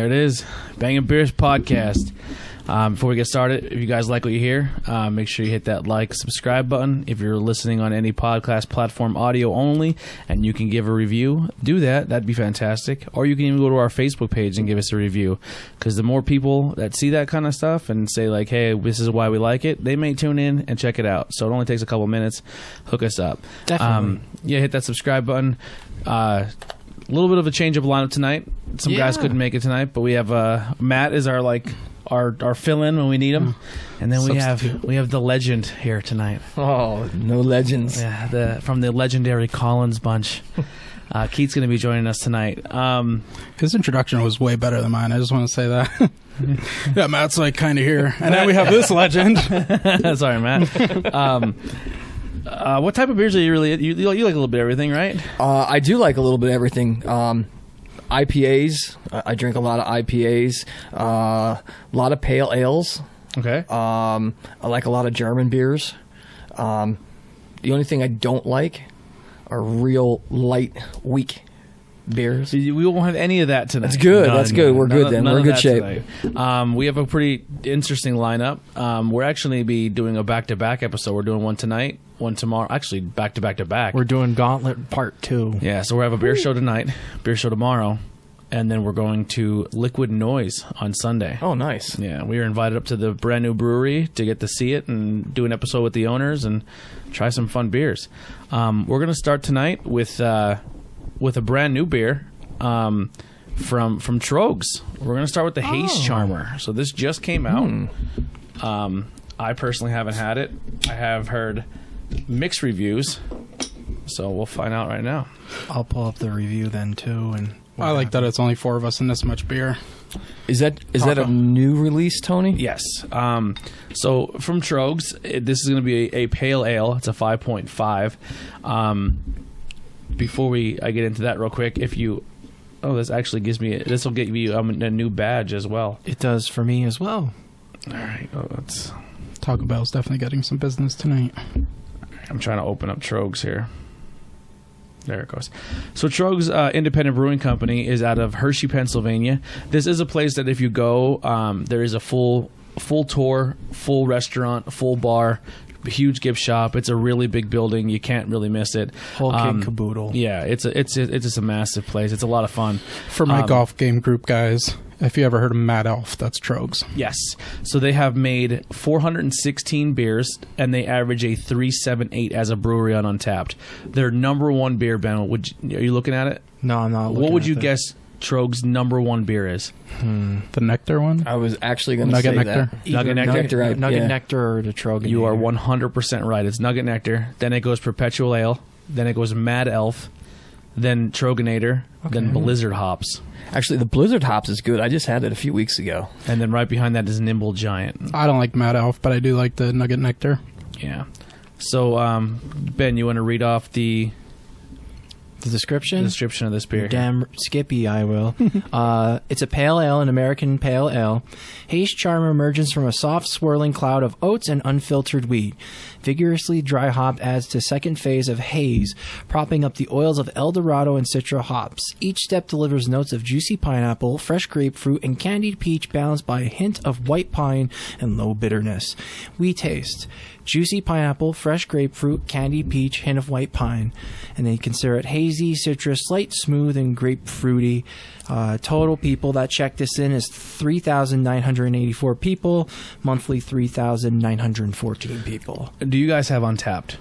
it is. Bangin Beers Podcast. Before we get started, if you guys like what you hear, make sure you hit that like, subscribe button. If you're listening on any podcast platform, audio only, and you can give a review, do that. That'd be fantastic. Or you can even go to our Facebook page and give us a review. Because the more people that see that kind of stuff and say, like, hey, this is why we like it, they may tune in and check it out. So it only takes a couple minutes. Hook us up. Definitely. Hit that subscribe button. A little bit of a change of lineup tonight. Some guys couldn't make it tonight, but we have Matt is our fill-in when we need him, and then we have the legend here tonight. Oh, no legends. Yeah, from the legendary Collins bunch. Keith's going to be joining us tonight. His introduction was way better than mine. I just want to say that. Yeah, Matt's like kind of here, and then we have this legend. Sorry, Matt. What type of beers are you really? You like a little bit of everything, right? I do like a little bit of everything. IPAs. I drink a lot of IPAs. A lot of pale ales. Okay. I like a lot of German beers. The only thing I don't like are real light, weak beers. We won't have any of that tonight. That's good. That's good. We're good then. We're in good shape. We have a pretty interesting lineup. We're actually be doing a back-to-back episode. We're doing one tonight, one tomorrow. Actually, back-to-back-to-back. We're doing Gauntlet Part 2. Yeah, so we have a beer show tonight, beer show tomorrow, and then we're going to Liquid Noise on Sunday. Oh, nice. Yeah, we were invited up to the brand new brewery to get to see it and do an episode with the owners and try some fun beers. We're going to start tonight with a brand new beer from Trogs. We're going to start with the Haze Charmer. So this just came out. I personally haven't had it. I have heard mixed reviews, so we'll find out right now. I'll pull up the review then too. And I like that it's only four of us and this much beer. Is that a new release, Tony? Yes. So from Trogs, this is going to be a pale ale. It's a 5.5. Before I get into that real quick, this actually gives me, this will get you a new badge as well. It does for me as well. All right. Let's... Taco Bell's definitely getting some business tonight. I'm trying to open up Trogs here. There it goes. So Trogs Independent Brewing Company is out of Hershey, Pennsylvania. This is a place that if you go, there is a full tour, full restaurant, full bar, huge gift shop. It's a really big building. You can't really miss it. Whole kit caboodle. Yeah, it's just a massive place. It's a lot of fun. For my golf game group guys, if you ever heard of Mad Elf, that's Trogs. Yes. So they have made 416 beers, and they average a 3.78 as a brewery on Untapped. Their number one beer, Ben, are you looking at it? No, I'm not looking What would at you this. guess Trogs' number one beer is? The Nectar one? I was actually going to say Nectar? that. Nugget Nectar? Nugget Nectar or the Trogan. You are 100% right. It's Nugget Nectar. Then it goes Perpetual Ale. Then it goes Mad Elf. Then Troganator. Then Blizzard Hops. Actually, the Blizzard Hops is good. I just had it a few weeks ago. And then right behind that is Nimble Giant. I don't like Mad Elf, but I do like the Nugget Nectar. Yeah. So, Ben, you want to read off the description of this beer? Damn Skippy, I will. It's a pale ale, an American pale ale. Haze Charmer emerges from a soft swirling cloud of oats and unfiltered wheat. Vigorously dry hop adds to second phase of haze, propping up the oils of El Dorado and Citra hops. Each step delivers notes of juicy pineapple, fresh grapefruit, and candied peach balanced by a hint of white pine and low bitterness. We taste juicy pineapple, fresh grapefruit, candied peach, hint of white pine. And they consider it hazy, citrus, light, smooth, and grapefruity. Total people that check this in is 3,984 people. Monthly 3,914 people. Do you guys have Untapped?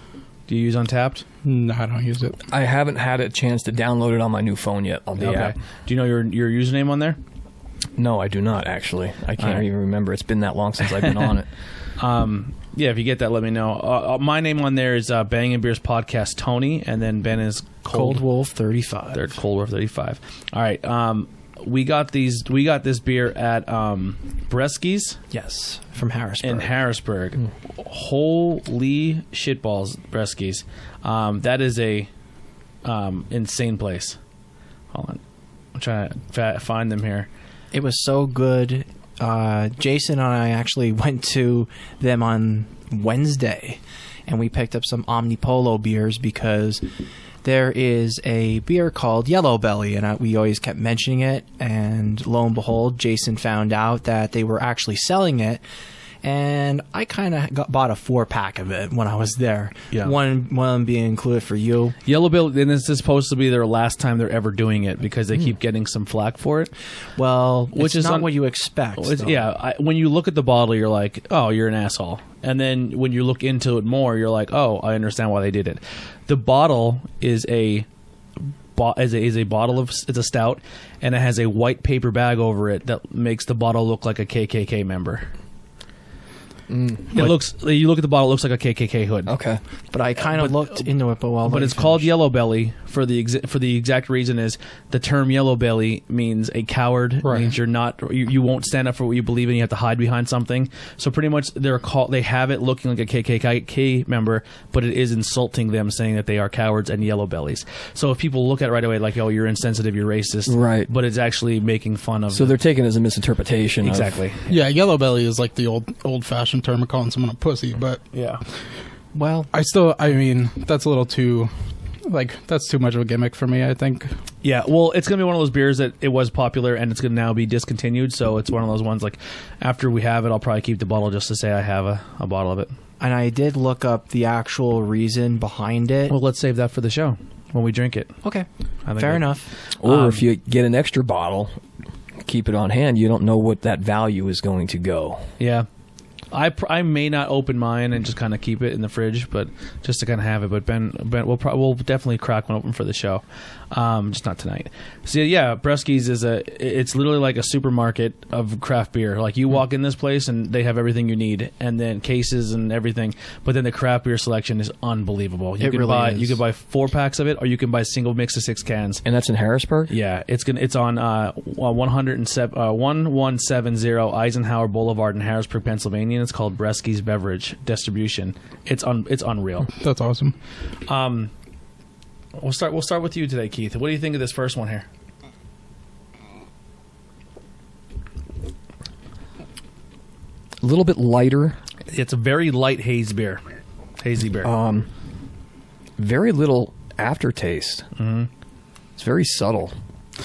Do you use Untapped? No, I don't use it. I haven't had a chance to download it on my new phone yet. On the app. Do you know your username on there? No, I do not, actually. I can't even remember. It's been that long since I've been on it. Yeah, if you get that, let me know. My name on there is Bangin Beers Podcast Tony, and then Ben is Cold Wolf 35. Cold Wolf 35. All right. We got this beer at Bresky's. Yes, from Harrisburg. In Harrisburg. Holy shitballs, Bresky's. That is a insane place. Hold on. I'm trying to find them here. It was so good. Jason and I actually went to them on Wednesday, and we picked up some Omnipolo beers because there is a beer called Yellow Belly, and we always kept mentioning it, and lo and behold, Jason found out that they were actually selling it, and I kind of bought a 4-pack of it when I was there. Yeah. One being included for you. Yellow Belly, and this is supposed to be their last time they're ever doing it because they keep getting some flack for it. Well, Which it's is not what you expect. though. Yeah, when you look at the bottle, you're like, oh, you're an asshole. And then when you look into it more, you're like, oh, I understand why they did it. The bottle is a bottle of, it's a stout, and it has a white paper bag over it that makes the bottle look like a KKK member. It looks. You look at the bottle; it looks like a KKK hood. Okay. But I kind of looked into it, But it's called Yellow Belly for the exact reason is the term Yellow Belly means a coward. Right. Means you're not. You won't stand up for what you believe in. You have to hide behind something. So pretty much they have it looking like a KKK member, but it is insulting them, saying that they are cowards and yellow bellies. So if people look at it right away, like, oh, you're insensitive, you're racist, Right. But it's actually making fun of. So they're taking it as a misinterpretation. exactly. Yeah, yellow belly is like the old-fashioned term of calling someone a pussy, but Yeah. Well, I mean, that's a little too, that's too much of a gimmick for me, I think. Yeah, well, it's going to be one of those beers that it was popular and it's going to now be discontinued. So it's one of those ones, like, after we have it, I'll probably keep the bottle just to say I have a bottle of it. and I did look up the actual reason behind it. Well, let's save that for the show when we drink it. Okay, I think fair that- enough. Or if you get an extra bottle, keep it on hand. You don't know what that value is going to go. Yeah. I may not open mine and just kind of keep it in the fridge, but just to kind of have it. But Ben we'll definitely crack one open for the show, just not tonight. So yeah, Bresky's it's literally like a supermarket of craft beer. Like you walk in this place and they have everything you need, and then cases and everything. But then the craft beer selection is unbelievable. You It can really buy is. You can buy 4 packs of it, or you can buy single mix of 6 cans. And that's in Harrisburg? Yeah, it's on 1170 Eisenhower Boulevard in Harrisburg, Pennsylvania. And it's called Bresky's Beverage Distribution. It's unreal. That's awesome. We'll start with you today, Keith. What do you think of this first one here? A little bit lighter. It's a very light hazy beer. Very little aftertaste. Mm-hmm. It's very subtle.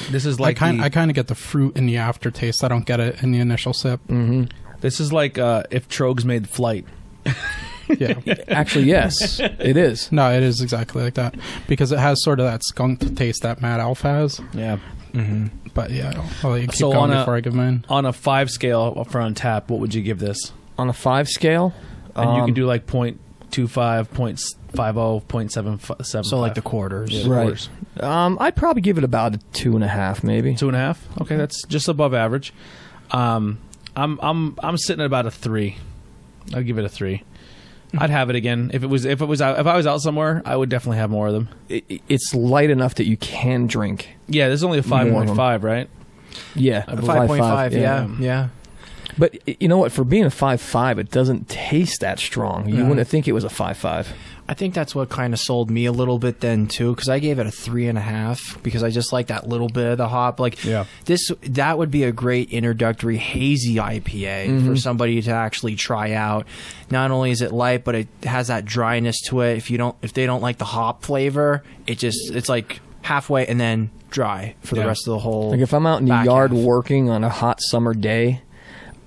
This is like I kind of get the fruit in the aftertaste. I don't get it in the initial sip. this is like if Trogs made Flight. Yeah. Actually, yes, it is. No, it is exactly like that because it has sort of that skunk taste that Mad Elf has. Yeah. But yeah, I'll let you keep So going on before I give mine. On a 5 scale for Untapped, what would you give this? On a 5 scale, And you can do like 0.25, 0.50, 0.75. So like the quarters. Yeah. right? I'd probably give it about a 2.5, maybe. 2.5. Okay, that's just above average. I'm sitting at about a 3. I'd give it a 3. I'd have it again if I was out somewhere. I would definitely have more of them. It's light enough that you can drink. Yeah, there's only a 5.5, right? Yeah, A 5.5, yeah. But you know what? For being a 5.5, it doesn't taste that strong. You wouldn't think it was a 5.5. I think that's what kind of sold me a little bit then too, because I gave it a 3.5 because I just like that little bit of the hop. Like that would be a great introductory hazy IPA for somebody to actually try out. Not only is it light, but it has that dryness to it. If they don't like the hop flavor, it's like halfway and then dry for the rest of the whole. Like if I'm out in the back yard half. working on a hot summer day,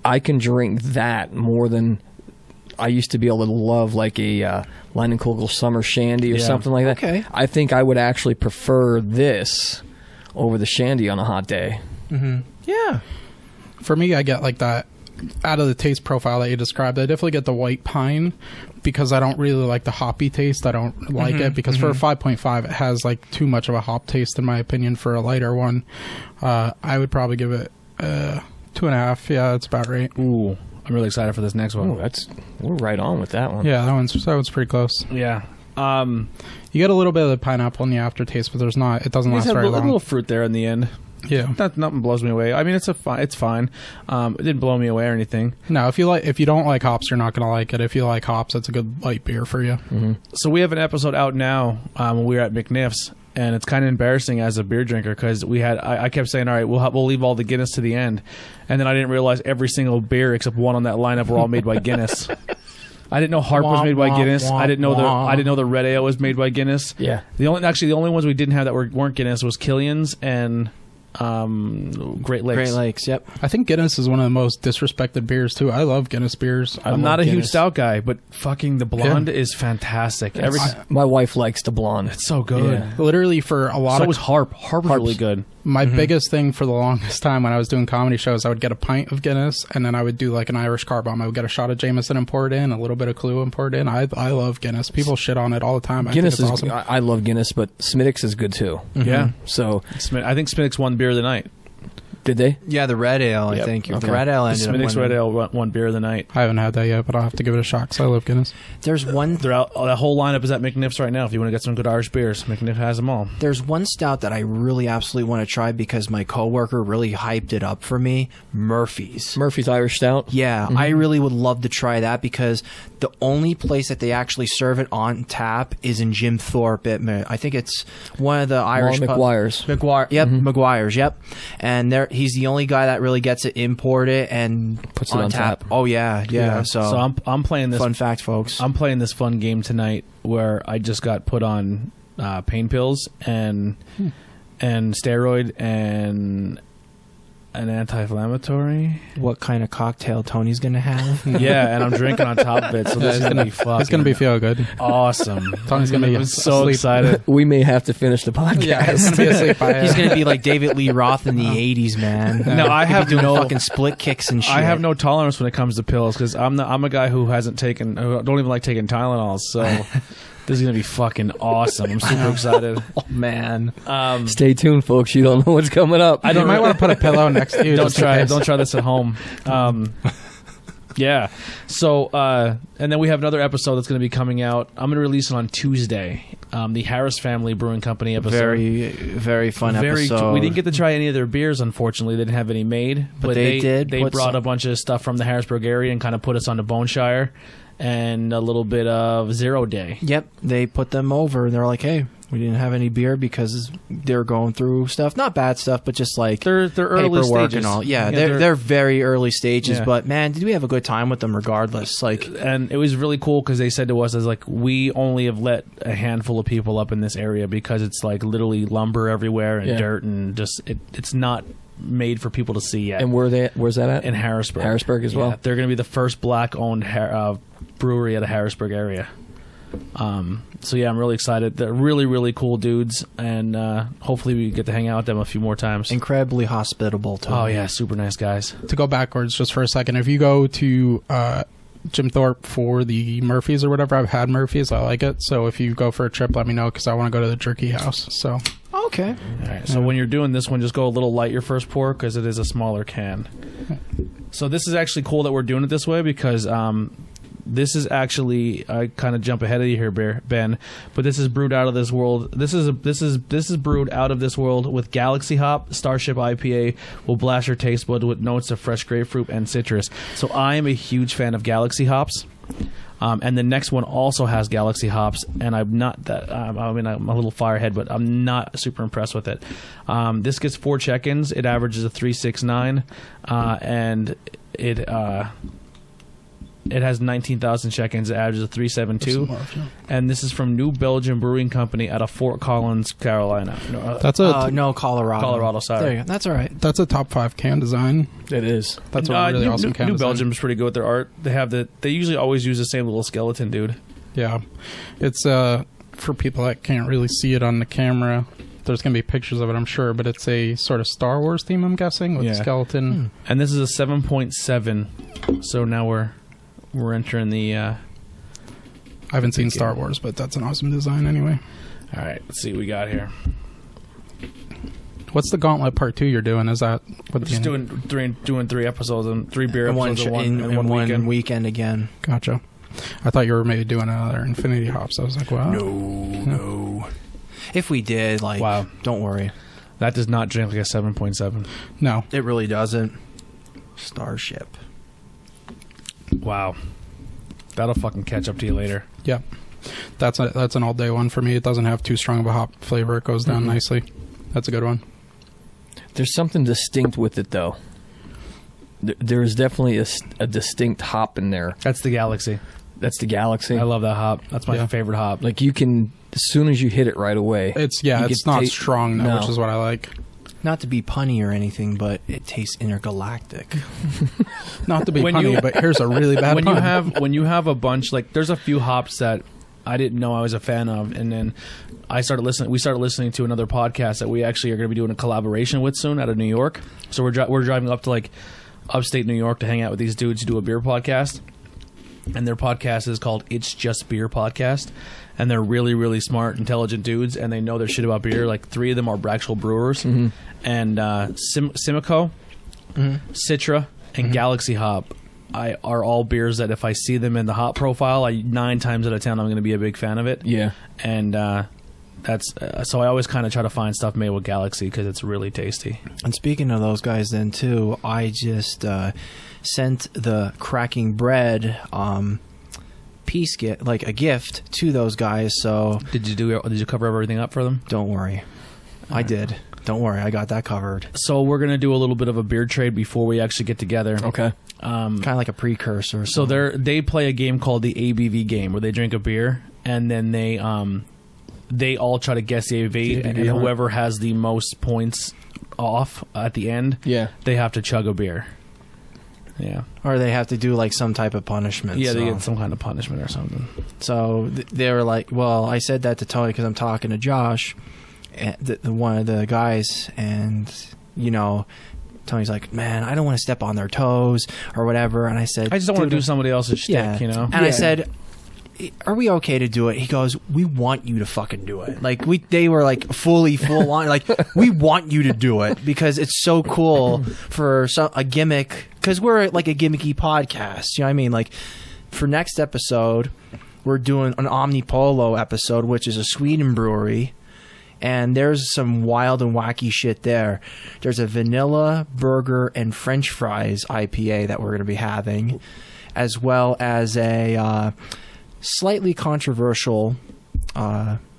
I can drink that more than I used to be able to love like a Leinenkugel Summer Shandy or something like that. Okay. I think I would actually prefer this over the Shandy on a hot day. Yeah. For me, I get like that out of the taste profile that you described. I definitely get the white pine because I don't really like the hoppy taste. I don't like it because for a 5.5, it has like too much of a hop taste in my opinion. For a lighter one, I would probably give it 2.5. Yeah, that's about right. Ooh, I'm really excited for this next one. Oh, we're right on with that one. Yeah, that one's pretty close. Yeah. You get a little bit of the pineapple in the aftertaste, but it doesn't last very a long. little fruit there in the end. Yeah. Nothing blows me away. I mean, it's fine. It didn't blow me away or anything. No, if you don't like hops, you're not going to like it. If you like hops, it's a good light beer for you. So we have an episode out now when we were at McNiff's, and it's kind of embarrassing as a beer drinker because I kept saying, all right, we'll leave all the Guinness to the end, and then I didn't realize every single beer except one on that lineup were all made by Guinness. I didn't know Harp was made by Wah, Guinness. wah, I didn't know wah. I didn't know the red ale was made by Guinness. Yeah. The only ones we didn't have that weren't Guinness was Killian's and Great Lakes. Great Lakes. Yep. I think Guinness is one of the most disrespected beers too. I love Guinness beers. I'm not a huge Guinness. stout guy, but fucking the blonde is fantastic. My wife likes the blonde. It's so good. Yeah. Literally for a lot So of was Harp. Harp was really good. my biggest thing for the longest time when I was doing comedy shows, I would get a pint of Guinness and then I would do like an Irish car bomb. I would get a shot of Jameson and pour it in, a little bit of Kahlua and pour it in. I love Guinness. People shit on it all the time. Guinness I is think it's awesome. I love Guinness, but Smittix is good too. Yeah. So I think Smittix won beer of the night. did they? Yeah, the red ale. Yep. I think Okay. the red ale ended up Smittix winning. Red Ale won beer of the night. I haven't had that yet, but I'll have to give it a shot because I love Guinness. There's one. They're out. That whole lineup is at McNiff's right now. If you want to get some good Irish beers, McNiff has them all. There's one stout that I really absolutely want to try because my coworker really hyped it up for me. Murphy's. Murphy's Irish Stout. Yeah, I really would love to try that because the only place that they actually serve it on tap is in Jim Thorpe. I think it's one of the Irish pub- McGuire's. McGuire, yep, McGuire's, yep. And he's the only guy that really gets it imported and Puts it on tap. Oh yeah. So I'm playing this. fun fact, folks. I'm playing this fun game tonight where I just got put on pain pills and steroid and an anti-inflammatory. What kind of cocktail Tony's gonna have? Yeah, and I'm drinking on top of it, so this is gonna be fucking. It's gonna be feel good. awesome. Tony's gonna be I'm so asleep. excited. We may have to finish the podcast. Yeah, he's gonna be asleep by He's gonna be like David Lee Roth in the '80s, man. No, I have doing no fucking split kicks and shit. I have no tolerance when it comes to pills because I'm a guy who don't even like taking Tylenols. So this is gonna be fucking awesome. I'm super excited. Oh man. Stay tuned, folks. You don't know what's coming up. You might want to put a pillow next to you. Don't just in try it. case. Don't try this at home. Yeah. So, and then we have another episode that's going to be coming out. I'm going to release it on Tuesday. The Harris Family Brewing Company episode. Very, very fun episode. We didn't get to try any of their beers, unfortunately. They didn't have any made. But they did They put brought some- a bunch of stuff from the Harrisburg area and kind of put us on to Boneshire and a little bit of Zero Day. Yep, they put them over. They're like, hey, we didn't have any beer because they're going through stuff, not bad stuff, but just like They're early paperwork stages. and all. Yeah, Yeah, they're very early stages. Yeah. But man, did we have a good time with them regardless? Like, And it was really cool because they said to us, like, we only have let a handful of people up in this area because it's like literally lumber everywhere and Yeah. dirt and just it's not made for people to see yet. And where's that at? In Harrisburg. Harrisburg as well? Yeah, they're going to be the first black-owned brewery of the Harrisburg area. So yeah, I'm really excited. They're really, really cool dudes, and hopefully we get to hang out with them a few more times. incredibly hospitable too. Oh yeah, super nice guys. To go backwards just for a second, if you go to Jim Thorpe for the Murphys or whatever, I've had Murphys. I like it. So if you go for a trip, let me know because I want to go to the Jerky House. So Okay. All right, so when you're doing this one, just go a little light your first pour because it is a smaller can. So this is actually cool that we're doing it this way because this is actually I kind of jump ahead of you here, Ben, but this is brewed out of this world. This is brewed out of this world with Galaxy Hop. Starship IPA will blast your taste bud with notes of fresh grapefruit and citrus. So I am a huge fan of Galaxy hops. And the next one also has Galaxy hops, and I'm not that. I mean, I'm a little firehead, but I'm not super impressed with it. This gets 4 check-ins. It averages a 3.69, and it has 19,000 check-ins. It averages a 3.72, and this is from New Belgium Brewing Company out of Fort Collins, Carolina. that's a No, Colorado. Colorado, sorry. There you go. That's all right. that's a top 5 can design. It is. That's a really awesome can New design. Belgium is pretty good with their art. They usually always use the same little skeleton dude. Yeah, it's for people that can't really see it on the camera. There's gonna be pictures of it, I'm sure, but it's a sort of Star Wars theme, I'm guessing, with Yeah. the skeleton. And this is a 7.7. So now we're entering the. I haven't seen Star Wars, but that's an awesome design anyway. All right, let's see what we got here. What's the Gauntlet Part 2 you're doing? Is that what We're just doing 3 episodes and 3 beer In episodes one, one weekend. weekend again. Gotcha. I thought you were maybe doing another Infinity Hops. I was like, wow. No. If we did, like, Wow. don't worry. That does not drink like a 7.7. No. It really doesn't. Starship. Wow. That'll fucking catch up to you later. Yeah. That's an all day one for me. It doesn't have too strong of a hop flavor. It goes down nicely. That's a good one. There's something distinct with it, though. There is definitely a distinct hop in there. That's the Galaxy. That's the Galaxy. I love that hop. That's my favorite hop. Like you can, as soon as you hit it right away. It's you not can strong though, which is what I like. Not to be punny or anything, but it tastes intergalactic. Not to be funny, but here's a really bad pun. When you have a bunch, like there's a few hops that I didn't know I was a fan of, and then we started listening to another podcast that we actually are going to be doing a collaboration with soon out of New York. So we're driving up to like upstate New York to hang out with these dudes who do a beer podcast, and their podcast is called It's Just Beer Podcast, and they're really, really smart, intelligent dudes, and they know their shit about beer. Like 3 of them are actual brewers, and Simcoe, Citra, and Galaxy Hop are all beers that if I see them in the hop profile, 9 times out of 10 I'm going to be a big fan of it. Yeah. And that's so I always kind of try to find stuff made with Galaxy because it's really tasty. And speaking of those guys then too, I just sent the Cracking Bread piece a gift to those guys. So Did you cover everything up for them? don't worry. I did. Don't worry, I got that covered. So we're going to do a little bit of a beer trade before we actually get together. Okay. Kind of like a precursor. So they play a game called the ABV game where they drink a beer and then they all try to guess the ABV, and whoever has the most points off at the end, they have to chug a beer. Yeah. Or they have to do like some type of punishment. Yeah, they get some kind of punishment or something. So they were like, well, I said that to Tony because I'm talking to Josh, one of the guys, and Tony's like, man, I don't want to step on their toes or whatever. And I said, I just don't want to do somebody else's shtick, And I said, are we okay to do it? He goes, we want you to fucking do it. Like they were like full on, like we want you to do it because it's so cool for a gimmick. Because we're like a gimmicky podcast, you know what I mean? Like for next episode, we're doing an Omnipolo episode, which is a Sweden brewery. And there's some wild and wacky shit there. There's a vanilla burger and French fries IPA that we're going to be having, as well as a slightly controversial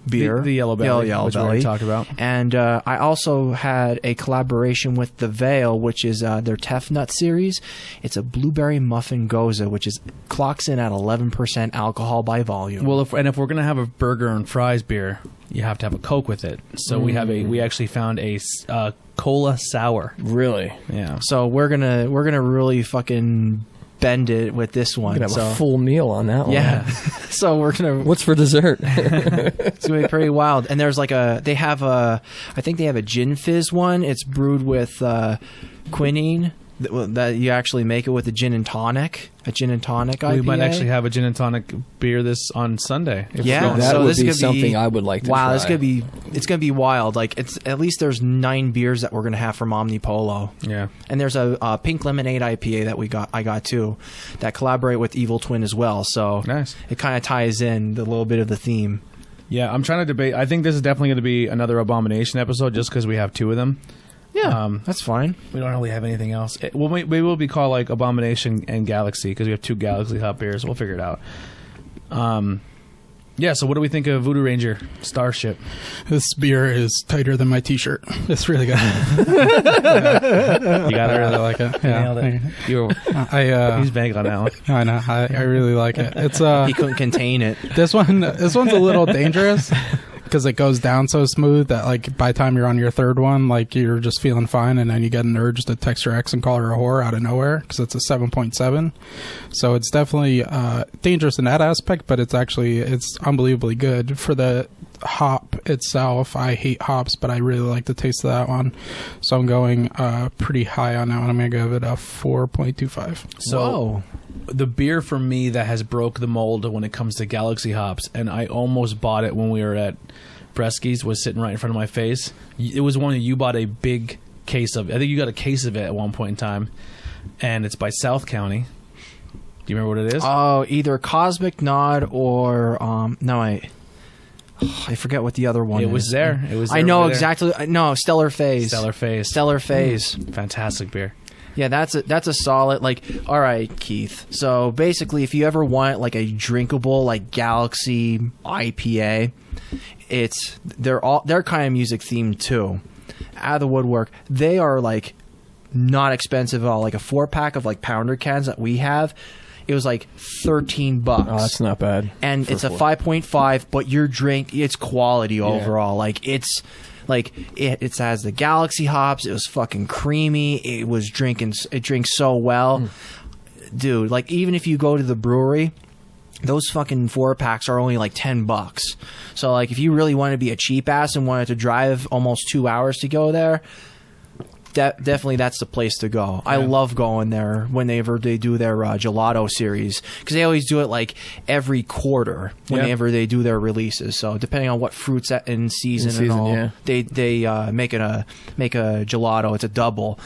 beer, the Yellow Belly, which we already talked about. And I also had a collaboration with The Veil, which is their Tef Nut series. It's a blueberry muffin goza, which clocks in at 11% alcohol by volume. Well, if we're gonna have a burger and fries beer, you have to have a Coke with it. So we actually found a cola sour. Really? Yeah. So we're gonna really fucking bend it with this one. We're gonna have a full meal on that one. Yeah. So we're gonna. What's for dessert? It's gonna be pretty wild. And there's like I think they have a gin fizz one. It's brewed with quinine. That you actually make it with a gin and tonic IPA. We might actually have a gin and tonic beer on Sunday. That would be something I would like to try. Wow, it's gonna be wild. Like it's at least there's 9 beers that we're gonna have from Omnipolo. Yeah, and there's a pink lemonade IPA that I got too, that collaborate with Evil Twin as well. So nice. It kind of ties in the little bit of the theme. Yeah, I'm trying to debate. I think this is definitely going to be another Abomination episode, just because we have 2 of them. Yeah, that's fine. We don't really have anything else. We will be called like Abomination and Galaxy because we have 2 Galaxy hop beers. We'll figure it out. Yeah, so what do we think of Voodoo Ranger Starship? This beer is tighter than my t-shirt. It's really good. You got I really like it. Yeah. Nailed it. He's banging on that one. I know. I really like it. It's he couldn't contain it. This one's a little dangerous because it goes down so smooth that like by the time you're on your 3rd one, like you're just feeling fine, and then you get an urge to text your ex and call her a whore out of nowhere because it's a 7.7. So it's definitely dangerous in that aspect, but it's unbelievably good for the hop itself. I hate hops, but I really like the taste of that one, so I'm going pretty high on that one. I'm gonna give it a 4.25. So whoa. The beer for me that has broke the mold when it comes to Galaxy hops, and I almost bought it when we were at Bresky's, was sitting right in front of my face. It was one that you bought a big case of. I think you got a case of it at one point in time, and it's by South County. Do you remember what it is? Oh, either Cosmic Nod or I forget what the other one is. It was there. I know exactly. No, Stellar Phase. Stellar Phase. Fantastic beer. Yeah, that's a solid, like, all right, Keith. So basically, if you ever want like a drinkable like Galaxy IPA, they're kind of music themed too. Out of the woodwork, they are like not expensive at all. Like a 4-pack of like pounder cans that we have it was like $13. Oh, that's not bad. And it's a 5.5, but your drink, it's quality overall. Like it has the Galaxy hops. It was fucking creamy. It drinks so well. Dude, like even if you go to the brewery, those fucking 4-packs are only like $10. So like if you really want to be a cheap ass and wanted to drive almost 2 hours to go there, definitely that's the place to go. Yeah. I love going there whenever they do their gelato series, because they always do it like every quarter whenever they do their releases. So depending on what fruits in season and all, they make a gelato. It's a double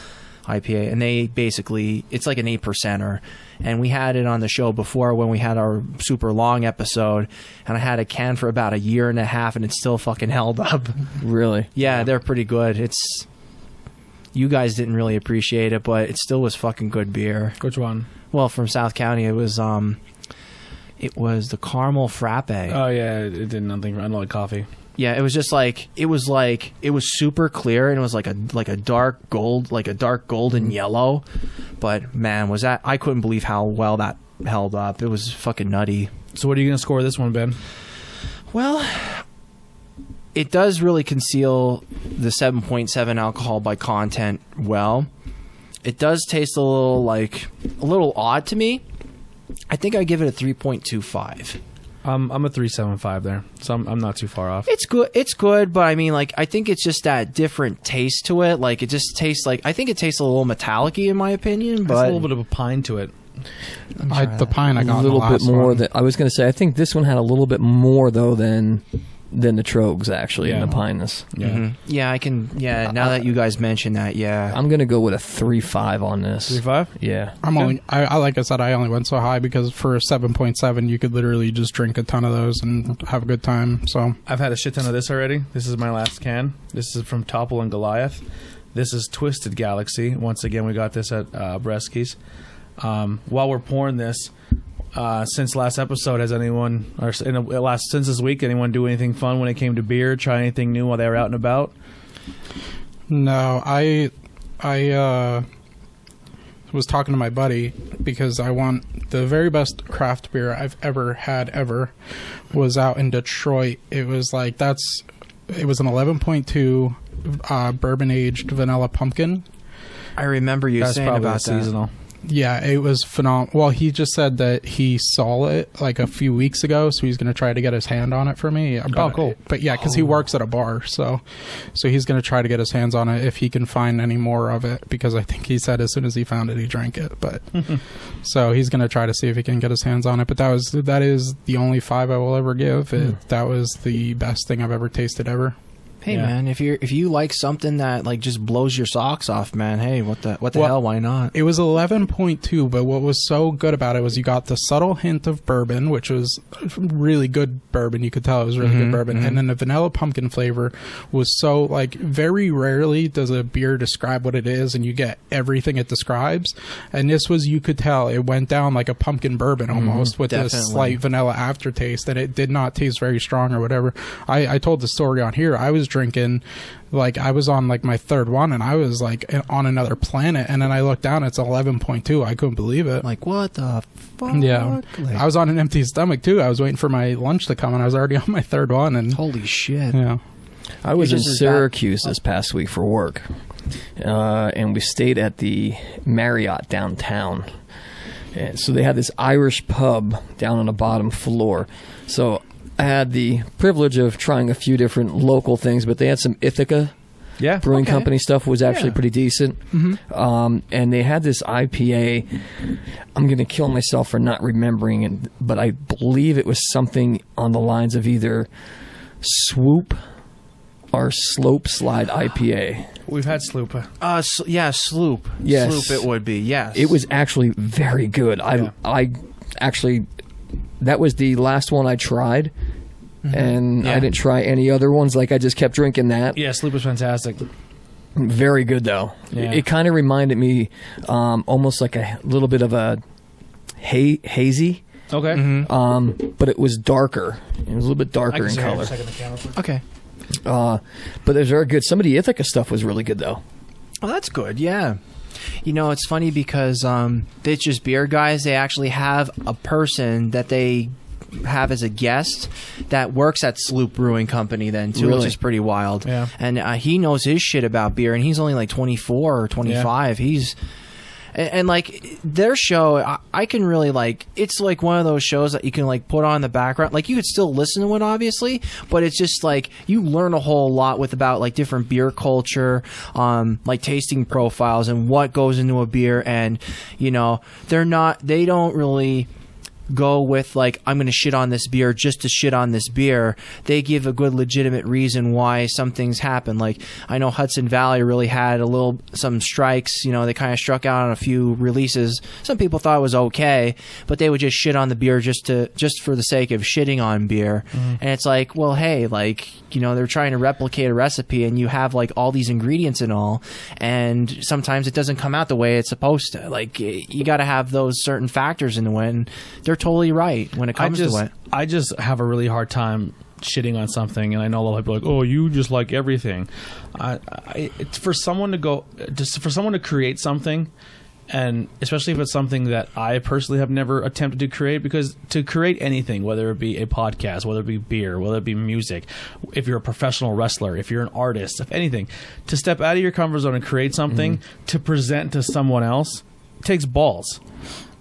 IPA, and they basically, it's like an 8%er. And we had it on the show before when we had our super long episode, and I had a can for about 1.5 years, and it still fucking held up. Really? Yeah, they're pretty good. You guys didn't really appreciate it, but it still was fucking good beer. Which one? Well, from South County, it was the caramel frappe. Oh yeah, it did nothing. I don't like coffee. Yeah, it was just it was super clear, and it was like a dark golden yellow. But man, I couldn't believe how well that held up. It was fucking nutty. So what are you gonna score this one, Ben? Well, it does really conceal the 7.7 alcohol by content well. It does taste a little odd to me. I think I give it a 3.25. I'm a 3.75 there, so I'm not too far off. It's good, but I mean, I think it's just that different taste to it. Like, it just tastes I think it tastes a little metallic-y in my opinion, but there's a little bit of a pine to it. The pine I got a little bit more. I was going to say, I think this one had a little bit more though than the Trogs actually in the pineness. Yeah, yeah, I can. Yeah, now that you guys mention that, yeah, I'm going to go with a 3.5 on this. 3.5? Yeah, I like I said, I only went so high because for a 7.7, you could literally just drink a ton of those and have a good time. So I've had a shit ton of this already. This is my last can. This is from Topple and Goliath. This is Twisted Galaxy. Once again, we got this at Bresky's. While we're pouring this, since last episode, has anyone, or since this week, anyone do anything fun when it came to beer? Try anything new while they were out and about? No, I was talking to my buddy because I want the very best craft beer I've ever had was out in Detroit. It was an 11.2 bourbon aged vanilla pumpkin. I remember you saying about seasonal. Yeah, it was phenomenal. Well, he just said that he saw it a few weeks ago, so he's going to try to get his hand on it for me. Oh, cool. But yeah, because he works at a bar, so he's going to try to get his hands on it if he can find any more of it, because I think he said as soon as he found it, he drank it. But so he's going to try to see if he can get his hands on it. But that is the only 5 I will ever give. That was the best thing I've ever tasted ever. Hey man, if you like something that just blows your socks off, man, hey, what the hell, why not? It was 11.2, but what was so good about it was you got the subtle hint of bourbon, which was really good bourbon. You could tell it was really good bourbon. And then the vanilla pumpkin flavor was so very rarely does a beer describe what it is and you get everything it describes. And this was, you could tell it went down like a pumpkin bourbon almost with a slight vanilla aftertaste, and it did not taste very strong or whatever. I told the story on here. I was drinking, I was on my third one, and I was on another planet, and then I looked down, it's 11.2. I couldn't believe it. What the fuck? Yeah. I was on an empty stomach too. I was waiting for my lunch to come, and I was already on my third one. And holy shit. Yeah. I was in Syracuse this past week for work, and we stayed at the Marriott downtown. And so they had this Irish pub down on the bottom floor. So I had the privilege of trying a few different local things, but they had some Ithaca Brewing Company stuff was actually pretty decent. And they had this IPA. I'm going to kill myself for not remembering it, but I believe it was something on the lines of either Swoop or Slope Slide IPA. We've had Sloop. Sloop. Yes. Sloop it would be, yes. It was actually very good. I actually... That was the last one I tried, and I didn't try any other ones. I just kept drinking that. Yeah, Sloop was fantastic. Very good, though. Yeah. It kind of reminded me almost like a little bit of a hazy. Okay. But it was darker. It was a little bit darker in color. Okay. But it was very good. Some of the Ithaca stuff was really good, though. Oh, that's good, yeah. It's funny because it's just beer guys. They actually have a person that they have as a guest that works at Sloop Brewing Company then too, Really? which is pretty wild. Yeah. And he knows his shit about beer, and he's only like 24 or 25. Yeah. And like their show, I can really like. It's like one of those shows that you can like put on in the background. Like you could still listen to it, obviously, but it's just like you learn a whole lot about like different beer culture, like tasting profiles and what goes into a beer. And they don't really go with like, I'm going to shit on this beer just to shit on this beer. They give a good legitimate reason why some things happen. Like I know Hudson Valley really had some strikes, they kind of struck out on a few releases. Some people thought it was okay, but they would just shit on the beer just for the sake of shitting on beer. And it's like, well, hey, like, they're trying to replicate a recipe and you have like all these ingredients and all, and sometimes it doesn't come out the way it's supposed to. Like you got to have those certain factors in the way, and they're totally right when it comes to it. I just have a really hard time shitting on something, and I know a lot of people are like, oh, you just like everything. It's for someone to create something, and especially if it's something that I personally have never attempted to create, because to create anything, whether it be a podcast, whether it be beer, whether it be music, if you're a professional wrestler, if you're an artist, if anything, to step out of your comfort zone and create something to present to someone else takes balls.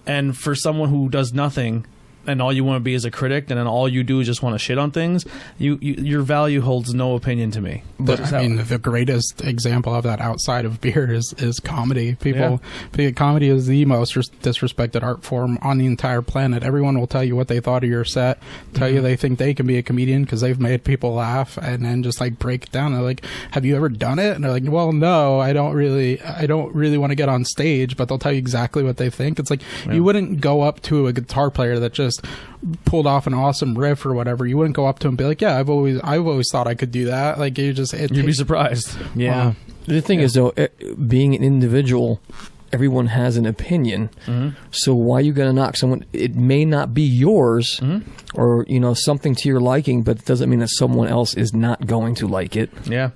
And for someone who does nothing and all you want to be is a critic, and then all you do is just want to shit on things, your value holds no opinion to me. But I mean, the greatest example of that outside of beer is comedy. Comedy is the most disrespected art form on the entire planet. Everyone will tell you what they thought of your set, tell you they think they can be a comedian because they've made people laugh, and then just like break it down. They're like, have you ever done it? And they're like, well, no, I don't really want to get on stage, but they'll tell you exactly what they think. It's like, you wouldn't go up to a guitar player that just pulled off an awesome riff or whatever. You wouldn't go up to him and be like, yeah, I've always thought I could do that. Like you'd be surprised. Yeah. The thing is, though, being an individual, everyone has an opinion. So why are you going to knock someone? It may not be yours or something to your liking, but it doesn't mean that someone else is not going to like it. Yeah.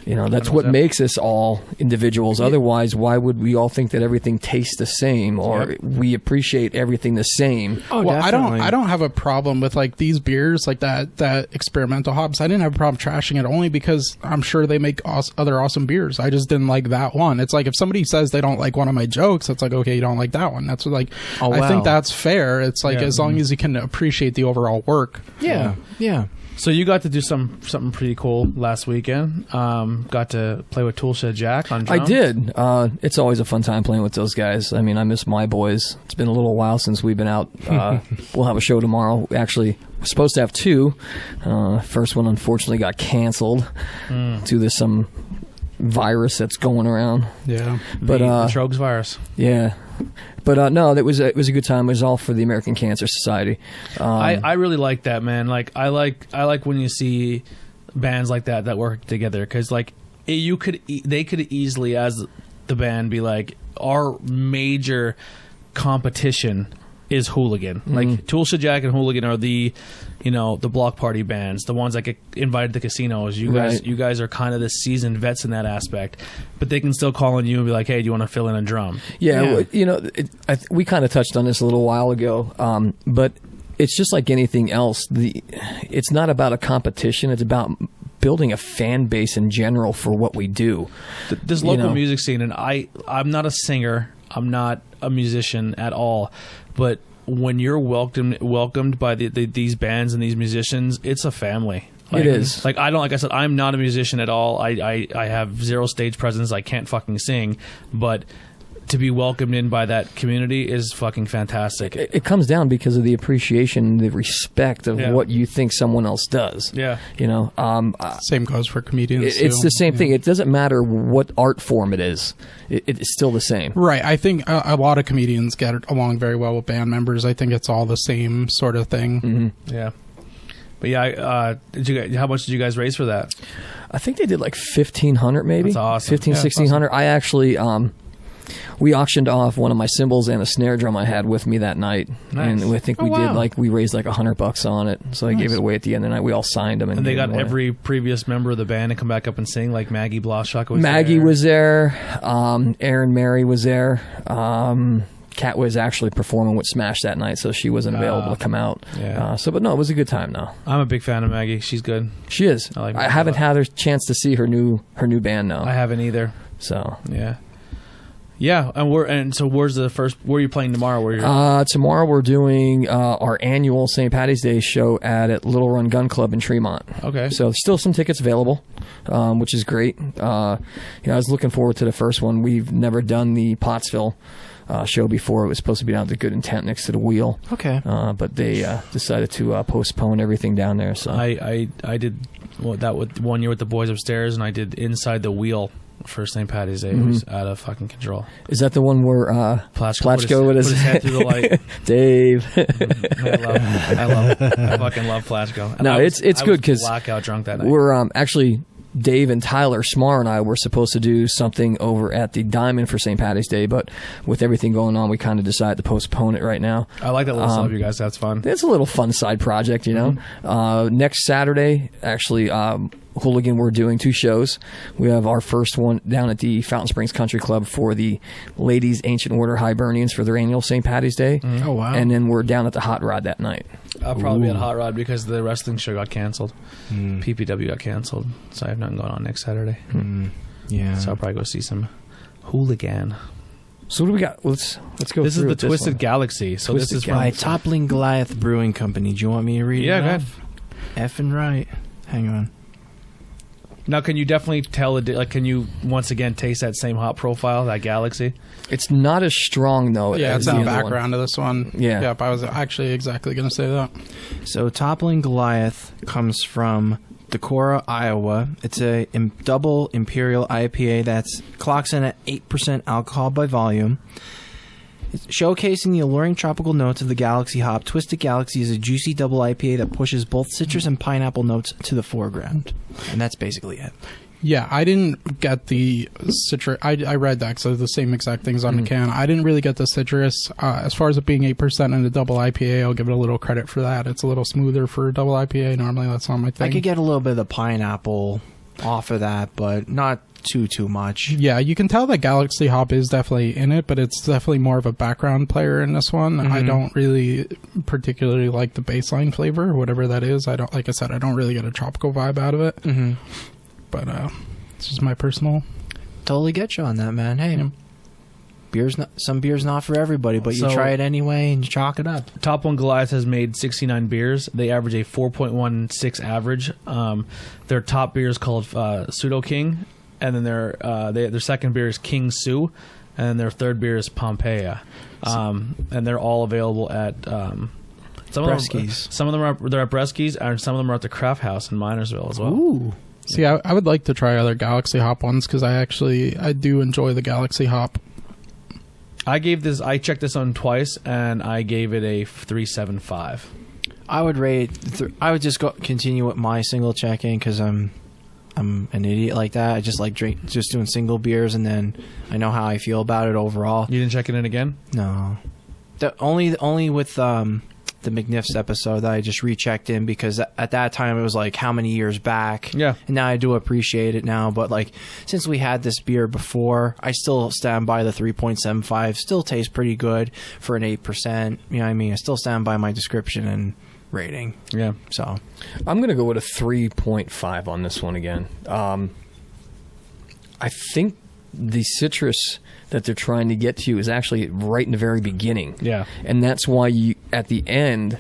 That's what makes us all individuals. Otherwise, why would we all think that everything tastes the same or we appreciate everything the same? Oh, well, definitely. I don't have a problem with like these beers, like that experimental hops. I didn't have a problem trashing it only because I'm sure they make other awesome beers. I just didn't like that one. It's like if somebody says they don't like one of my jokes, it's like, okay, you don't like that one. That's like, I think that's fair. It's like as long as you can appreciate the overall work. Yeah. So you got to do something pretty cool last weekend. Got to play with Toolshed Jack on drums. I did. It's always a fun time playing with those guys. I mean, I miss my boys. It's been a little while since we've been out. We'll have a show tomorrow. Actually, we're supposed to have two. First one, unfortunately, got canceled due to some virus that's going around. Yeah. But the Trogs virus. Yeah. But no, it was a good time. It was all for the American Cancer Society. I really like that, man. Like I like when you see bands like that work together, because like they could easily, as the band, be like, our major competition is Hooligan. Like Toolshed Jack and Hooligan are the block party bands, the ones that get invited to casinos. You guys are kind of the seasoned vets in that aspect, but they can still call on you and be like, hey, do you want to fill in a drum? Yeah. We kind of touched on this a little while ago, but it's just like anything else. It's not about a competition. It's about building a fan base in general for what we do. This local music scene, and I'm not a singer, I'm not a musician at all, but when you're welcomed by these bands and these musicians, it's a family. Like, it is. Like I said, I'm not a musician at all. I have zero stage presence. I can't fucking sing, but to be welcomed in by that community is fucking fantastic. It comes down because of the appreciation, the respect of what you think someone else does. Yeah. Same goes for comedians. It's the same thing. It doesn't matter what art form it is. It's still the same. Right. I think a lot of comedians get along very well with band members. I think it's all the same sort of thing. Mm-hmm. Yeah. But yeah, how much did you guys raise for that? I think they did like $1,500 maybe. That's awesome. $1,500, $1,600. Awesome. I actually we auctioned off one of my cymbals and a snare drum I had with me that night. Nice. And I think we raised like $100 on it. So I gave it away at the end of the night. We all signed them. And they got every previous member of the band to come back up and sing, like Maggie Bloschak was Maggie was there. Aaron Mary was there. Kat was actually performing with Smash that night, so she wasn't available to come out. Yeah. But no, it was a good time though. I'm a big fan of Maggie. She's good. She is. I haven't had a chance to see her new band though. I haven't either. So yeah, and so where's the first? Where are you playing tomorrow? Tomorrow we're doing our annual St. Patty's Day show at Little Run Gun Club in Tremont. Okay. So there's still some tickets available, which is great. I was looking forward to the first one. We've never done the Pottsville show before. It was supposed to be down at the Good Intent next to the Wheel. Okay. But they decided to postpone everything down there. So I did that with 1 year with the boys upstairs, and I did Inside the Wheel for St. Patty's Day. It was out of fucking control. Is that the one where Platchko put his head through the light? Dave. I fucking love Platchko. No, it's good because blackout drunk that night. We're actually Dave and Tyler Smar and I were supposed to do something over at the Diamond for St. Patty's Day, but with everything going on, we kind of decided to postpone it right now. I like that little stuff, you guys. That's fun. It's a little fun side project, you know. Next Saturday, actually, Hooligan, we're doing 2 shows. We have our first one down at the Fountain Springs Country Club for the Ladies Ancient Order Hibernians for their annual St. Patty's Day. Oh, wow. And then we're down at the Hot Rod that night. I'll probably be at Hot Rod because the wrestling show got canceled. PPW got canceled, so I have nothing going on next Saturday. Yeah. So I'll probably go see some Hooligan. So what do we got? Let's go. This is through the with this Twisted one. Galaxy. So Twisted this is By from Toppling Goliath Brewing Company. Do you want me to read it? Yeah, go ahead. Effing right. Hang on. Now, can you definitely tell can you once again taste that same hop profile, that Galaxy? It's not as strong though. Yeah, as it's the in the other one. background of this one. Yeah. Yep, I was actually exactly going to say that. So Toppling Goliath comes from Decorah, Iowa. It's a double imperial IPA that's clocks in at 8% alcohol by volume. It's showcasing the alluring tropical notes of the Galaxy hop. Twisted Galaxy is a juicy double IPA that pushes both citrus and pineapple notes to the foreground. And that's basically it. Yeah, I didn't get the citrus. I read that because the same exact things on the can. I didn't really get the citrus. As far as it being 8% in a double IPA, I'll give it a little credit for that. It's a little smoother for a double IPA. Normally, that's not my thing. I could get a little bit of the pineapple off of that, but not too much. Yeah, you can tell that Galaxy hop is definitely in it, but it's definitely more of a background player in this one. I don't really particularly like the baseline flavor, whatever that is. I don't really get a tropical vibe out of it. But it's just my personal. Totally get you on that, man. Hey, some beer's not for everybody, but you So- try it anyway and you chalk it up. Top One Goliath has made 69 beers. They average a 4.16 average. Their top beer is called Pseudo King, and then their second beer is King Sue, and their third beer is Pompeia. And they're all available at Bresky's. Some of them they're at Bresky's, and some of them are at the Craft House in Minersville as well. Ooh. See, I would like to try other Galaxy hop ones because I do enjoy the Galaxy hop. I checked this on twice, and I gave it a 3.75. I would rate. I would just continue with my single checking because I'm an idiot like that. I just like just doing single beers, and then I know how I feel about it overall. You didn't check it in again? No, only with the McNiff's episode that I just rechecked in because at that time it was like how many years back. Yeah. And now I do appreciate it now, but like since we had this beer before, I still stand by the 3.75. Still tastes pretty good for an 8%. You know what I mean? I still stand by my description and rating. Yeah. So I'm going to go with a 3.5 on this one again. I think the citrus that they're trying to get to you is actually right in the very beginning. Yeah. And that's why you, at the end,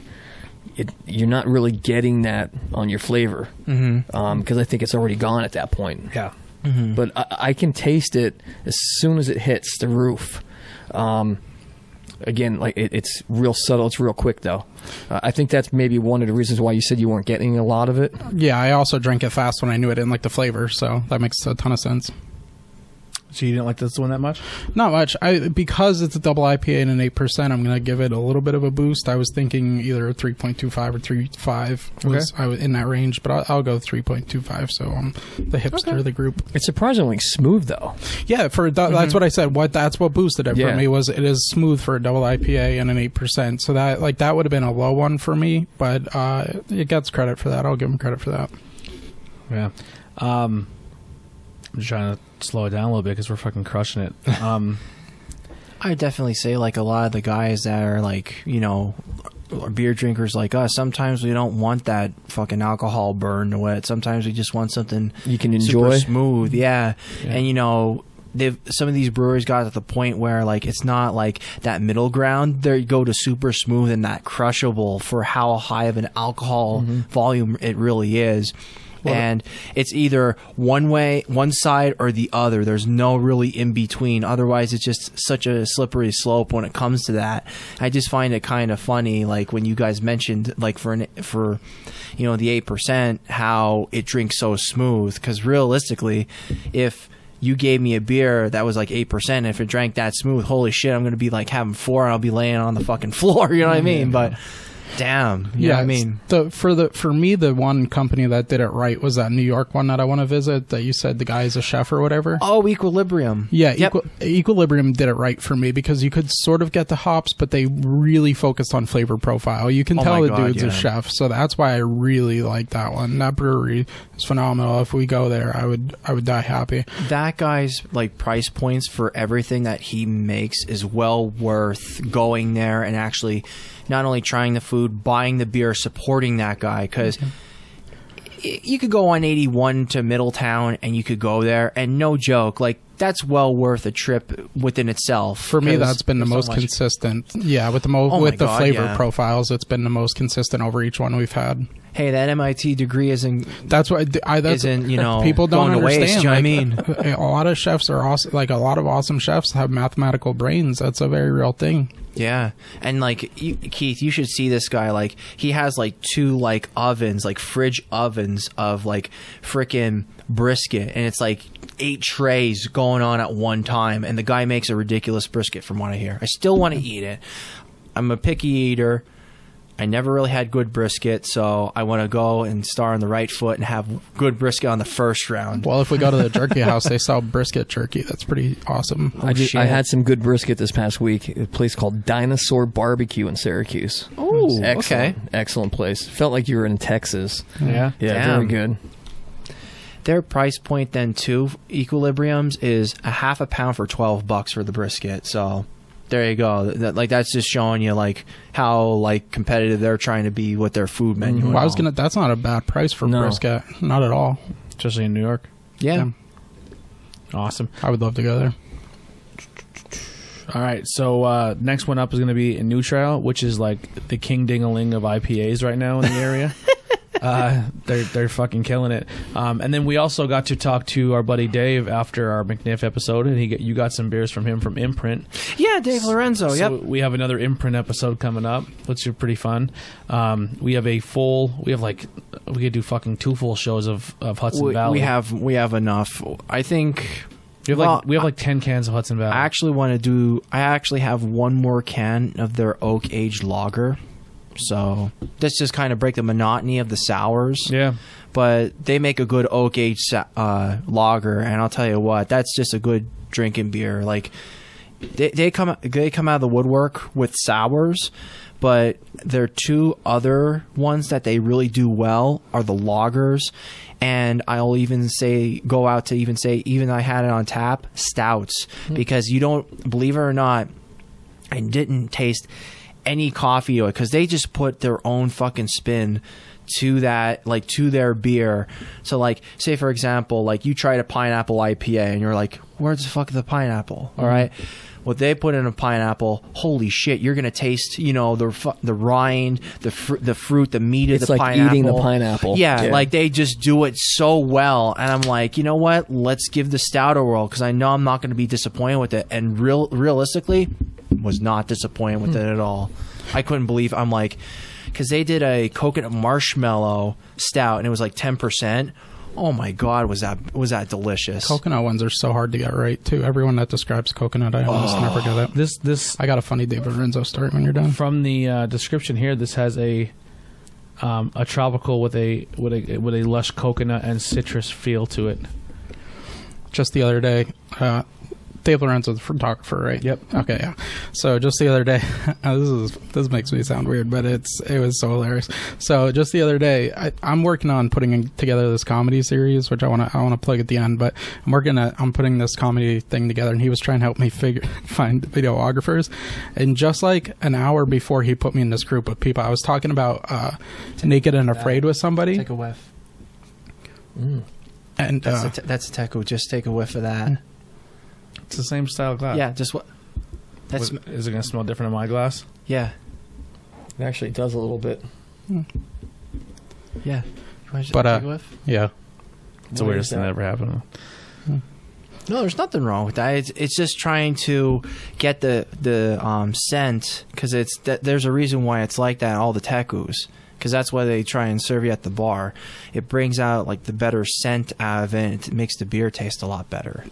you're not really getting that on your flavor. Because I think it's already gone at that point. Yeah. But I can taste it as soon as it hits the roof. Again, like it's real subtle. It's real quick, though. I think that's maybe one of the reasons why you said you weren't getting a lot of it. Yeah, I also drank it fast when I knew I didn't like the flavor, so that makes a ton of sense. So you didn't like this one that much? Not much. Because it's a double IPA and an 8%, I'm going to give it a little bit of a boost. I was thinking either 3.25 or 3.5 was I was in that range, but I'll go 3.25. So I'm the hipster of the group. It's surprisingly smooth, though. Yeah, that's what I said. That's what boosted it for me was it is smooth for a double IPA and an 8%. So that would have been a low one for me, but it gets credit for that. I'll give them credit for that. Yeah. I'm just trying to slow it down a little bit because we're fucking crushing it. I definitely say, like, a lot of the guys that are, like, you know, beer drinkers like us, sometimes we don't want that fucking alcohol burn to it. Sometimes we just want something you can enjoy. Super smooth. Yeah. And, you know, some of these breweries got to the point where, like, it's not like that middle ground. They go to super smooth and that crushable for how high of an alcohol volume it really is. And it's either one side or the other. There's no really in between. Otherwise, it's just such a slippery slope when it comes to that. I just find it kind of funny, like when you guys mentioned, like for you know, the 8%, how it drinks so smooth. Because realistically, if you gave me a beer that was like 8%, if it drank that smooth, holy shit, I'm going to be like having 4 and I'll be laying on the fucking floor. You know what I mean? But damn. You know what I mean? For me, the one company that did it right was that New York one that I want to visit that you said the guy is a chef or whatever. Oh, Equilibrium. Yeah, Equilibrium did it right for me because you could sort of get the hops, but they really focused on flavor profile. You can tell the dude's a chef, so that's why I really like that one. That brewery is phenomenal. If we go there, I would die happy. That guy's like price points for everything that he makes is well worth going there and actually not only trying the food, buying the beer, supporting that guy, because you could go on 81 to Middletown and you could go there, and no joke, like that's well worth a trip within itself. For me, that's been the most consistent. Yeah, with the flavor profiles, it's been the most consistent over each one we've had. Hey, that MIT degree isn't. That's what isn't, you know, people don't understand. Waste, you know what I mean? A lot of chefs are awesome. Like a lot of awesome chefs have mathematical brains. That's a very real thing. Yeah, and like Keith, you should see this guy. Like he has like 2 like ovens, like fridge ovens of like frickin' brisket, and it's like 8 trays going on at one time. And the guy makes a ridiculous brisket, from what I hear. I still want to eat it. I'm a picky eater. I never really had good brisket, so I want to go and start on the right foot and have good brisket on the first round. Well, if we go to the jerky house, they sell brisket jerky. That's pretty awesome. I had some good brisket this past week at a place called Dinosaur Barbecue in Syracuse. Oh, okay. Excellent place. Felt like you were in Texas. Yeah. Yeah, very good. Their price point then, too, Equilibrium's, is a half a pound for $12 for the brisket, so... There you go. That's just showing you like how like competitive they're trying to be with their food menu. Well, that's not a bad price for brisket. Not at all. Especially in New York. Yeah. Awesome. I would love to go there. All right. So next one up is going to be a New Trail, which is like the king ding-a-ling of IPAs right now in the area. They're fucking killing it. And then we also got to talk to our buddy Dave after our McNiff episode, and you got some beers from him from Imprint. Yeah, Dave Lorenzo. So we have another Imprint episode coming up, which is pretty fun. We could do fucking 2 full shows of Hudson Valley. We have enough. I think. We have like 10 cans of Hudson Valley. I actually have 1 more can of their oak aged lager. So this just kind of break the monotony of the sours. Yeah. But they make a good oak aged lager, and I'll tell you what, that's just a good drinking beer. Like they come out of the woodwork with sours, but their 2 other ones that they really do well are the lagers, and I'll even I had it on tap, stouts, because you don't, believe it or not, I didn't taste any coffee oil, because they just put their own fucking spin to that, like to their beer. So like, say for example, like you tried a pineapple IPA and you're like, where's the fuck the pineapple? All right, what they put in a pineapple, holy shit, you're gonna taste, you know, the rind, the fruit, the meat of the pineapple. It's like eating the pineapple. Yeah, like they just do it so well, and I'm like, you know what? Let's give the stout a whirl, because I know I'm not going to be disappointed with it. And realistically, was not disappointed with it at all. I couldn't believe. I'm like, because they did a coconut marshmallow stout and it was like 10%. Oh my God, was that delicious? Coconut ones are so hard to get right too. Everyone that describes coconut, I almost never get it. This I got a funny David Renzo story when you're done. from the description here. This has a tropical with a lush coconut and citrus feel to it. Just the other day, Dave Lorenzo's the photographer, right? Yep. Okay, yeah. So just the other day, this makes me sound weird, but it was so hilarious. So just the other day, I'm working on putting together this comedy series, which I want to plug at the end. But I'm putting this comedy thing together, and he was trying to help me find videographers. And just like an hour before he put me in this group of people, I was talking about Naked and Afraid with somebody. Take a whiff. And That's a Teku. Just take a whiff of that. It's the same style glass. Yeah, just what? Is it going to smell different in my glass? Yeah. It actually does a little bit. Yeah. You want to But, take a whiff? yeah. It's the weirdest thing that ever happened. No, there's nothing wrong with that. It's just trying to get the scent, because there's a reason why it's like that. All the Tekus, because that's why they try and serve you at the bar. It brings out like the better scent out of it. It makes the beer taste a lot better.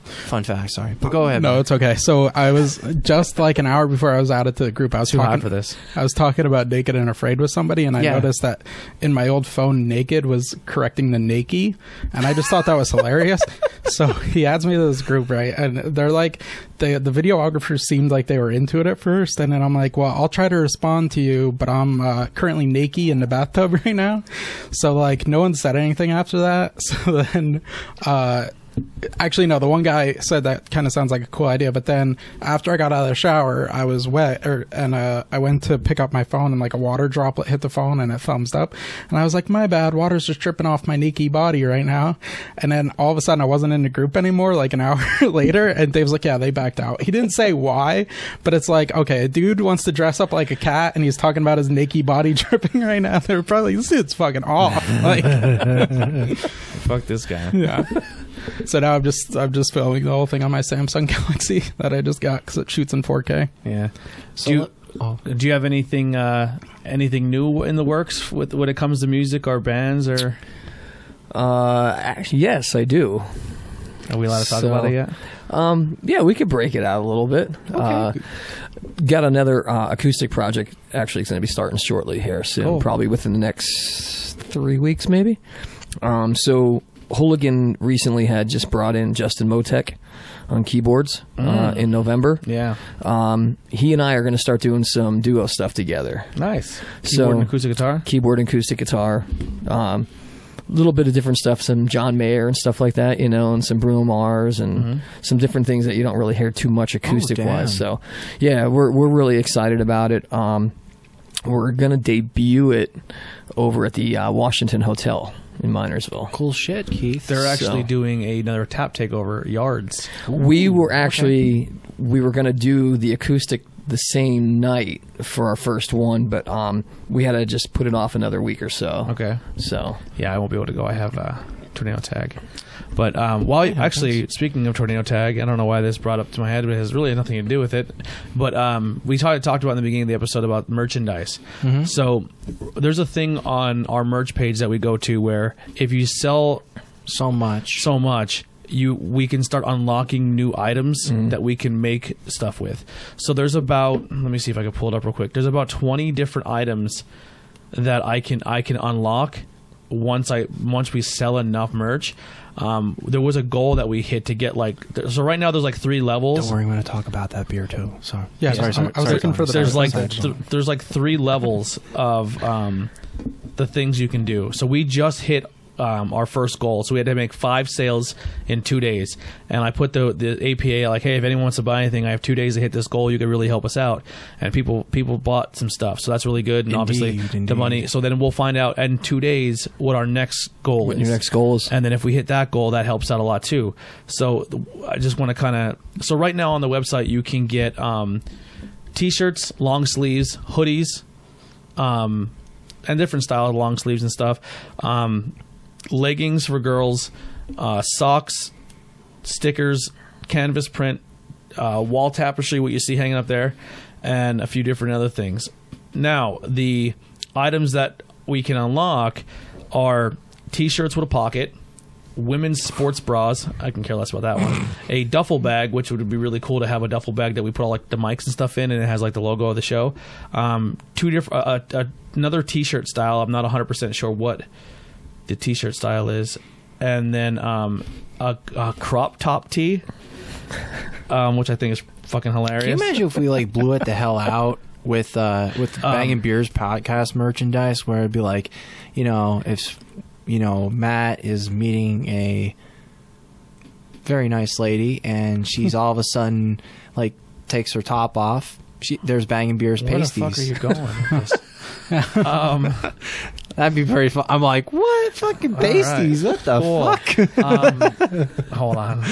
Fun fact, sorry, but go ahead. No, man. it's okay. So I was just like an hour before I was added to the group. I was Too hot talking for this. I was talking about Naked and Afraid with somebody, and I noticed that in my old phone, Naked was correcting the Nakey, and I just thought that was hilarious. So he adds me to this group, right? And they're like, the videographers seemed like they were into it at first, and then I'm like, well, I'll try to respond to you, but I'm currently naked in the bathtub right now. So like, no one said anything after that. So then, actually, no, the one guy said that kind of sounds like a cool idea, but then after I got out of the shower, I was wet, and I went to pick up my phone, and like a water droplet hit the phone, and it thumbs up, and I was like, my bad, water's just dripping off my naked body right now. And then all of a sudden I wasn't in the group anymore, like an hour later, and Dave's like, yeah, they backed out. He didn't say why, but it's like, okay, a dude wants to dress up like a cat, and he's talking about his naked body dripping right now. They're probably, this dude's fucking off. Like, Fuck this guy. yeah. So now I'm just filming the whole thing on my Samsung Galaxy that I just got because it shoots in 4K. Yeah. So Do you have anything new in the works when it comes to music or bands or? Actually, yes, I do. Are we allowed to talk about it yet? Yeah, we could break it out a little bit. Okay. Got another acoustic project. Actually, it's going to be starting shortly here soon, probably within the next 3 weeks, maybe. So Hooligan recently had just brought in Justin Motek on keyboards in November. Yeah. He and I are going to start doing some duo stuff together. Nice. Keyboard and acoustic guitar? Keyboard and acoustic guitar. A little bit of different stuff, some John Mayer and stuff like that, and some Bruno Mars and some different things that you don't really hear too much acoustic-wise. So, yeah, we're really excited about it. We're going to debut it over at the Washington Hotel in Minersville. cool shit, Keith. They're actually doing another tap takeover, Yards. We were going to do the acoustic the same night for our first one, but we had to just put it off another week or so. Okay. So yeah, I won't be able to go. I have Tornado Tag. But speaking of Tornado Tag, I don't know why this brought up to my head, but it has really nothing to do with it. But we talked about in the beginning of the episode about merchandise. Mm-hmm. So there's a thing on our merch page that we go to where if you sell so much, we can start unlocking new items that we can make stuff with. So there's about, let me see if I can pull it up real quick. There's about 20 different items that I can unlock once we sell enough merch. There was a goal that we hit to get so right now there's 3 levels. Don't worry, I'm going to talk about that beer too. Sorry. Yeah, sorry. I was looking for the. There's 3 levels of the things you can do. So we just hit our first goal, so we had to make 5 sales in 2 days, and I put the APA hey, if anyone wants to buy anything, I have 2 days to hit this goal, you could really help us out. And people bought some stuff, so that's really good. And obviously the money, so then we'll find out in 2 days what our next goal is. Your next goal is, and then if we hit that goal, that helps out a lot too. So I just want to so right now on the website you can get t-shirts, long sleeves, hoodies, and different style of long sleeves and stuff, leggings for girls, socks, stickers, canvas print, wall tapestry, what you see hanging up there, and a few different other things. Now, the items that we can unlock are t-shirts with a pocket, women's sports bras. I can care less about that one. A duffel bag, which would be really cool to have a duffel bag that we put all like the mics and stuff in, and it has like the logo of the show. Two different, another T-shirt style. I'm not 100% sure what the T-shirt style is, and then a crop top tee, which I think is fucking hilarious. Can you imagine if we like blew it the hell out with Bangin' Beers podcast merchandise, where it'd be like, if Matt is meeting a very nice lady and she's all of a sudden like takes her top off, there's Bangin' Beers pasties. Where the fuck are you going with this? That'd be very fun. I'm like, what fucking pasties? Right. What the fuck? Hold on.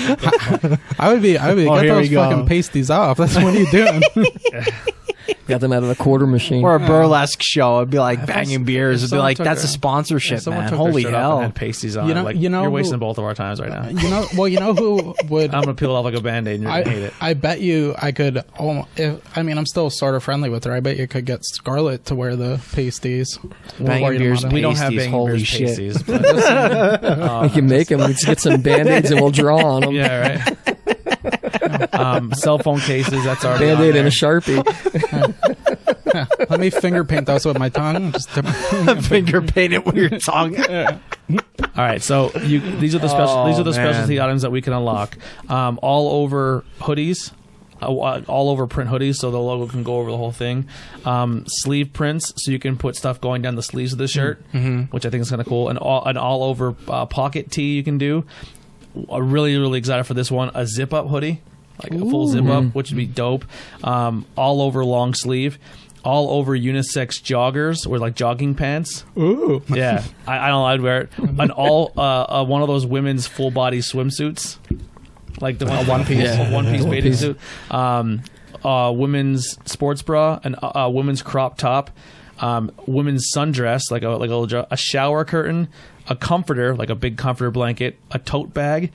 I would be get those fucking pasties off. That's what are you doing? Got them out of the quarter machine. Or a burlesque show. It'd be like Bangin' Beers. It'd be like, that's a sponsorship, man. Holy hell. And had pasties on. You're wasting both of our times right now. You know who would? I'm gonna peel it off like a Band-Aid and you're gonna hate it. I bet you I could. I'm still sort of friendly with her. I bet you could get Scarlett to wear the pasties. Bangin' Beers. We don't have Bangin' Holy Beers shit. pasties. But, we can make them. Let's get some Band-Aids and we'll draw on them. Yeah, right. Cell phone cases. That's our Band-Aid and a Sharpie. Let me finger paint those with my tongue. Just finger paint it with your tongue. All right, so these are the specialty items that we can unlock. All over hoodies, all over print hoodies, so the logo can go over the whole thing. Sleeve prints, so you can put stuff going down the sleeves of the shirt, which I think is kind of cool. And all over pocket tee you can do. I'm really, really excited for this one. A zip up hoodie, like a full zip up, which would be dope. All over long sleeve. All over unisex joggers or like jogging pants. Ooh, yeah. I don't know. I'd wear it. And all one of those women's full body swimsuits, like the one piece bathing suit. Women's sports bra and women's crop top. Women's sundress, like a shower curtain, a comforter, like a big comforter blanket, a tote bag,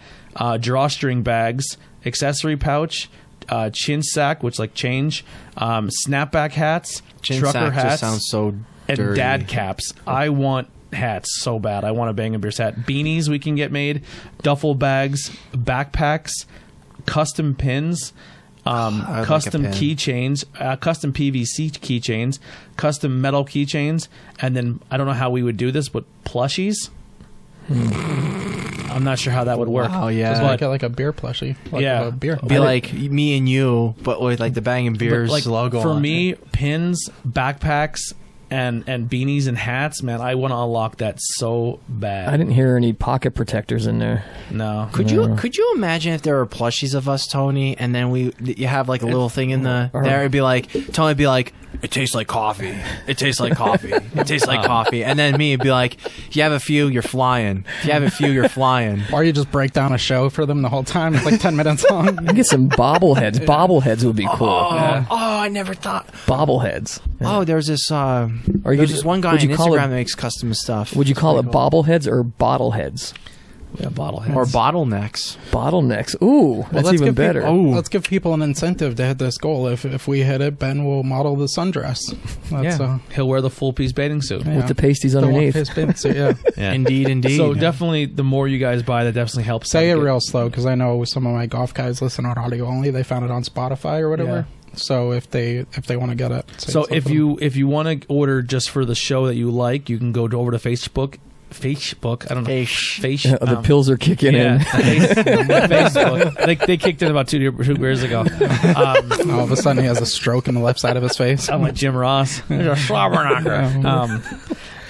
drawstring bags, accessory pouch. Chin sack, which like change, snapback hats, chin trucker sack hats, just sounds so and dirty. Dad caps. I want hats so bad. I want a Bangin' Beers hat. Beanies we can get made, duffel bags, backpacks, custom pins, custom keychains, custom PVC keychains, custom metal keychains, and then I don't know how we would do this, but plushies. I'm not sure how that would work. Oh yeah, but like a beer plushie. Yeah, a beer. Be like me and you, but with like the Bangin' Beers logo. For on me, it. pins, backpacks, and beanies and hats. Man, I want to unlock that so bad. I didn't hear any pocket protectors in there. No. Could you imagine if there were plushies of us, Tony, and then you have like a little thing in there? It'd be like Tony'd be like, it tastes like coffee. It tastes like coffee. It tastes like coffee. And then me would be like, if you have a few, you're flying. If you have a few, you're flying. Or you just break down a show for them the whole time. It's like 10 minutes long. You can get some bobbleheads. Bobbleheads would be cool. Oh, I never thought. Bobbleheads. Yeah. Oh, there's this this one guy on Instagram that makes custom stuff. Would you call it bobbleheads or bottleheads? Yeah, bottleheads. Or bottlenecks. Bottlenecks. Ooh, that's even better. Let's give people an incentive to hit this goal. If we hit it, Ben will model the sundress. He'll wear the full piece bathing suit. With the pasties underneath. Yeah. Indeed. So definitely, the more you guys buy, that definitely helps. Say it real slow, because I know some of my golf guys listen on audio only. They found it on Spotify or whatever. Yeah. So if they want to get it. So if you want to order just for the show that you like, you can go over to Facebook. I don't know. The pills are kicking in. Facebook. They kicked in about 2 years ago. All of a sudden, he has a stroke in the left side of his face. I'm like Jim Ross. There's a slobber knocker.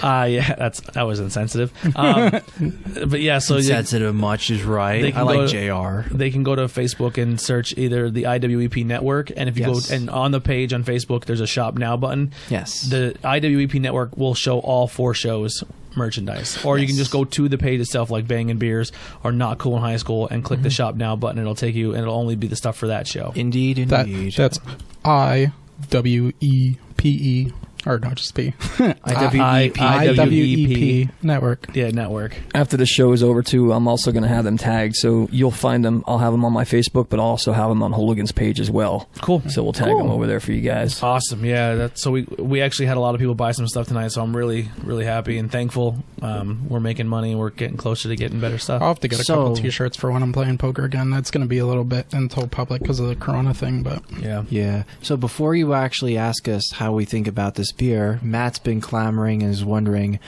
That was insensitive. But yeah, so insensitive much is right. I like JR. They can go to Facebook and search either the IWEP Network, and if you go and on the page on Facebook, there's a Shop Now button. Yes, the IWEP Network will show all 4 shows merchandise, or you can just go to the page itself, like Bangin' Beers or Not Cool in High School, and click the Shop Now button. It'll take you, and it'll only be the stuff for that show. Indeed. That's IWEPE Or no, just P. IWEP. IWEP Network. Yeah, network. After the show is over, too, I'm also going to have them tagged. So you'll find them. I'll have them on my Facebook, but I'll also have them on Hooligan's page as well. Cool. So we'll tag them over there for you guys. Awesome. Yeah. So we actually had a lot of people buy some stuff tonight, so I'm really, really happy and thankful. We're making money. We're getting closer to getting better stuff. I'll have to get a couple T-shirts for when I'm playing poker again. That's going to be a little bit until public because of the Corona thing, but... Yeah. So before you actually ask us how we think about this beer, Matt's been clamoring and is wondering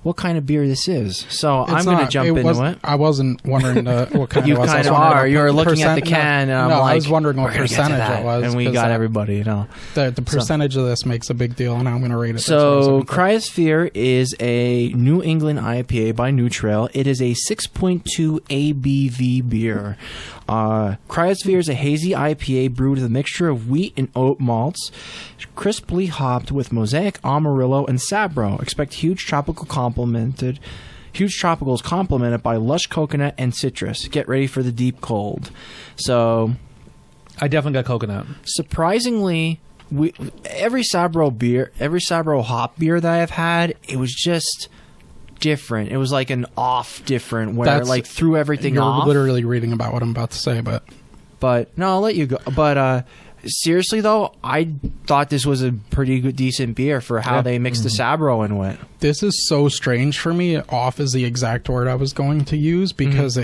what kind of beer this is. So I'm going to jump into it. I wasn't wondering what kind you it was. kind of are. You were looking at the can, and I'm like, I was wondering what percentage it was. And we got everybody, The percentage of this makes a big deal, and I'm going to rate it. So Cryosphere is a New England IPA by New Trail. It is a 6.2 ABV beer. Cryosphere is a hazy IPA brewed with a mixture of wheat and oat malts, crisply hopped with Mosaic, Amarillo, and Sabro. Expect huge tropicals complemented by lush coconut and citrus. Get ready for the deep cold. So, I definitely got coconut. Surprisingly, every Sabro hop beer that I've had, it was just different. It was like an off different where it like threw everything off. You're literally reading about what I'm about to say, but no, I'll let you go. But seriously though, I thought this was a pretty good, decent beer for how they mixed the Sabro in with. This is so strange for me. Off is the exact word I was going to use because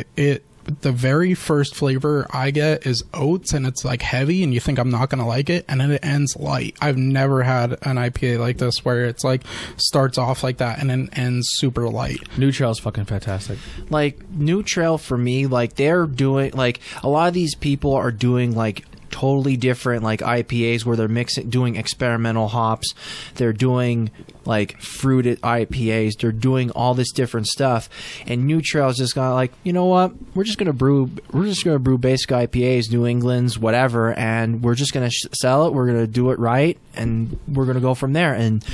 the very first flavor I get is oats, and it's like heavy, and you think I'm not going to like it, and then it ends light. I've never had an IPA like this where it's like starts off like that and then ends super light. New Trail's fucking fantastic. Like New Trail for me, like they're doing like a lot of these people are doing like totally different like IPAs where they're doing experimental hops. They're doing like fruited IPAs. They're doing all this different stuff. And New Trail's just got like, you know what? We're just gonna brew basic IPAs, New England's, whatever, and we're just gonna sell it. We're gonna do it right, and we're gonna go from there. And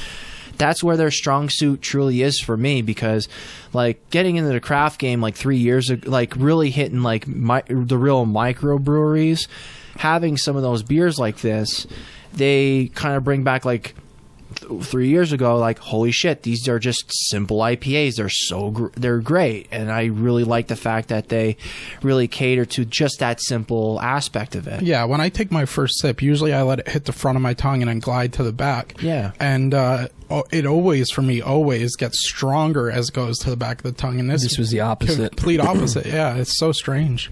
that's where their strong suit truly is for me, because like getting into the craft game like 3 years ago, like really hitting like the real microbreweries, having some of those beers like this, they kind of bring back like 3 years ago, like, holy shit, these are just simple IPAs. They're great. And I really like the fact that they really cater to just that simple aspect of it. Yeah, when I take my first sip, usually I let it hit the front of my tongue and then glide to the back. Yeah. And it always, for me, gets stronger as it goes to the back of the tongue. And this was the opposite. Complete opposite. Yeah, it's so strange.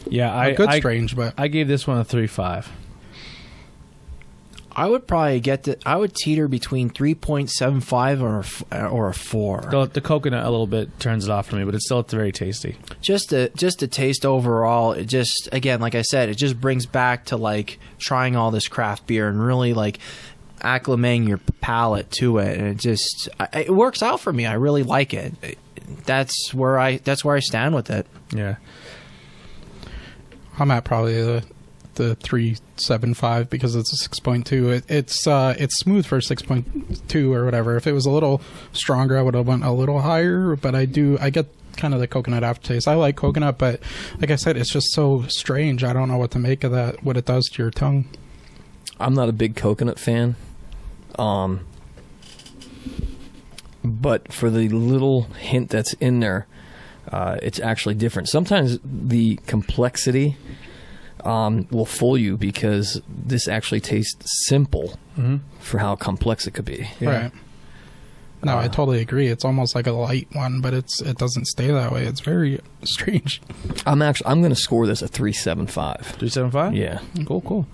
Yeah, strange, but I gave this one a 3.5. I would probably I would teeter between 3.75 or a 4. The coconut a little bit turns it off for me, but it's still very tasty. Just the taste overall, it just, again, like I said, it just brings back to like trying all this craft beer and really like acclimating your palate to it, and it works out for me. I really like it. That's where I stand with it. Yeah, I'm at probably the 3.75 because it's a 6.2. It's smooth for 6.2 or whatever. If it was a little stronger, I would have went a little higher. But I get kind of the coconut aftertaste. I like coconut, but like I said, it's just so strange. I don't know what to make of that. What it does to your tongue. I'm not a big coconut fan, but for the little hint that's in there, it's actually different. Sometimes the complexity will fool you because this actually tastes simple for how complex it could be. Yeah. Right. No, I totally agree. It's almost like a light one, but it doesn't stay that way. It's very strange. I'm going to score this a 3.75. 3.75? Yeah. Cool.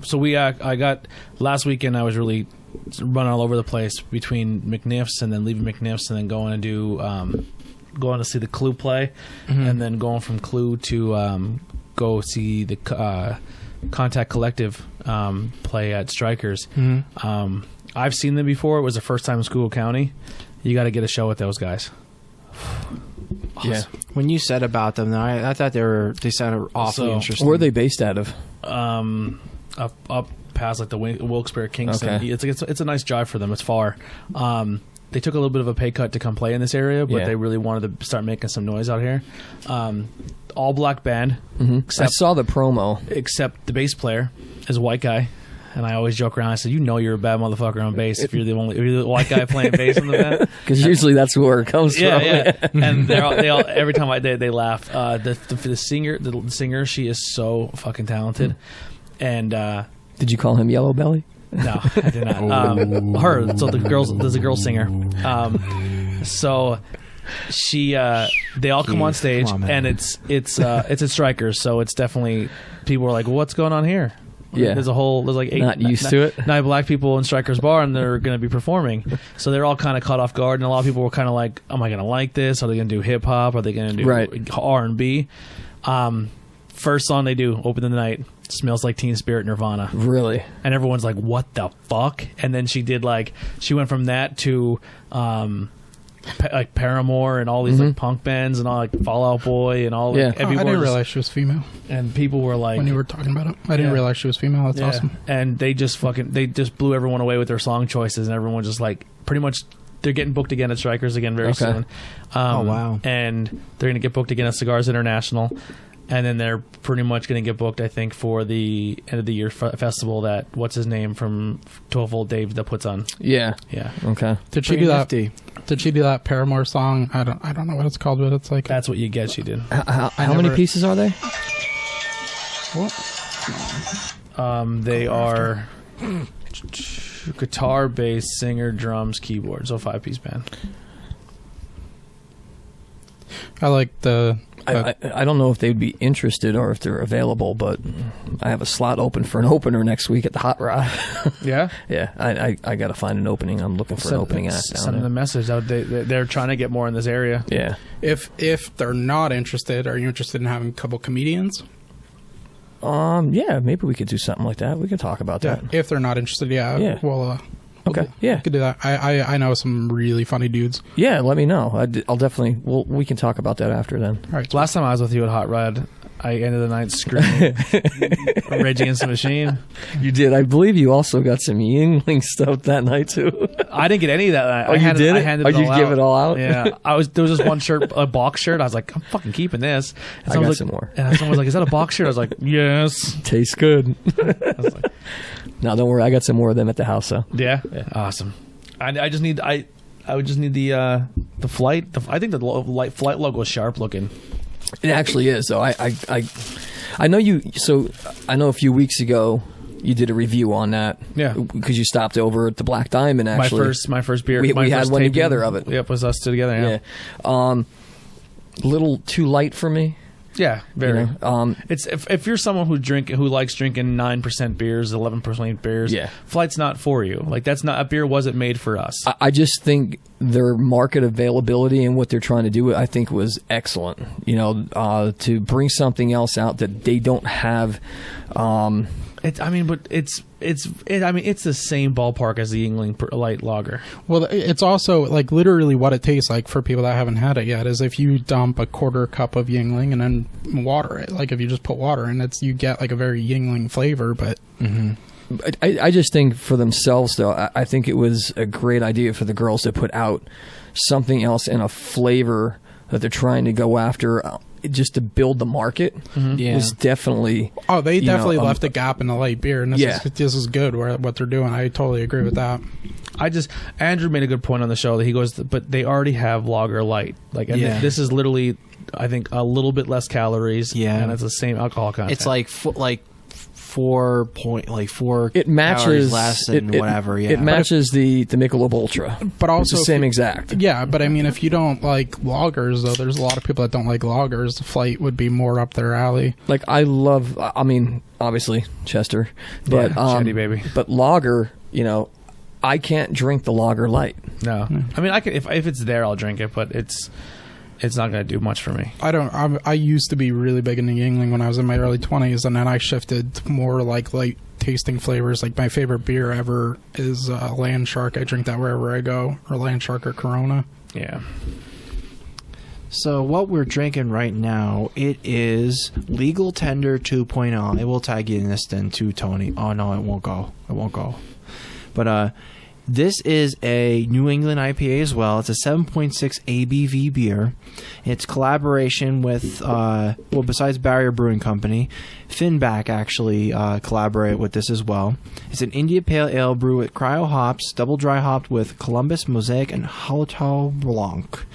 So I got last weekend. I was really running all over the place between McNiff's and then leaving McNiff's and then going to see the Clue play, and then going from Clue to go see the Contact Collective play at Strikers. I've seen them before. It was the first time in Schuylkill County. You got to get a show with those guys. Awesome. Yeah. When you said about them, I thought they sounded awfully interesting. Where are they based out of? Up past like the Wilkes-Barre, Kingston. Okay. It's a nice drive for them. It's far. They took a little bit of a pay cut to come play in this area, but they really wanted to start making some noise out here. All black band. I saw the promo. Except the bass player is a white guy. And I always joke around. I said, you're a bad motherfucker on bass if you're the white guy playing bass in the band. Because usually that's where it comes from. Yeah. And they all every time they laugh. The singer, she is so fucking talented. And did you call him Yellow Belly? no, I did not. So there's a girl singer. So she, they all come on stage, and it's at Strikers, so it's definitely people are like, well, what's going on here? Yeah, there's like 8 not used to it. 9 black people in Strikers Bar, and they're going to be performing. So they're all kind of caught off guard, and a lot of people were kind of like, am I going to like this? Are they going to do hip hop? Are they going to do R&B? First song they do, Open the Night, Smells Like Teen Spirit, Nirvana. Really? And everyone's like, what the fuck? And then she went from that to like Paramore and all these like punk bands and all like Fall Out Boy and all. Yeah. Like, and I didn't realize she was female. And people were like, when you were talking about it, I didn't realize she was female. That's awesome. And they just blew everyone away with their song choices, and everyone just like pretty much. They're getting booked again at Strikers again very soon. Oh wow! And they're going to get booked again at Cigars International, and then they're pretty much going to get booked, I think, for the end of the year festival that what's his name from 12 Volt Dave that puts on. Yeah. Okay. Did she do that? Did she do that Paramore song? I don't know what it's called, but it's like that's what you get. She did. How many pieces are they? What? They are guitar, bass, singer, drums, keyboard. So 5-piece band. I like the. I don't know if they'd be interested or if they're available, but I have a slot open for an opener next week at the Hot Rod. Yeah? Yeah, I got to find an opening. I'm looking for an opening act down Send them a message. They're trying to get more in this area. Yeah. If they're not interested, are you interested in having a couple comedians? Yeah, maybe we could do something like that. We could talk about that. If they're not interested, yeah. Well, okay. Yeah, we could do that. I know some really funny dudes. Yeah, let me know. I'll definitely. We can talk about that after then. All right. Last time I was with you at Hot Rod, I ended the night screaming Rage Against the Machine. You did. I believe you also got some Yingling stuff that night too. I didn't get any of that night. Oh, you did? I handed it you all give out. it all out? Yeah. There was just one shirt, a box shirt. I was like, I'm fucking keeping this. And I got like, some more. And someone was like, is that a box shirt? I was like, yes. Tastes good. I was like, no, don't worry. I got some more of them at the house, though. Yeah. Awesome. I just need I would just need the flight. I think the flight logo is sharp looking. It actually is. So I know you. So I know a few weeks ago you did a review on that. Yeah. Because you stopped over at the Black Diamond. Actually, my first beer. We my had first one taping. together of it. Yep, was us two together. Yeah. Little too light for me. Yeah, very. You know? It's if you're someone who likes drinking 9% beers, 11% beers. Yeah. Flight's not for you. Like that's not a beer. Wasn't made for us. I just think their market availability and what they're trying to do, I think, was excellent. You know, to bring something else out that they don't have. It's the same ballpark as the Yingling Light Lager. Well, it's also like literally what it tastes like for people that haven't had it yet is if you dump a quarter cup of Yingling and then water it. Like if you just put water in it, you get like a very Yingling flavor. But I just think for themselves, though, I think it was a great idea for the girls to put out something else in a flavor that they're trying to go after. Just to build the market was definitely. Oh, they definitely left a gap in the light beer, and this is good. What they're doing, I totally agree with that. Andrew made a good point on the show that he goes, but they already have lager light. Like, and this is literally, I think, a little bit less calories. Yeah, and it's the same alcohol content. It's like 4 it matches less than whatever. Yeah, it matches the Michelob Ultra, but also it's the same exact. Yeah, but I mean, if you don't like lagers, though, there's a lot of people that don't like lagers. The Flight would be more up their alley. Like I love, I mean, obviously Chester, but Chetty baby. But lager, you know, I can't drink the lager light. No, I mean, I can if it's there, I'll drink it, but it's not going to do much for me. I used to be really big into Yingling when I was in my early 20s, and then I shifted to more like light tasting flavors. Like my favorite beer ever is Land Shark. I drink that wherever I go, or Land Shark or Corona. Yeah. So what we're drinking right now, it is Legal Tender 2.0. I will tag you in this then too, Tony. Oh no, it won't go. But This is a New England IPA as well. It's a 7.6 ABV beer. It's collaboration with, besides Barrier Brewing Company, Finback actually collaborate with this as well. It's an India Pale Ale brewed with cryo hops, double dry hopped with Columbus, Mosaic, and Hallertau Blanc.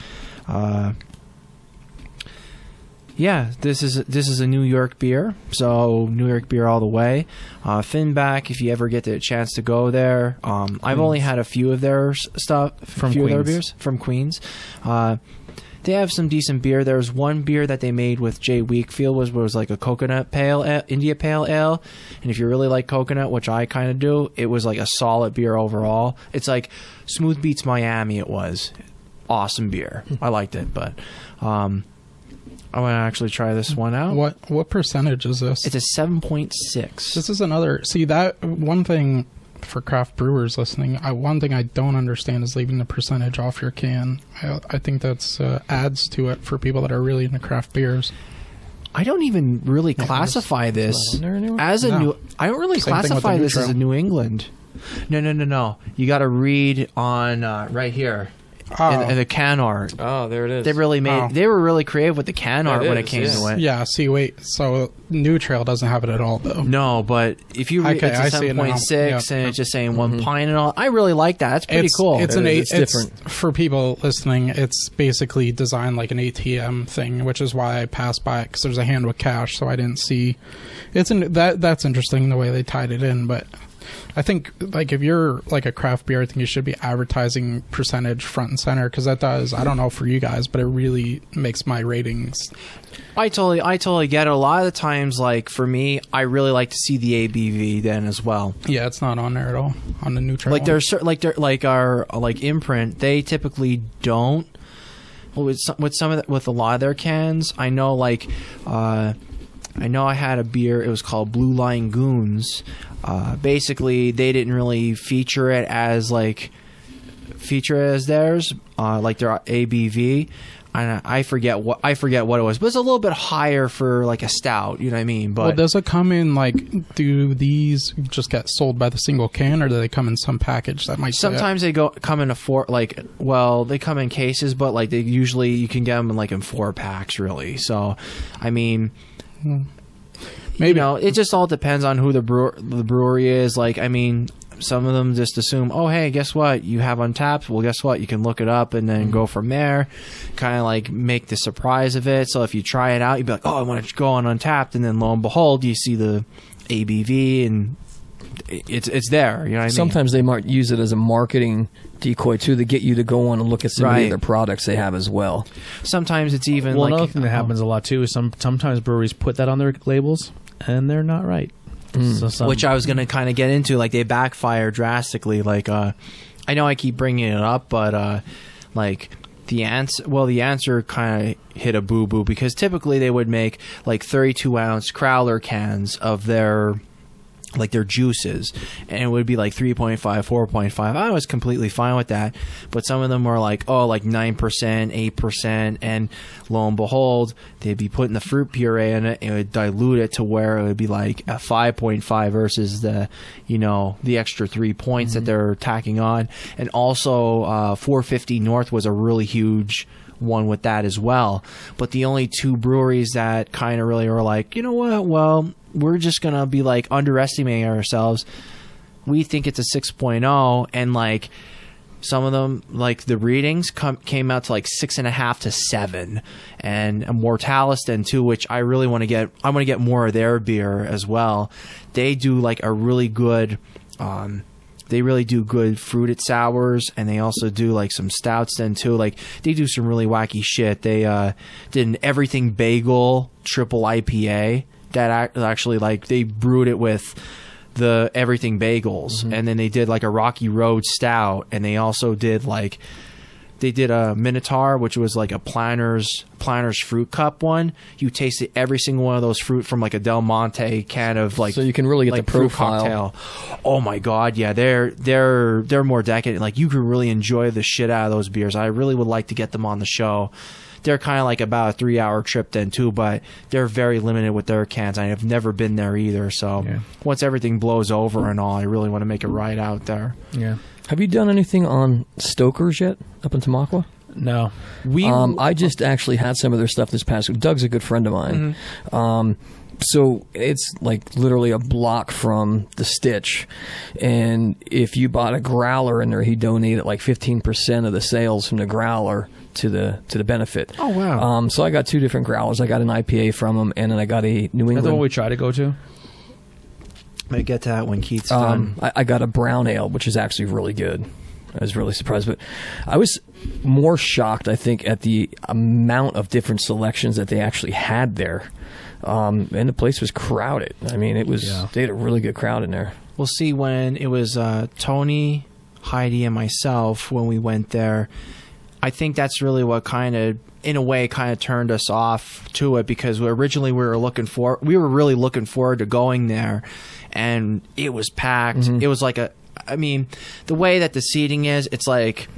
Yeah, this is a New York beer, so New York beer all the way. Finback, if you ever get the chance to go there, I've only had a few of their stuff, their beers from Queens. They have some decent beer. There's one beer that they made with Jay Weekfield was like a coconut pale ale, India Pale Ale, and if you really like coconut, which I kind of do, it was like a solid beer overall. It's like Smooth Beats Miami. It was awesome beer. I liked it, but. I want to actually try this one out. What percentage is this? It's a 7.6. This is another... See, that one thing for craft brewers listening, one thing I don't understand is leaving the percentage off your can. I think that's adds to it for people that are really into craft beers. I don't even really classify this as a new... I don't really classify this as a New England. No. You got to read on right here. And the can art. Oh, there it is. They really made. They were really creative with the can art when it came to it. Yeah. See, wait. So New Trail doesn't have it at all, though. No, but if you read, it's a 7.6, and it's just saying 1 pint and all. I really like that. That's pretty cool. It's different for people listening. It's basically designed like an ATM thing, which is why I passed by it because there's a hand with cash, so I didn't see. That's interesting the way they tied it in, but. I think, like, if you're, like, a craft beer, I think you should be advertising percentage front and center, because that does, I don't know for you guys, but it really makes my ratings. I totally get it. A lot of the times, like, for me, I really like to see the ABV then as well. Yeah, it's not on there at all, on the neutral like, there's certain, like, our, like, imprint, they typically don't. Well, with a lot of their cans, I know, like, I had a beer, it was called Blue Line Goons. Basically, they didn't really feature it as theirs, like their ABV. And I forget what it was, but it's a little bit higher for like a stout. You know what I mean? But does it come in like? Do these just get sold by the single can, or do they come in some package that might? Sometimes they come in they come in cases, but like they usually you can get them in 4 packs, really. So, I mean. Maybe. It just all depends on who the brewery is. Like, I mean, some of them just assume, oh, hey, guess what? You have Untapped. Well, guess what? You can look it up and then go from there. Kind of like make the surprise of it. So if you try it out, you'd be like, oh, I want to go on Untapped. And then lo and behold, you see the ABV and it's there. You know what I mean? Sometimes they might use it as a marketing decoy too to get you to go on and look at some of the other products they have as well. Sometimes it's even another thing that happens a lot too is sometimes breweries put that on their labels and they're not right. Which I was going to kind of get into. Like, they backfire drastically. Like, I know I keep bringing it up, but like the answer kind of hit a boo-boo because typically they would make like 32-ounce Crowler cans of their juices, and it would be like 3.5, 4.5. I was completely fine with that, but some of them were like 9%, 8%, and lo and behold, they'd be putting the fruit puree in it, and it would dilute it to where it would be like a 5.5 versus the extra 3 points that they're tacking on. And also 450 North was a really huge one with that as well. But the only 2 breweries that kind of really were like, you know what, well, we're just going to be like underestimating ourselves. We think it's a 6.0, and like some of them, like the readings came out to like 6.5 to 7, and a Mortalis then too, which I really want to get. I want to get more of their beer as well. They do like a really good. They really do good fruited sours, and they also do like some stouts then too. Like they do some really wacky shit. They did an Everything Bagel triple IPA that actually like they brewed it with the Everything Bagels, and then they did like a Rocky Road stout, and they also did like they did a Minotaur, which was like a Planner's fruit cup one. You tasted every single one of those fruit from like a Del Monte can of like, so you can really get like the profile. Cocktail. Oh my god, yeah, they're more decadent. Like you can really enjoy the shit out of those beers. I really would like to get them on the show. They're kind of like about a 3-hour trip then too, but they're very limited with their cans. I have never been there either. So once everything blows over and all, I really want to make a ride out there. Yeah. Have you done anything on Stoker's yet up in Tamaqua? No. I just actually had some of their stuff this past week. Doug's a good friend of mine. So it's like literally a block from the Stitch. And if you bought a growler in there, he donated like 15% of the sales from the growler to the benefit. Oh, wow. So I got 2 different growlers. I got an IPA from him, and then I got a New England. That's the one we try to go to? Might get to that when Keith's done. I got a brown ale, which is actually really good. I was really surprised, but I was more shocked, I think, at the amount of different selections that they actually had there. And the place was crowded. I mean, they had a really good crowd in there. We'll see when it was Tony, Heidi, and myself when we went there. I think that's really what kind of, in a way, kind of turned us off to it, because originally we were really looking forward to going there, and it was packed. It was like the way that the seating is, it's like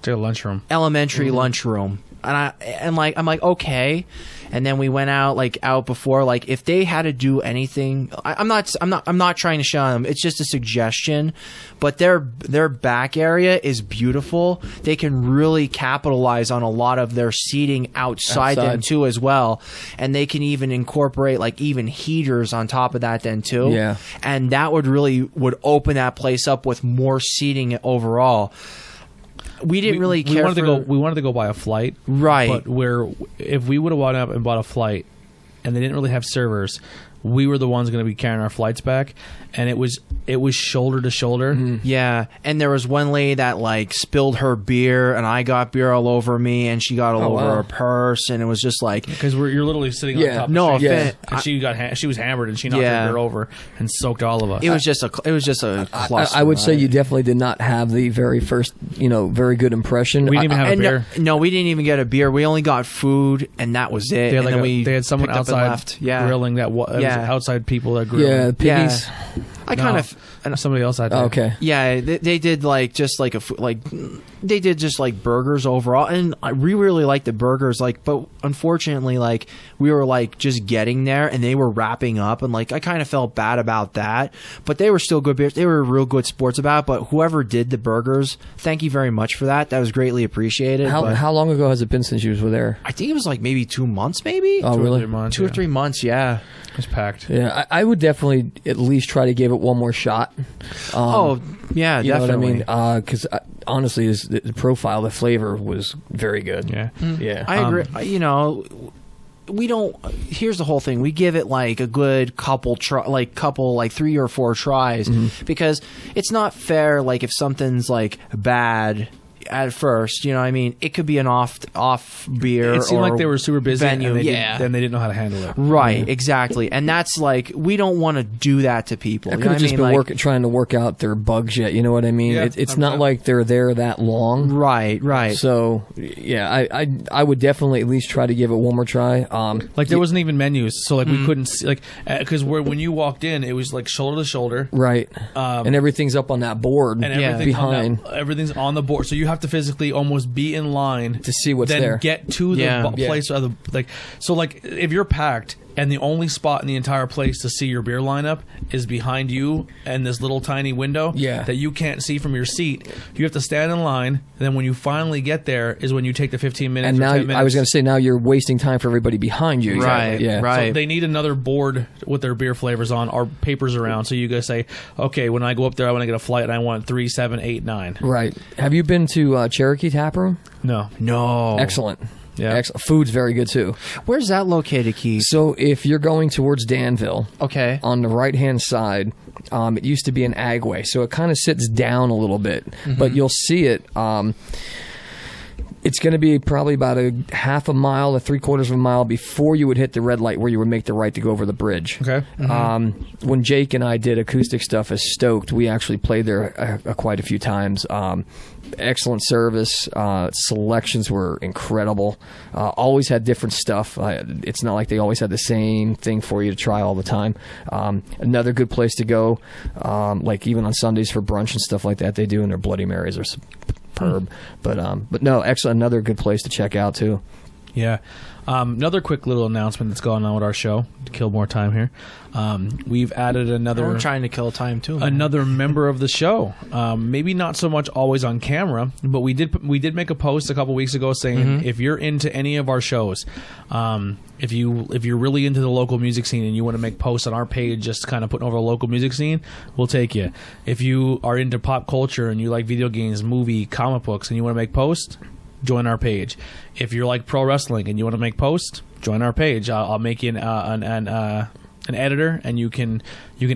a lunchroom, elementary lunchroom, and I'm like okay. And then we went out before, like, if they had to do anything, I'm not trying to shun them. It's just a suggestion, but their back area is beautiful. They can really capitalize on a lot of their seating outside then too as well, and they can even incorporate like even heaters on top of that then too. Yeah, and that would open that place up with more seating overall. We didn't really care. We wanted to go buy a flight, right? But if we would have went up and bought a flight, and they didn't really have servers, we were the ones going to be carrying our flights back, and it was shoulder to shoulder. Yeah, and there was one lady that like spilled her beer, and I got beer all over me, and she got all over her purse, and it was just like, because you're literally sitting on top. No of the offense. And she was hammered, and she knocked her beer over and soaked all of us. It was just a cluster. I would say you definitely did not have the very first, very good impression. We didn't even have a beer. No, we didn't even get a beer. We only got food, and that was it. They had someone outside grilling that. Outside people that grew. Yeah, piggies. Somebody else had. Okay. Yeah, they did they did just like burgers overall, and we really liked the burgers. But unfortunately, we were just getting there, and they were wrapping up, and I kind of felt bad about that. But they were still good beers. They were real good sports about it. But whoever did the burgers, thank you very much for that. That was greatly appreciated. How long ago has it been since you were there? I think it was maybe 2 months, maybe. Oh, really? 3 months, 2 or 3 months. Yeah. It was packed. Yeah, I would definitely at least try to give it one more shot. Yeah, you definitely. know what I mean? Because honestly, the profile, the flavor was very good. Yeah. Yeah. I agree. We don't. Here's the whole thing. We give it a good couple 3 or 4 tries, because it's not fair. If something's bad at first, it could be an off beer. It seemed or like they were super busy, venue. and they didn't know how to handle it. Right, exactly, and that's we don't want to do that to people. I could have just been trying to work out their bugs yet. You know what I mean? Yeah, it's not like they're there that long. Right. So yeah, I would definitely at least try to give it one more try. There wasn't even menus, so we couldn't see because when you walked in, it was shoulder to shoulder. Right, and everything's up on that board and everything behind. Everything's on the board, so you have to physically almost be in line to see what's then there. Get to the place of the if you're packed and the only spot in the entire place to see your beer lineup is behind you and this little tiny window that you can't see from your seat, you have to stand in line. And then when you finally get there is when you take the 15 minutes. And now 10 minutes. I was going to say, now you're wasting time for everybody behind you. Right. Yeah. Right. So they need another board with their beer flavors on or papers around. So you guys say, okay, when I go up there, I want to get a flight and I want 3, 7, 8, 9. Right. Have you been to Cherokee Tap Room? No. Excellent. Yeah. Food's very good too. Where's that located, Keith? So if you're going towards Danville, okay, on the right hand side, it used to be an agway, so it kind of sits down a little bit, but you'll see it. It's going to be probably about a half a mile to 3/4 of a mile before you would hit the red light where you would make the right to go over the bridge. Okay. When Jake and I did acoustic stuff as Stoked, we actually played there quite a few times. Excellent service. Selections were incredible. Always had different stuff. It's not like they always had the same thing for you to try all the time. Another good place to go, even on Sundays for brunch and stuff like that, they do, and their Bloody Marys are superb. But no, excellent. Another good place to check out too. Yeah. Another quick little announcement that's going on with our show to kill more time here. We've added another. We're trying to kill time too. Man. Another member of the show. Maybe not so much always on camera, but we did make a post a couple weeks ago saying if you're into any of our shows, if you're really into the local music scene and you want to make posts on our page, just kind of putting over a local music scene, we'll take you. If you are into pop culture and you like video games, movie, comic books, and you want to make posts, join our page. If you're like pro wrestling and you want to make posts, join our page. I'll make you an editor, and you can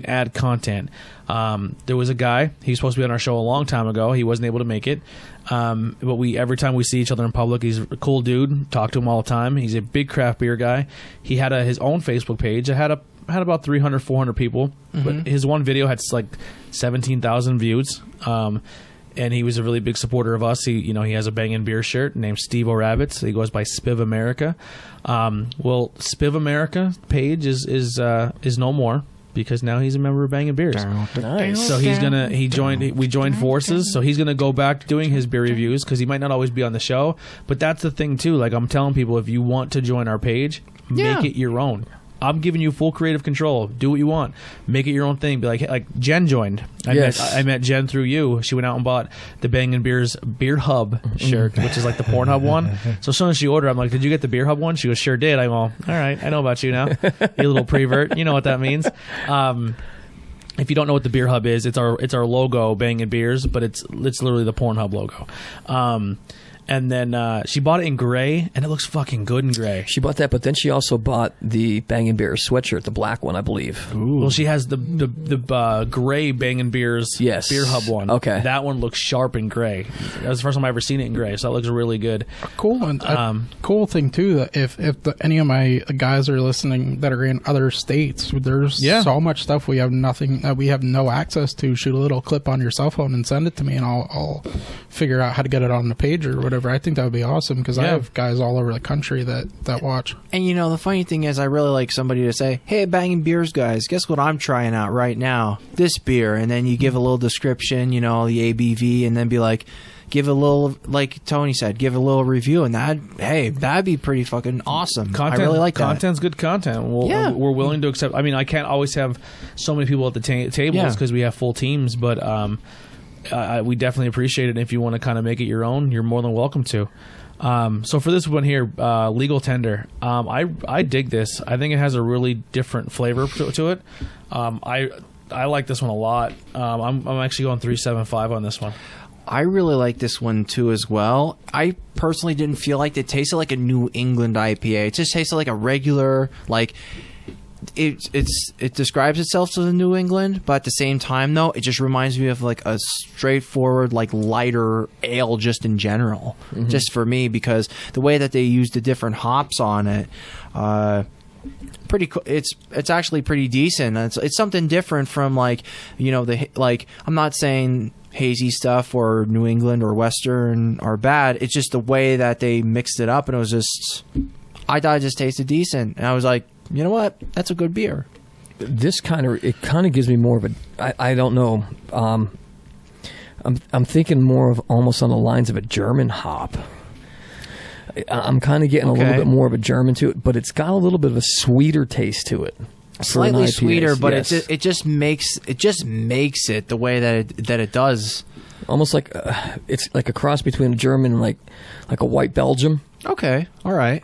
add content. There was a guy, he was supposed to be on our show a long time ago. He wasn't able to make it. But every time we see each other in public, he's a cool dude. Talk to him all the time. He's a big craft beer guy. He had his own Facebook page. It had about 300, 400 people. But his one video had like 17,000 views. And he was a really big supporter of us. He has a Bangin beer shirt named Steve O'Rabbits. He goes by Spiv America. Well, Spiv America page is no more because now he's a member of Bangin Beers. Nice. So we joined forces. So he's gonna go back doing his beer reviews because he might not always be on the show. But that's the thing too. Like I'm telling people, if you want to join our page, make it your own. I'm giving you full creative control. Do what you want. Make it your own thing. Be like Jen joined. I met Jen through you. She went out and bought the Bangin Beers Beer Hub shirt, which is like the Pornhub one. So as soon as she ordered, I'm like, "Did you get the Beer Hub one?" She goes, "Sure did." I'm all right. I know about you now. You little prevert. You know what that means. If you don't know what the Beer Hub is, it's our logo, Bangin Beers, but it's literally the Pornhub logo. And then she bought it in gray, and it looks fucking good in gray. She bought that, but then she also bought the Bangin Beers sweatshirt, the black one, I believe. Ooh. Well, she has the gray Bangin Beers Beer Hub one. Okay. That one looks sharp in gray. That was the first time I ever seen it in gray, so that looks really good. Cool. And cool thing, too, that if any of my guys are listening that are in other states, there's so much stuff we have no access to. Shoot a little clip on your cell phone and send it to me, and I'll figure out how to get it on the page or whatever. I think that would be awesome because I have guys all over the country that watch. And the funny thing is, I really like somebody to say, "Hey, Bangin Beers guys, guess what I'm trying out right now? This beer." And then you give a little description, the ABV, and then be like, give a little, like Tony said, give a little review, and that'd be pretty fucking awesome. Content, I really like that. Content's good content. We're willing to accept. I mean, I can't always have so many people at the tables because we have full teams, but we definitely appreciate it. If you want to kind of make it your own, you're more than welcome to. So for this one here, Legal Tender, I dig this. I think it has a really different flavor to it. I like this one a lot. I'm actually going 3.75 on this one. I really like this one too as well. I personally didn't feel like it tasted like a New England IPA. It just tasted like a regular, like it describes itself as a New England, but at the same time though, it just reminds me of like a straightforward, like lighter ale just in general. Just for me, because the way that they use the different hops on it, pretty cool. It's actually pretty decent. It's something different from like I'm not saying hazy stuff or New England or Western are bad. It's just the way that they mixed it up, and it was just, I thought it just tasted decent, and I was like, you know what? That's a good beer. This kind of gives me more of a, I don't know. I'm thinking more of almost on the lines of a German hop. I'm kind of getting a little bit more of a German to it, but it's got a little bit of a sweeter taste to it. Slightly sweeter, but it just makes it the way that it does. Almost like it's like a cross between a German and like a white Belgium. Okay, all right.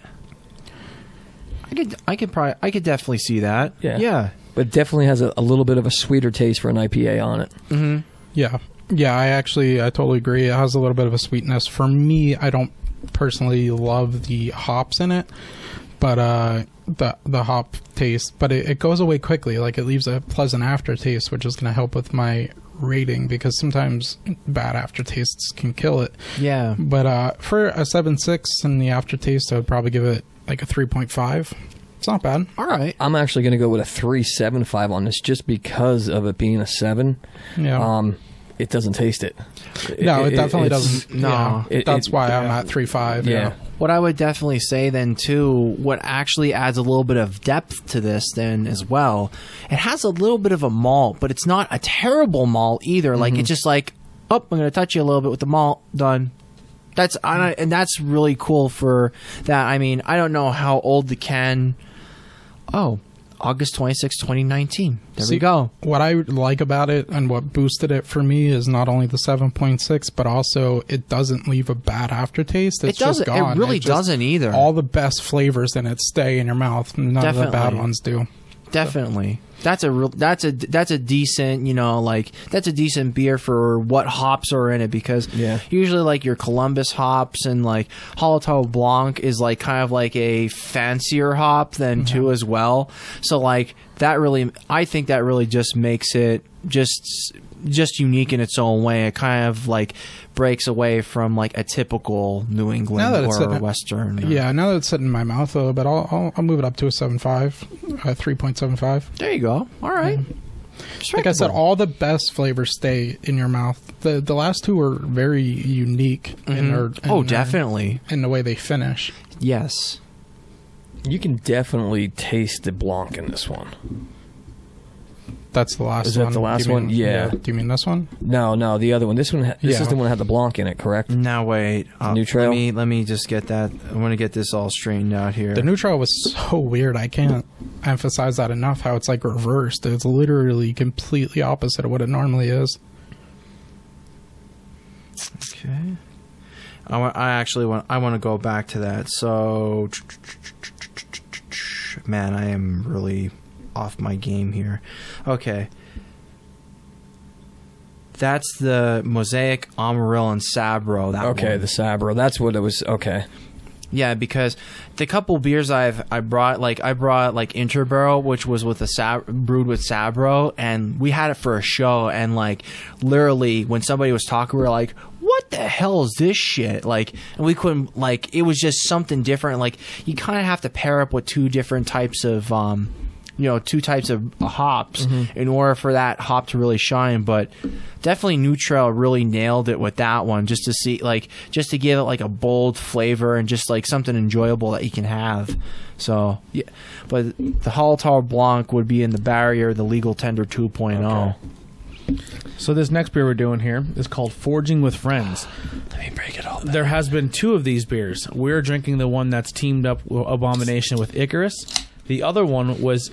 I could definitely see that. Yeah. But it definitely has a little bit of a sweeter taste for an IPA on it. Mm-hmm. Yeah. I totally agree. It has a little bit of a sweetness. For me, I don't personally love the hops in it, but the hop taste, but it goes away quickly. Like, it leaves a pleasant aftertaste, which is going to help with my rating, because sometimes bad aftertastes can kill it. Yeah. But for a 7.6 in the aftertaste, I would probably give it like a 3.5. It's not bad. All right. I'm actually going to go with a 3.75 on this, just because of it being a 7. Yeah. It doesn't taste it. No, it definitely doesn't. No. Yeah, that's why I'm at 3.5. Yeah. What I would definitely say then too, what actually adds a little bit of depth to this then as well, it has a little bit of a malt, but it's not a terrible malt either. Like, it's just like, oh, I'm going to touch you a little bit with the malt, done. And that's really cool for that. I mean, I don't know how old the can. Oh, August 26, 2019. There we go. What I like about it and what boosted it for me is not only the 7.6, but also it doesn't leave a bad aftertaste. It's just gone. It really doesn't either. All the best flavors in it stay in your mouth. None of the bad ones do. Definitely. That's a decent, that's a decent beer for what hops are in it, because usually like your Columbus hops and like Hallertau Blanc is like kind of like a fancier hop than too as well. So like I think that really just makes it just unique in its own way. It kind of like breaks away from like a typical New England or Western. Yeah, now that it's sitting in my mouth a little bit, I'll move it up to a 7.5, 3.75. There you go. All right. Like I said, all the best flavors stay in your mouth. The last two are very unique in their definitely in the way they finish. Yes. You can definitely taste the Blanc in this one. That's the last one. Is that the last one? Yeah. Do you mean this one? No, the other one. This one. This is the one that had the Blanc in it, correct? Now wait. New Trail? Let me just get that. I want to get this all straightened out here. The New Trail was so weird. I can't emphasize that enough. How it's like reversed. It's literally completely opposite of what it normally is. Okay. I want to go back to that. So, man, I am really off my game here. Okay. That's the Mosaic, Amarillo, and Sabro. The Sabro. That's what it was. Okay. Yeah, because the couple beers I brought like Interbarrel, which was with brewed with Sabro, and we had it for a show, and like literally when somebody was talking, we were like, what the hell is this shit? Like, and we couldn't, like, it was just something different. Like, you kind of have to pair up with two different types of two types of hops in order for that hop to really shine. But definitely New Trail really nailed it with that one, just to give it like a bold flavor and just like something enjoyable that you can have. So yeah, but the Hallertau Blanc would be in the barrier, the Legal Tender 2.0. Okay. So this next beer we're doing here is called Forging with Friends. Let me break it all down. There has been two of these beers. We're drinking the one that's teamed up with Abomination with Icarus. The other one was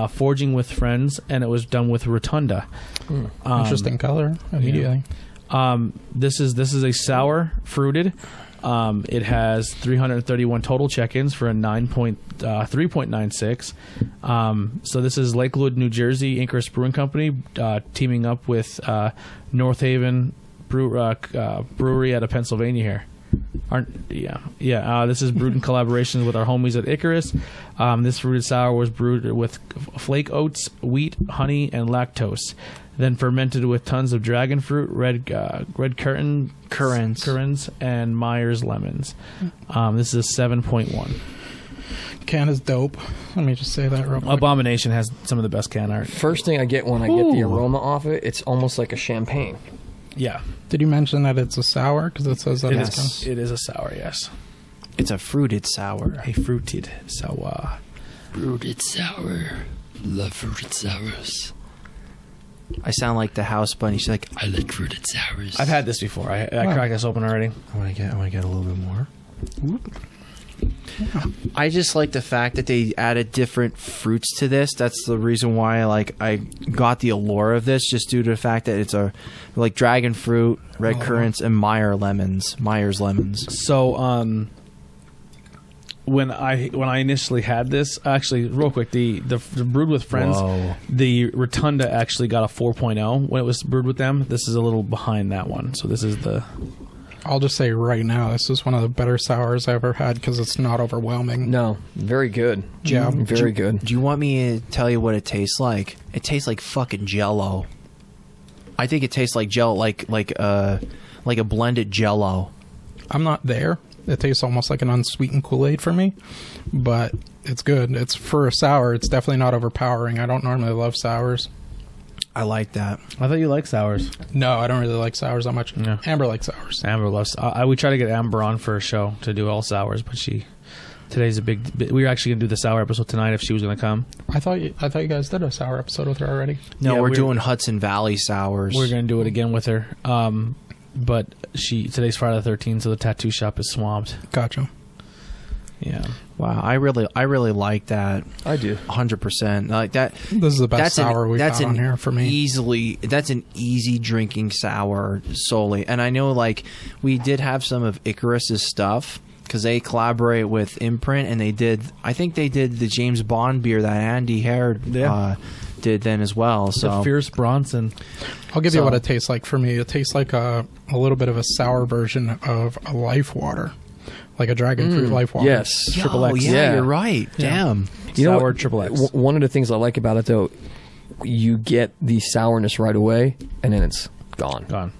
Forging with Friends, and it was done with Rotunda. Interesting color immediately. This is a sour fruited. It has 331 total check-ins for a 3.96. So this is Lakewood, New Jersey, Icarus Brewing Company, teaming up with North Haven Brewery out of Pennsylvania here. This is brewed in collaboration with our homies at Icarus. This fruited sour was brewed with flake oats, wheat, honey, and lactose. Then fermented with tons of dragon fruit, red currants, and Myers lemons. This is a 7.1. Can is dope. Let me just say that real quick. Abomination has some of the best can art. First thing I get when I get the aroma off it, it's almost like a champagne. Yeah. Did you mention that it's a sour? Because it says that it is a sour, yes. It's a fruited sour. A fruited sour. Fruited sour. Love fruited sours. I sound like the house bunny. She's like, I like fruited sours. I've had this before. I cracked this open already. I want to get a little bit more. I just like the fact that they added different fruits to this. That's the reason why I got the allure of this, just due to the fact that it's a like dragon fruit, red currants, and Myers lemons. So when I initially had this, actually real quick, the brewed with friends, the Rotunda actually got a 4.0 when it was brewed with them. This is a little behind that one. So this is the... I'll just say right now, this is one of the better sours I've ever had because it's not overwhelming. No, very good. Yeah, very good. Do you want me to tell you what it tastes like? It tastes like fucking Jell-O. I think it tastes like Jell, like a blended Jell-O. I'm not there. It tastes almost like an unsweetened Kool-Aid for me, but it's good. It's for a sour. It's definitely not overpowering. I don't normally love sours. I like that. I thought you liked sours. No, I don't really like sours that much. Yeah. Amber likes sours. Amber loves... we try to get Amber on for a show to do all sours, but today's a big... We were actually going to do the sour episode tonight if she was going to come. I thought you guys did a sour episode with her already. No, we're doing Hudson Valley sours. We're going to do it again with her. but today's Friday the 13th, so the tattoo shop is swamped. Gotcha. Yeah. Wow, I really like that. I do. 100%. Like that. This is the best sour we've got on here for me. That's an easy drinking sour solely. And I know, like, we did have some of Icarus's stuff because they collaborate with Imprint, and I think they did the James Bond beer that Andy Hare did then as well. So the Fierce Bronson. I'll give you what it tastes like for me. It tastes like a little bit of a sour version of a Life Water. Like a dragon fruit Life Water. Yes. Triple X. Yeah, you're right. Yeah. Damn. You know Sour what? Triple X. One of the things I like about it, though, you get the sourness right away, and then it's gone.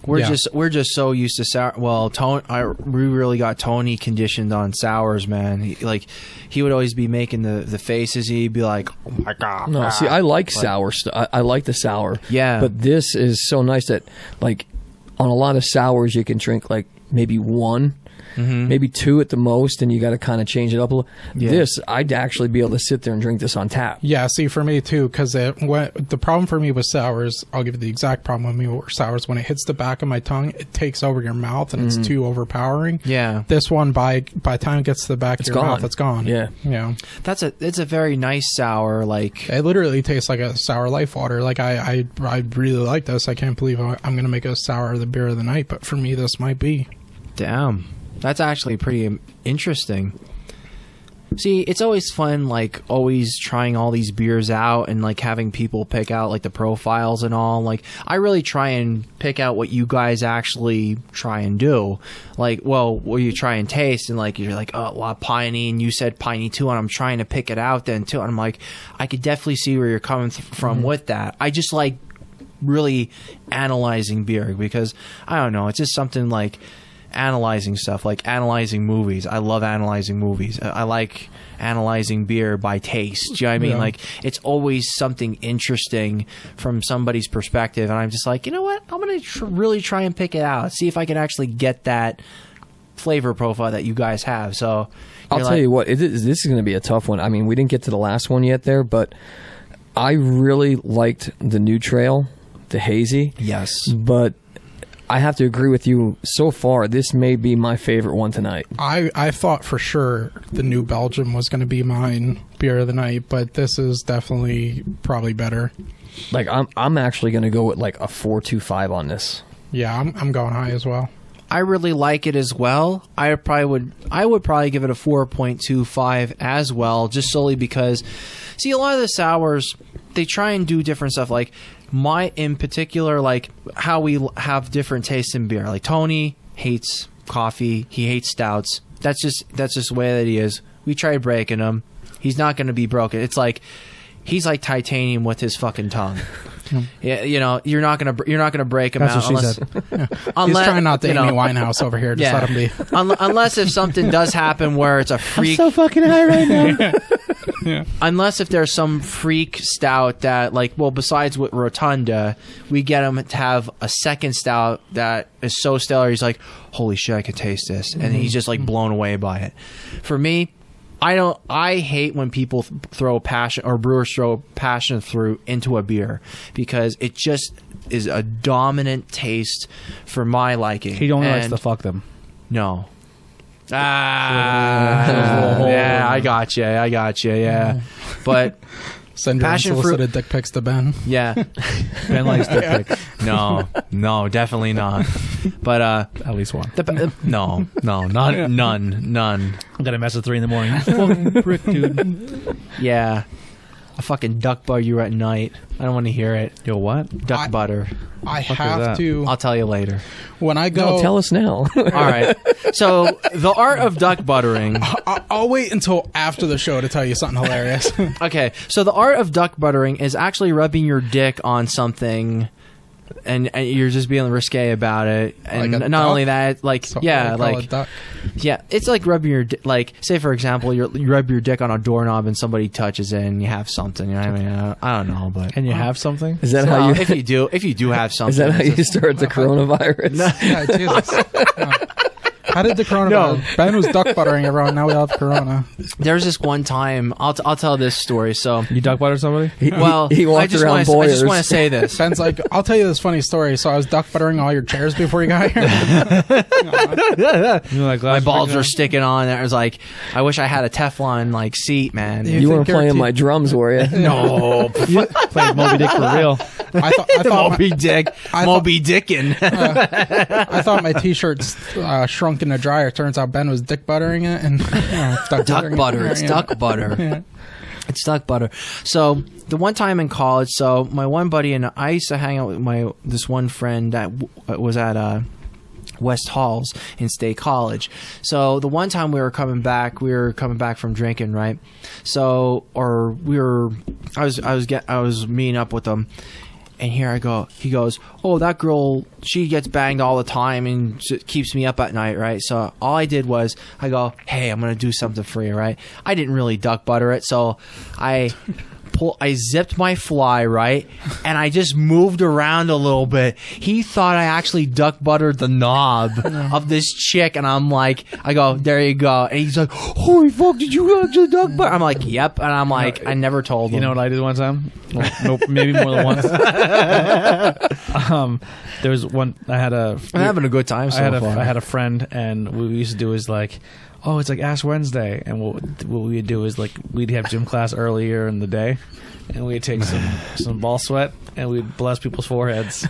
We're just so used to sour. Well, we really got Tony conditioned on sours, man. He would always be making the faces. He'd be like, "Oh my god!" No, see, I like sour stuff. I like the sour. Yeah. But this is so nice that, like, on a lot of sours, you can drink like maybe one. Maybe two at the most, and you got to kind of change it up a little. Yeah. This, I'd actually be able to sit there and drink this on tap. Yeah, see, for me too, because the problem for me with sours, I'll give you the exact problem with me with sours. When it hits the back of my tongue, it takes over your mouth, and it's too overpowering. Yeah. This one, by the time it gets to the back of your mouth, it's gone. Yeah. Yeah. It's a very nice sour. Like, it literally tastes like a sour Life Water. Like, I really like this. I can't believe I'm going to make a sour the beer of the night, but for me, this might be. Damn. That's actually pretty interesting. See, it's always fun, like, always trying all these beers out and, like, having people pick out, like, the profiles and all. Like, I really try and pick out what you guys actually try and do. Like, well, what you try and taste, and, like, you're like, oh, well, piney, and you said piney too, and I'm trying to pick it out then, too. And I'm like, I could definitely see where you're coming from with that. I just like really analyzing beer because, I don't know, it's just something like... analyzing stuff, like analyzing movies. I love analyzing movies. I like analyzing beer by taste. Do you know what I mean? Yeah. Like, it's always something interesting from somebody's perspective, and I'm just like, you know what? I'm going to really try and pick it out, see if I can actually get that flavor profile that you guys have. So I'll tell you what, this is going to be a tough one. I mean, we didn't get to the last one yet there, but I really liked the New Trail, the hazy. Yes. But I have to agree with you. So far, this may be my favorite one tonight. I thought for sure the New Belgium was going to be mine beer of the night, but this is definitely probably better. Like, I'm actually going to go with like a 4.25 on this. Yeah, I'm going high as well. I really like it as well. I would probably give it a 4.25 as well, just solely because, see, a lot of the sours, they try and do different stuff. Like, in particular, like how we have different tastes in beer. Like, Tony hates coffee, he hates stouts. That's just the way that he is. We tried breaking him. He's not going to be broken. It's like he's like titanium with his fucking tongue. Yeah, you know, you're not gonna break him That's out what she said. Yeah. He's trying not to Amy Winehouse over here. Just let him be. Unless if something does happen where it's a freak. I'm so fucking high right now. Yeah. Unless if there's some freak stout that, like, well, besides with Rotunda, we get him to have a second stout that is so stellar. He's like, holy shit, I can taste this, and he's just like blown away by it. For me, I hate when people throw passion, or brewers throw passion into a beer, because it just is a dominant taste for my liking. He only likes to fuck them. No. Yeah, I got you. Yeah, but send your unsolicited dick pics to Ben. Yeah, Ben likes dick pics. No, definitely not. But at least one. No, none. I got a mess at 3 a.m. You fucking prick, dude. Yeah, I fucking duck butter you at night. I don't want to hear it. Yo, what? Duck butter. I have to. I'll tell you later. When I go, No, tell us now. All right. So the art of duck buttering. I'll wait until after the show to tell you something hilarious. Okay. So the art of duck buttering is actually rubbing your dick on something, and you're just being risque about it. And Like a not duck? only that, like, So yeah, what do you call like, a duck? yeah, it's like rubbing your like, say for example, you rub your dick on a doorknob and somebody touches it and you have something. You know what I mean? I don't know, but And you have something? Is that well, how you? if you do have something, Is that how it's you start the coronavirus? Yeah, Jesus. No. How did the Corona? No. Ben was duck buttering everyone. Now we all have Corona. There's this one time. I'll tell this story. So, You duck butter somebody? He well, walked I just around want Boyers. to say this. Ben's like, I'll tell you this funny story. So I was duck buttering all your chairs before you got here. You know, like My balls were sticking on. I was like, I wish I had a Teflon like seat, man. Yeah. You weren't think you're playing a my drums, were you? No, playing Moby Dick for real. I thought Moby Dick, Moby Dickin'. I thought my T-shirts shrunk in the dryer. Turns out Ben was dick buttering it and Duck butter. It's duck butter. Yeah. It's duck butter. So the one time in college, so my one buddy and I used to hang out with this one friend that was at West Halls in State College. So the one time we were coming back from drinking, right? So I was meeting up with them. And here I go. He goes, "Oh, that girl, she gets banged all the time and keeps me up at night, right?" So all I did was, I go, "Hey, I'm going to do something for you, right?" I didn't really duck butter it, so I zipped my fly, right? And I just moved around a little bit. He thought I actually duck buttered the knob of this chick, and I'm like, I go, "There you go." And he's like, "Holy fuck, did you actually duck butter?" I'm like, "Yep." And I'm like, I never told him. You know what I did one time? Well, nope, maybe more than once. There was one. I'm having a good time so far. I had a friend, and what we used to do is like, oh, it's like Ash Wednesday, and what we'd do is like we'd have gym class earlier in the day, and we'd take some ball sweat and we'd bless people's foreheads.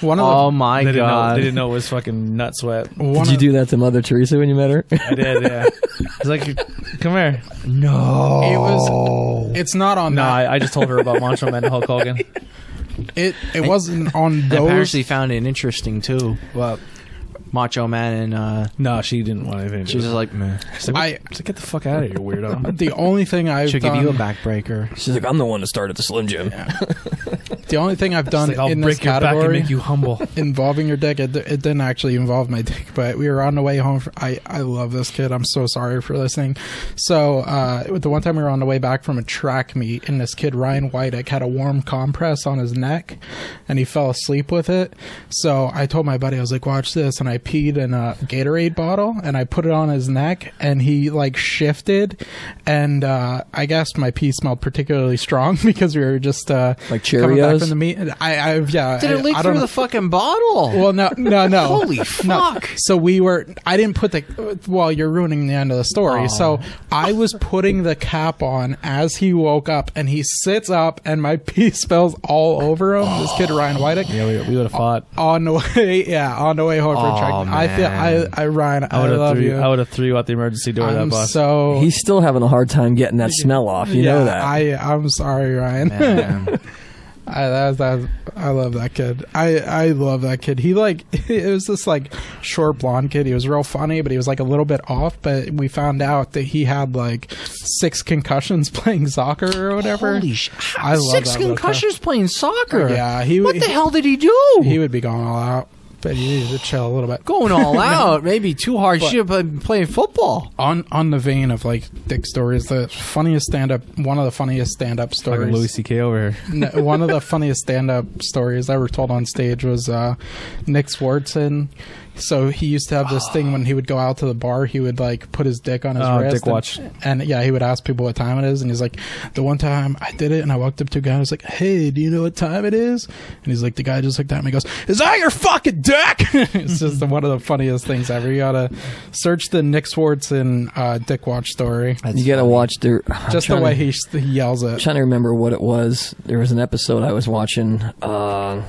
Oh my god! They didn't know it was fucking nut sweat. Did you do that to Mother Teresa when you met her? I did, yeah. It's like, come here. No, It's not on No, that. I just told her about Macho Man and Hulk Hogan. It wasn't on I those. apparently found it interesting too. Well, Macho Man and no, she didn't want anything to do she's with just it. like, meh. She's like, get the fuck out of here, weirdo. The only thing I've She'll done. give you a backbreaker. She's like, I'm the one that started the Slim Jim. The only thing I've done It's like, I'll in this break your back and category make you humble. involving your dick, it didn't actually involve my dick, but we were on the way home. I love this kid. I'm so sorry for listening. So the one time we were on the way back from a track meet, and this kid Ryan Whitehead had a warm compress on his neck, and he fell asleep with it. So I told my buddy, I was like, watch this, and I peed in a Gatorade bottle, and I put it on his neck, and he like shifted, and I guess my pee smelled particularly strong because we were just Like coming back Cheerios? from the meet. Did it leak I through don't the fucking bottle? Well, no. Holy No. fuck. So I didn't put the, well, you're ruining the end of the story. Oh. So I was putting the cap on as he woke up, and he sits up, and my pee spills all over him. This kid, Ryan Whitehead. Yeah, we would have fought. On the way home from track. Ryan, I love you. I would have threw you out the emergency door of that I'm bus. so He's still having a hard time getting that smell off. You know that. I'm sorry, Ryan. Man. I love that kid. I love that kid. He it was this like short blonde kid. He was real funny, but he was like a little bit off. But we found out that he had like 6 concussions playing soccer or whatever. Holy shit. I love 6 that little concussions playing soccer? Yeah, What the hell did he do? He would be going all out, but he needed to chill a little bit. Going all out. Maybe too hard. She should have been playing football. On the vein of like dick stories, one of the funniest stand-up stories. Fucking Louis C.K. over here. One of the funniest stand-up stories ever told on stage was Nick Swartzen. So he used to have this thing when he would go out to the bar, he would like put his dick on his wrist. Dick watch. And yeah, he would ask people what time it is. And he's like, the one time I did it and I walked up to a guy and I was like, hey, do you know what time it is? And he's like, the guy just looked at me and goes, is that your fucking dick? It's just one of the funniest things ever. You gotta search the Nick Swartzen dick watch story. You gotta watch their. Just the way he yells it. I'm trying to remember what it was. There was an episode I was watching. Oh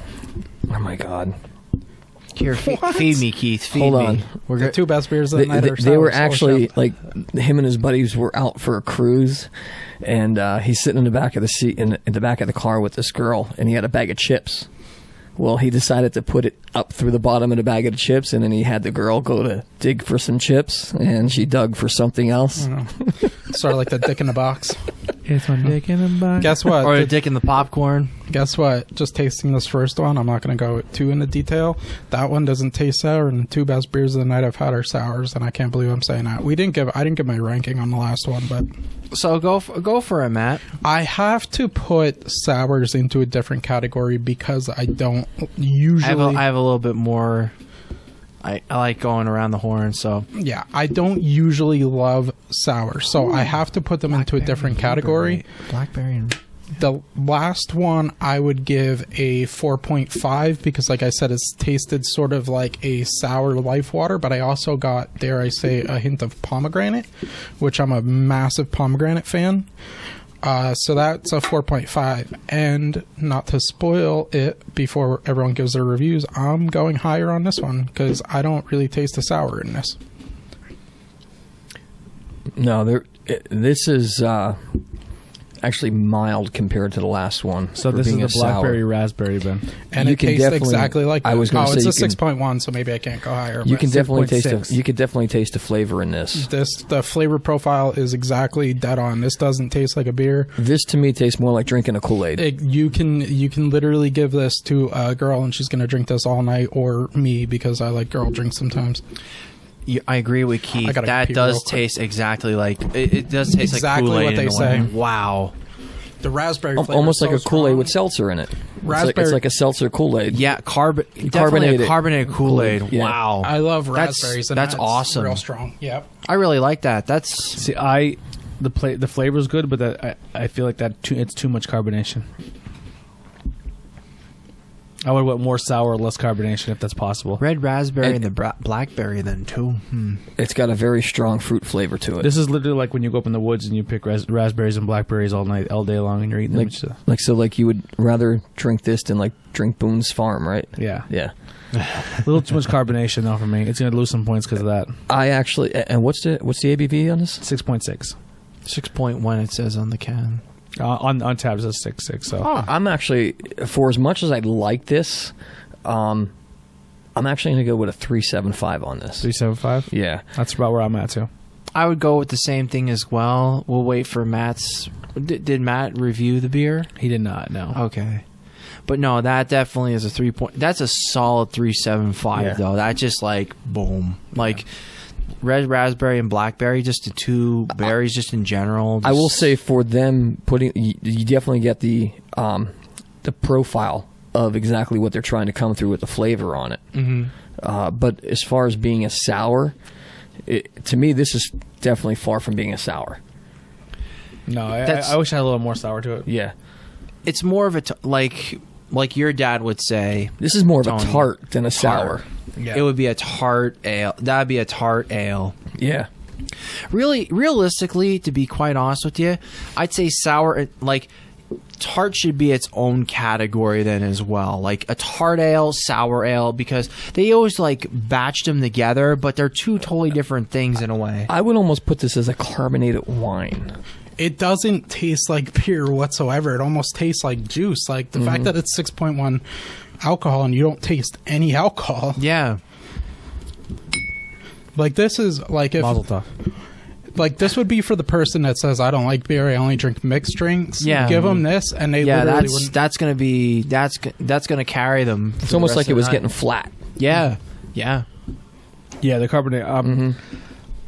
my god. Here, feed me, Keith. Feed Hold me. on. We're the 2 best beers of the night. They were actually like him and his buddies were out for a cruise, and he's sitting in the back of the seat in the back of the car with this girl, and he had a bag of chips. Well, he decided to put it up through the bottom of the bag of the chips, and then he had the girl go to dig for some chips, and she dug for something else. Sort of like the dick in the box. It's my dick in a box. Guess what? Or a dick in the popcorn. Guess what? Just tasting this first one, I'm not going to go too into detail. That one doesn't taste sour, and the 2 best beers of the night I've had are sours, and I can't believe I'm saying that. I didn't give my ranking on the last one, but So go for it, Matt. I have to put sours into a different category because I don't usually. I have a little bit more I like going around the horn. So Yeah, I don't usually love sour, so I have to put them into a different category. Blackberry and The last one I would give a 4.5 because, like I said, it's tasted sort of like a sour life water, but I also got, dare I say, a hint of pomegranate, which I'm a massive pomegranate fan. So that's a 4.5. And not to spoil it before everyone gives their reviews, I'm going higher on this one because I don't really taste the sour in this. No, this is actually mild compared to the last one. So this is the blackberry raspberry, Ben. And You it can tastes definitely- exactly like that. I was gonna say it's a you can- 6.1, so maybe I can't go higher. You but can definitely taste 6.6. you could definitely taste the flavor in this. the flavor profile is exactly dead on. This doesn't taste like a beer. This to me tastes more like drinking a Kool-Aid. You can literally give this to a girl and she's going to drink this all night, or me because I like girl drinks sometimes. I agree with I Keith. gotta That pee real does quick. taste exactly like it does taste Exactly like Kool-Aid what they in a say. way. Wow. The raspberry flavor Almost is like so a Kool-Aid strong. with seltzer in it. Raspberry- It's like a seltzer Kool-Aid. Yeah, definitely Carbonated. a carbonated Kool-Aid. Yeah. Wow. I love That's- raspberries. And that's awesome. Real strong. Yep. I really like that. That's See, the flavor is good, but I feel like it's too much carbonation. I would want more sour, or less carbonation if that's possible. red raspberry And- and the blackberry then too. It's got a very strong fruit flavor to it. This is literally like when you go up in the woods and you pick raspberries and blackberries all day long, and you're eating them. like you would rather drink this than like drink Boone's Farm, right? Yeah, Yeah. a little too much carbonation though for me. It's gonna lose some points because of that. I actually, and what's the ABV on this? 6.6 6.1 it says on the can. on tab it says 6.6. So I'm actually, for as much as I like this, I'm actually going to go with a 3.75 on this. 3.75. Yeah. That's about where I'm at too. I would go with the same thing as well. We'll wait for Matt's. Did Matt review the beer? He did not. No. Okay. But no, that definitely is a 3 point. That's a solid 3.75 Yeah. though. That just like boom, like red raspberry and blackberry, just the two berries, just in general. I will just- say for them putting, you definitely get the profile of exactly what they're trying to come through with the flavor on it. Mhm. But as far as being a sour, to me, this is definitely far from being a sour. No, That's- I wish I had a little more sour to it. Yeah. It's more of a like your dad would say. This is more of a Tony, tart than a sour. Yeah. It would be a tart ale. That'd be a tart ale. Yeah. Really, realistically, to be quite honest with you, I'd say sour, like, tart should be its own category then as well. Like, a tart ale, sour ale, because they always, like, batch them together, but they're two totally different things in a way. I would almost put this as a carbonated wine. It doesn't taste like beer whatsoever. It almost tastes like juice. Like the fact that it's 6.1 alcohol and you don't taste any alcohol. Yeah. Like this is like if Mazel tov. like this would be for the person that says I don't like beer. I only drink mixed drinks. Yeah. Give them this, and they Yeah, literally wouldn't. that's gonna be that's gonna carry them. It's almost like it was getting flat. yeah. Yeah, the carbonate.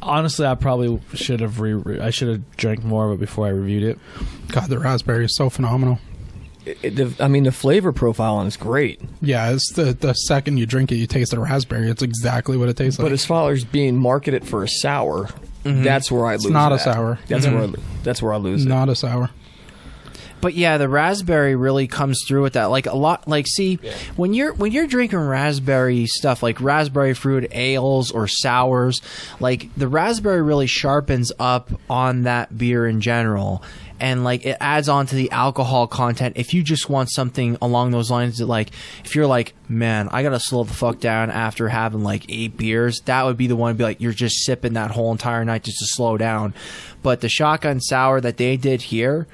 Honestly, I probably should have I should have drank more of it before I reviewed it. God, the raspberry is so phenomenal. The flavor profile on it's great. Yeah, it's the second you drink it, you taste the raspberry. It's exactly what it tastes But like. as far as being marketed for a sour, that's where I lose. not a that. sour. That's where I lose it. Not a sour. But yeah, the raspberry really comes through with that. Like a lot, like see, when you're drinking raspberry stuff, like raspberry fruit ales or sours, like the raspberry really sharpens up on that beer in general, and like it adds on to the alcohol content. If you just want something along those lines, that like if you're like, man, I gotta slow the fuck down after having like 8 beers, that would be the one to be like, you're just sipping that whole entire night just to slow down. But the shotgun sour that they did here.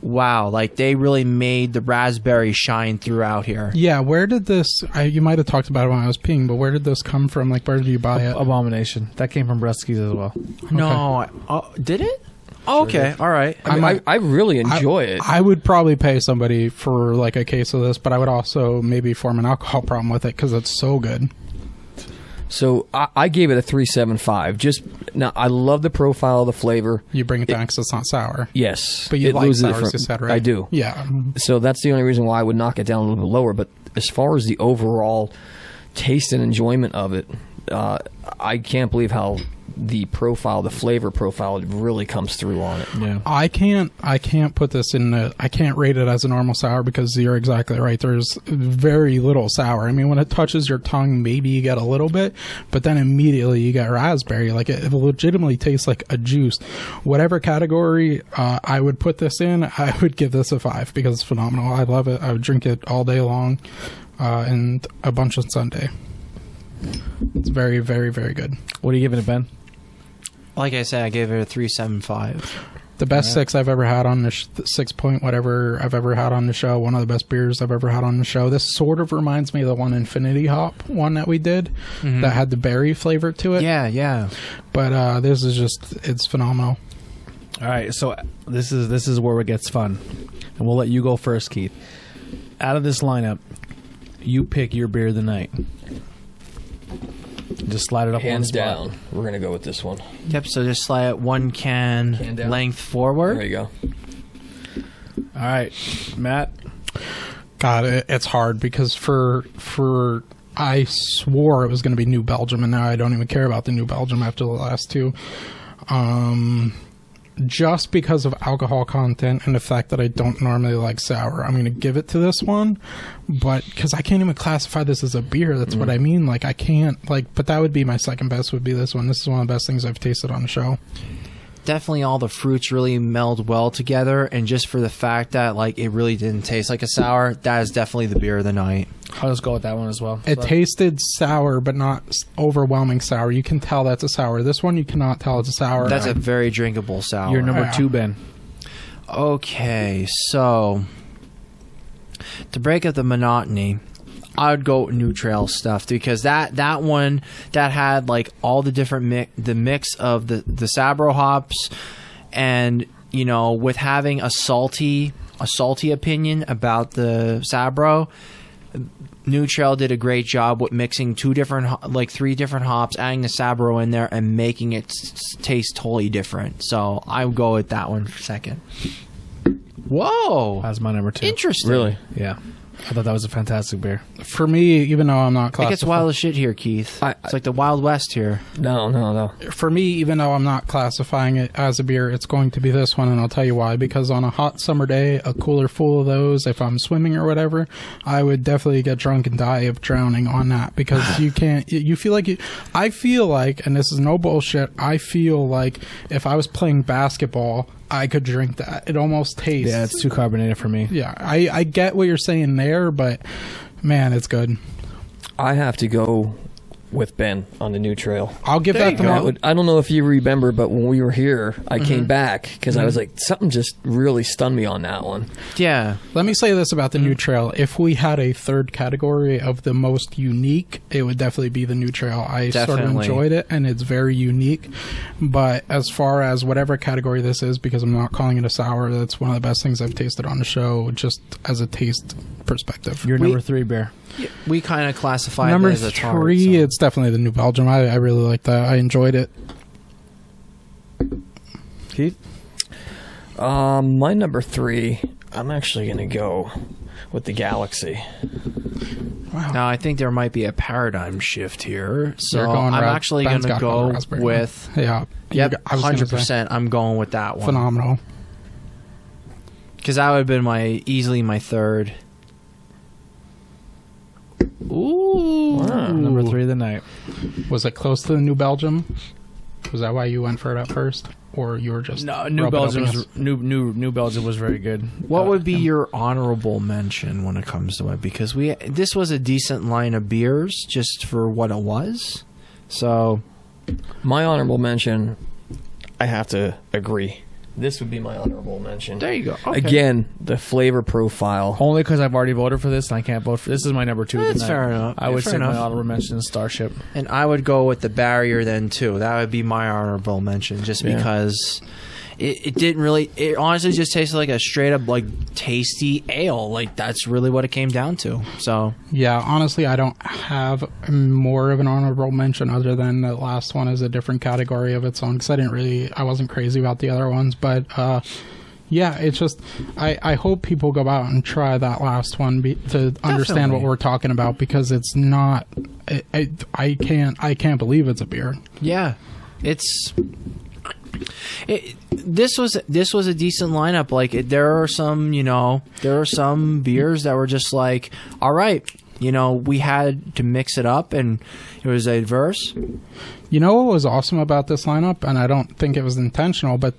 Wow, like they really made the raspberry shine throughout here. Yeah, where did this? You might have talked about it when I was peeing, but where did this come from? Like, where did you buy it? Abomination. That came from Bresky's as well. No, did it? Oh, okay, all right. I really enjoy it. I would probably pay somebody for like a case of this, but I would also maybe form an alcohol problem with it because it's so good. So I gave it a 3.75. Now I love the profile of the flavor. You bring it down because it's not sour. Yes, But you it like loses it sours, from- you said, right? I do. Yeah. So that's the only reason why I would knock it down a little bit lower. But as far as the overall taste and enjoyment of it, I can't believe how the flavor profile really comes through on it. Yeah. I can't put this in I can't rate it as a normal sour because you're exactly right. There's very little sour. I mean, when it touches your tongue, maybe you get a little bit, but then immediately you get raspberry. Like it legitimately tastes like a juice. Whatever category I would put this in, I would give this a 5 because it's phenomenal. I love it. I would drink it all day long and a bunch on Sunday. It's very, very, very good. What are you giving it, Ben? Like I said, I gave it a 3.75. The best 6 I've ever had on the 6 point whatever I've ever had on the show. One of the best beers I've ever had on the show. This sort of reminds me of the one Infinity Hop one that we did that had the berry flavor to it. Yeah. But this is just, it's phenomenal. All right, so this is where it gets fun, and we'll let you go first, Keith. Out of this lineup, you pick your beer of the night. Just slide it up Hands one spot. down. We're going to go with this one. Yep, so just slide it 1 can down. length forward. There you go. All right, Matt. God, it's hard because for I swore it was going to be New Belgium, and now I don't even care about the New Belgium after the last 2. Just because of alcohol content and the fact that I don't normally like sour, I'm going to give it to this one. But because I can't even classify this as a beer, that's what I mean. Like I can't but that would be my second best. Would be this one. This is one of the best things I've tasted on the show. Definitely all the fruits really meld well together, and just for the fact that like it really didn't taste like a sour, that is definitely the beer of the night. I'll just go with that one as well. It tasted sour, but not overwhelming sour. You can tell that's a sour. This one, you cannot tell it's a sour. That's a very drinkable sour. Your number 2, Ben. Okay, so to break up the monotony, I would go New Trail stuff because that one that had like all the different the mix of the Sabro hops, and you know, with having a salty opinion about the Sabro, New Trail did a great job with mixing 3 different hops, adding the Sabro in there, and making it taste totally different. So I would go with that one for second. Whoa, That's my number 2. interesting. Really? Yeah. I thought that was a fantastic beer. For me, even though I'm not It gets classifying, wild as shit here, Keith. It's like the Wild West here. No. for me, even though I'm not classifying it as a beer, it's going to be this one, and I'll tell you why. Because on a hot summer day, a cooler full of those, if I'm swimming or whatever, I would definitely get drunk and die of drowning on that. Because you can't, you feel like, I feel like, and this is no bullshit, I feel like if I was playing basketball, I could drink that. It almost tastes. Yeah, it's too carbonated for me. Yeah, I get what you're saying there, but man, it's good. I have to go with Ben on the New Trail. I'll give that to I don't know if you remember, but when we were here, I came back because I was like, something just really stunned me on that one. Yeah. Let me say this about the New Trail. If we had a third category of the most unique, it would definitely be the New Trail. I sort of Definitely. enjoyed it, and it's very unique. But as far as whatever category this is, because I'm not calling it a sour, that's one of the best things I've tasted on the show, just as a taste perspective. Your number 3 beer. We kind of classified Number it as a tart. 3, So. it's definitely the New Belgium. I really like that. I enjoyed it. Keith? My number 3, I'm actually going to go with the Galaxy. Now, I think there might be a paradigm shift here. So You're going I'm ra- actually going Ben's to got go raspberry. with... Yeah. Yep, I was gonna say, 100%. I'm going with that one. phenomenal. Because that would have been easily my third. Ooh. Number 3 of the night. Was it close to the New Belgium? Was that why you went for it at first, or you were just No, New Belgium was New Belgium was very good. What would be your honorable mention when it comes to it? Because this was a decent line of beers just for what it was. So My honorable mention, I have to agree. This would be my honorable mention. there you go. Okay. Again, the flavor profile. Only because I've already voted for this and I can't vote for this. Is my number 2 of the That's night. fair enough. I would Fair say my enough. honorable mention is Starship. And I would go with the barrier then too. That would be my honorable mention, just Yeah. because it didn't really. It honestly just tasted like a straight up like tasty ale. Like that's really what it came down to. So Yeah, honestly, I don't have more of an honorable mention other than the last one is a different category of its own because I wasn't crazy about the other ones. But Yeah, it's just I hope people go out and try that last one to understand what we're talking about, because it's not. I can't believe it's a beer. Yeah, this was a decent lineup. Like there are some beers that were just like, all right, we had to mix it up, and it was adverse. You know what was awesome about this lineup, and I don't think it was intentional, but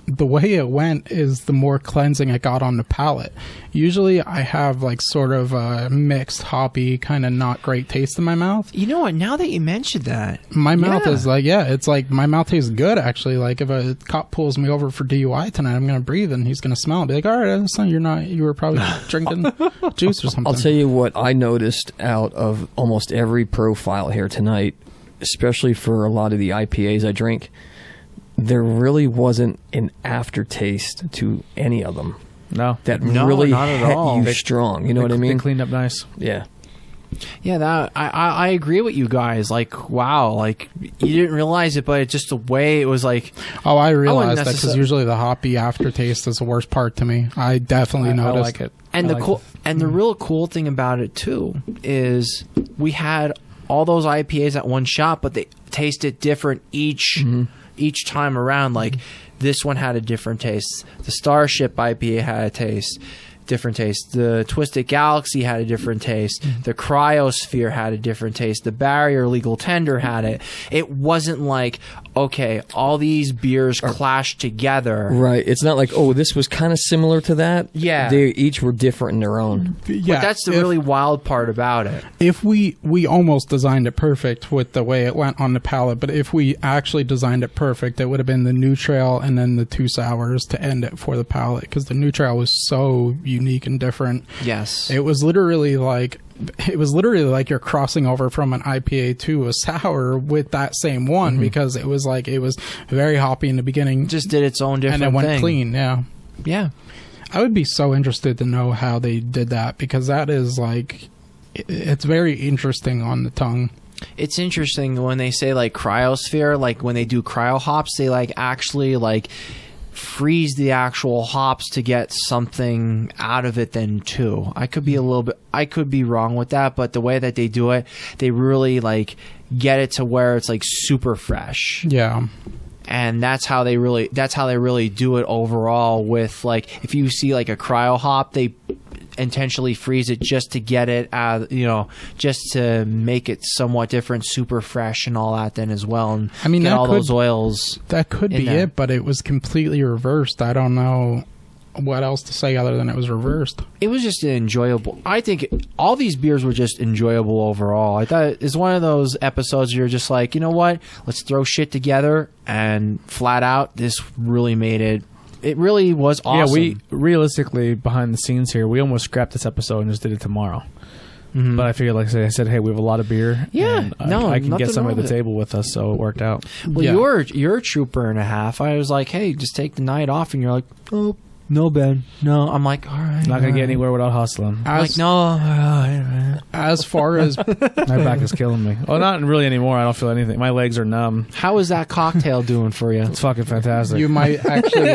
the way it went is the more cleansing it got on the palate. Usually I have like sort of a mixed hoppy kind of not great taste in my mouth. You know what, now that you mentioned that, my mouth is like, it's like my mouth tastes good actually. Like if a cop pulls me over for DUI tonight, I'm gonna breathe and he's gonna smell and be like, all right, son, you were probably drinking juice or something. I'll tell you what I noticed out of almost every profile here tonight, especially for a lot of the IPAs I drink, there really wasn't an aftertaste to any of them. No. That really not at hit all. you strong. You know what I mean? They cleaned up nice. Yeah. Yeah, that I agree with you guys. Like, wow, like you didn't realize it, but it's just the way it was like. Oh, I realized that because usually the hoppy aftertaste is the worst part to me. I definitely noticed. I like it. And the real cool thing about it too is we had all those IPAs at one shot, but they tasted different each time around. Like this one had a different taste. The Starship IPA had a different taste. The Twisted Galaxy had a different taste. The Cryosphere had a different taste. The Barrier Legal Tender had it. It wasn't like, okay, all these beers clashed together. Right. It's not like, oh, this was kind of similar to that. Yeah. They each were different in their own. Yeah, but that's the really wild part about it. If we almost designed it perfect with the way it went on the palate, but if we actually designed it perfect, it would have been the New Trail and then the 2 sours to end it for the palate, because the New Trail was so unique and different. Yes. It was literally like you're crossing over from an IPA to a sour with that same one, because it was very hoppy in the beginning. Just did its own different and it went thing. clean. Yeah. Yeah. I would be so interested to know how they did that, because that is like, it's very interesting on the tongue. It's interesting when they say like cryosphere, like when they do cryo hops, they like actually like freeze the actual hops to get something out of it then too. I could be wrong with that, but the way that they do it, they really like get it to where it's like super fresh. Yeah. And that's how they really do it overall. With like, if you see like a cryo hop, they intentionally freeze it just to get it out, just to make it somewhat different, super fresh and all that then as well. And I mean, get all those oils. That could be it, but it was completely reversed. I don't know what else to say other than it was reversed. It was just enjoyable. I think all these beers were just enjoyable overall. I thought it's one of those episodes you're just like, you know what? Let's throw shit together, and flat out, this really made it. It really was awesome. Yeah, we realistically, behind the scenes here, we almost scrapped this episode and just did it tomorrow. But I figured, like I said, hey, we have a lot of beer. Yeah, and I can get somebody at the table with us, so it worked out. Well, you're a trooper and a half. I was like, hey, just take the night off, and you're like, oh, no, Ben. No, I'm like, all right. Not going to get anywhere without hustling. I'm like, no. As far as... My back is killing me. Well, not really anymore. I don't feel anything. My legs are numb. How is that cocktail doing for you? It's fucking fantastic. You might actually...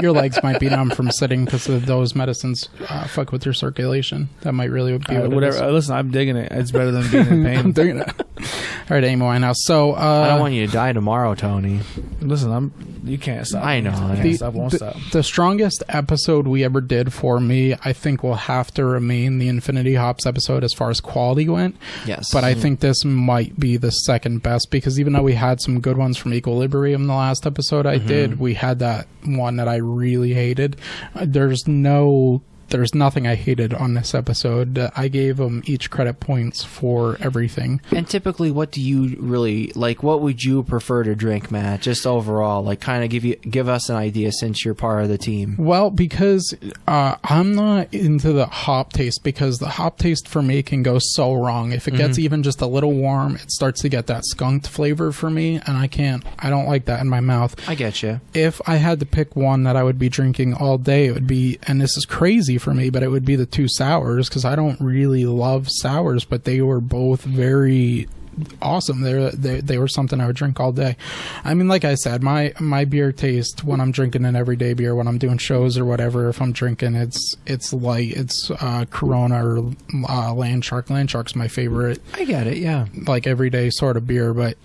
your legs might be numb from sitting, because of those medicines fuck with your circulation. That might really be what whatever. it is. Listen, I'm digging it. It's better than being in pain. I'm digging it. All right, Amy Winehouse. So... I don't want you to die tomorrow, Tony. Listen, you can't stop. I know. I can't stop. Won't stop. The strongest episode we ever did for me, I think, will have to remain the Infinity Hops episode as far as quality went. Yes. But I think this might be the second best, because even though we had some good ones from Equilibrium the last episode I did, we had that one that I really hated. There's nothing I hated on this episode. I gave them each credit points for everything. And typically, what do you really like? What would you prefer to drink, Matt? Just overall, like, kind of give us an idea, since you're part of the team. Well, because I'm not into the hop taste, because the hop taste for me can go so wrong. If it gets even just a little warm, it starts to get that skunked flavor for me, and I don't like that in my mouth. I get you. If I had to pick one that I would be drinking all day, it would be, and this is crazy for me, but it would be the 2 sours, because I don't really love sours, but they were both very awesome. They were something I would drink all day. I mean, like I said, my beer taste when I'm drinking an everyday beer, when I'm doing shows or whatever, if I'm drinking, it's light. It's Corona or Landshark. Landshark's my favorite. I get it, yeah. Like everyday sort of beer, but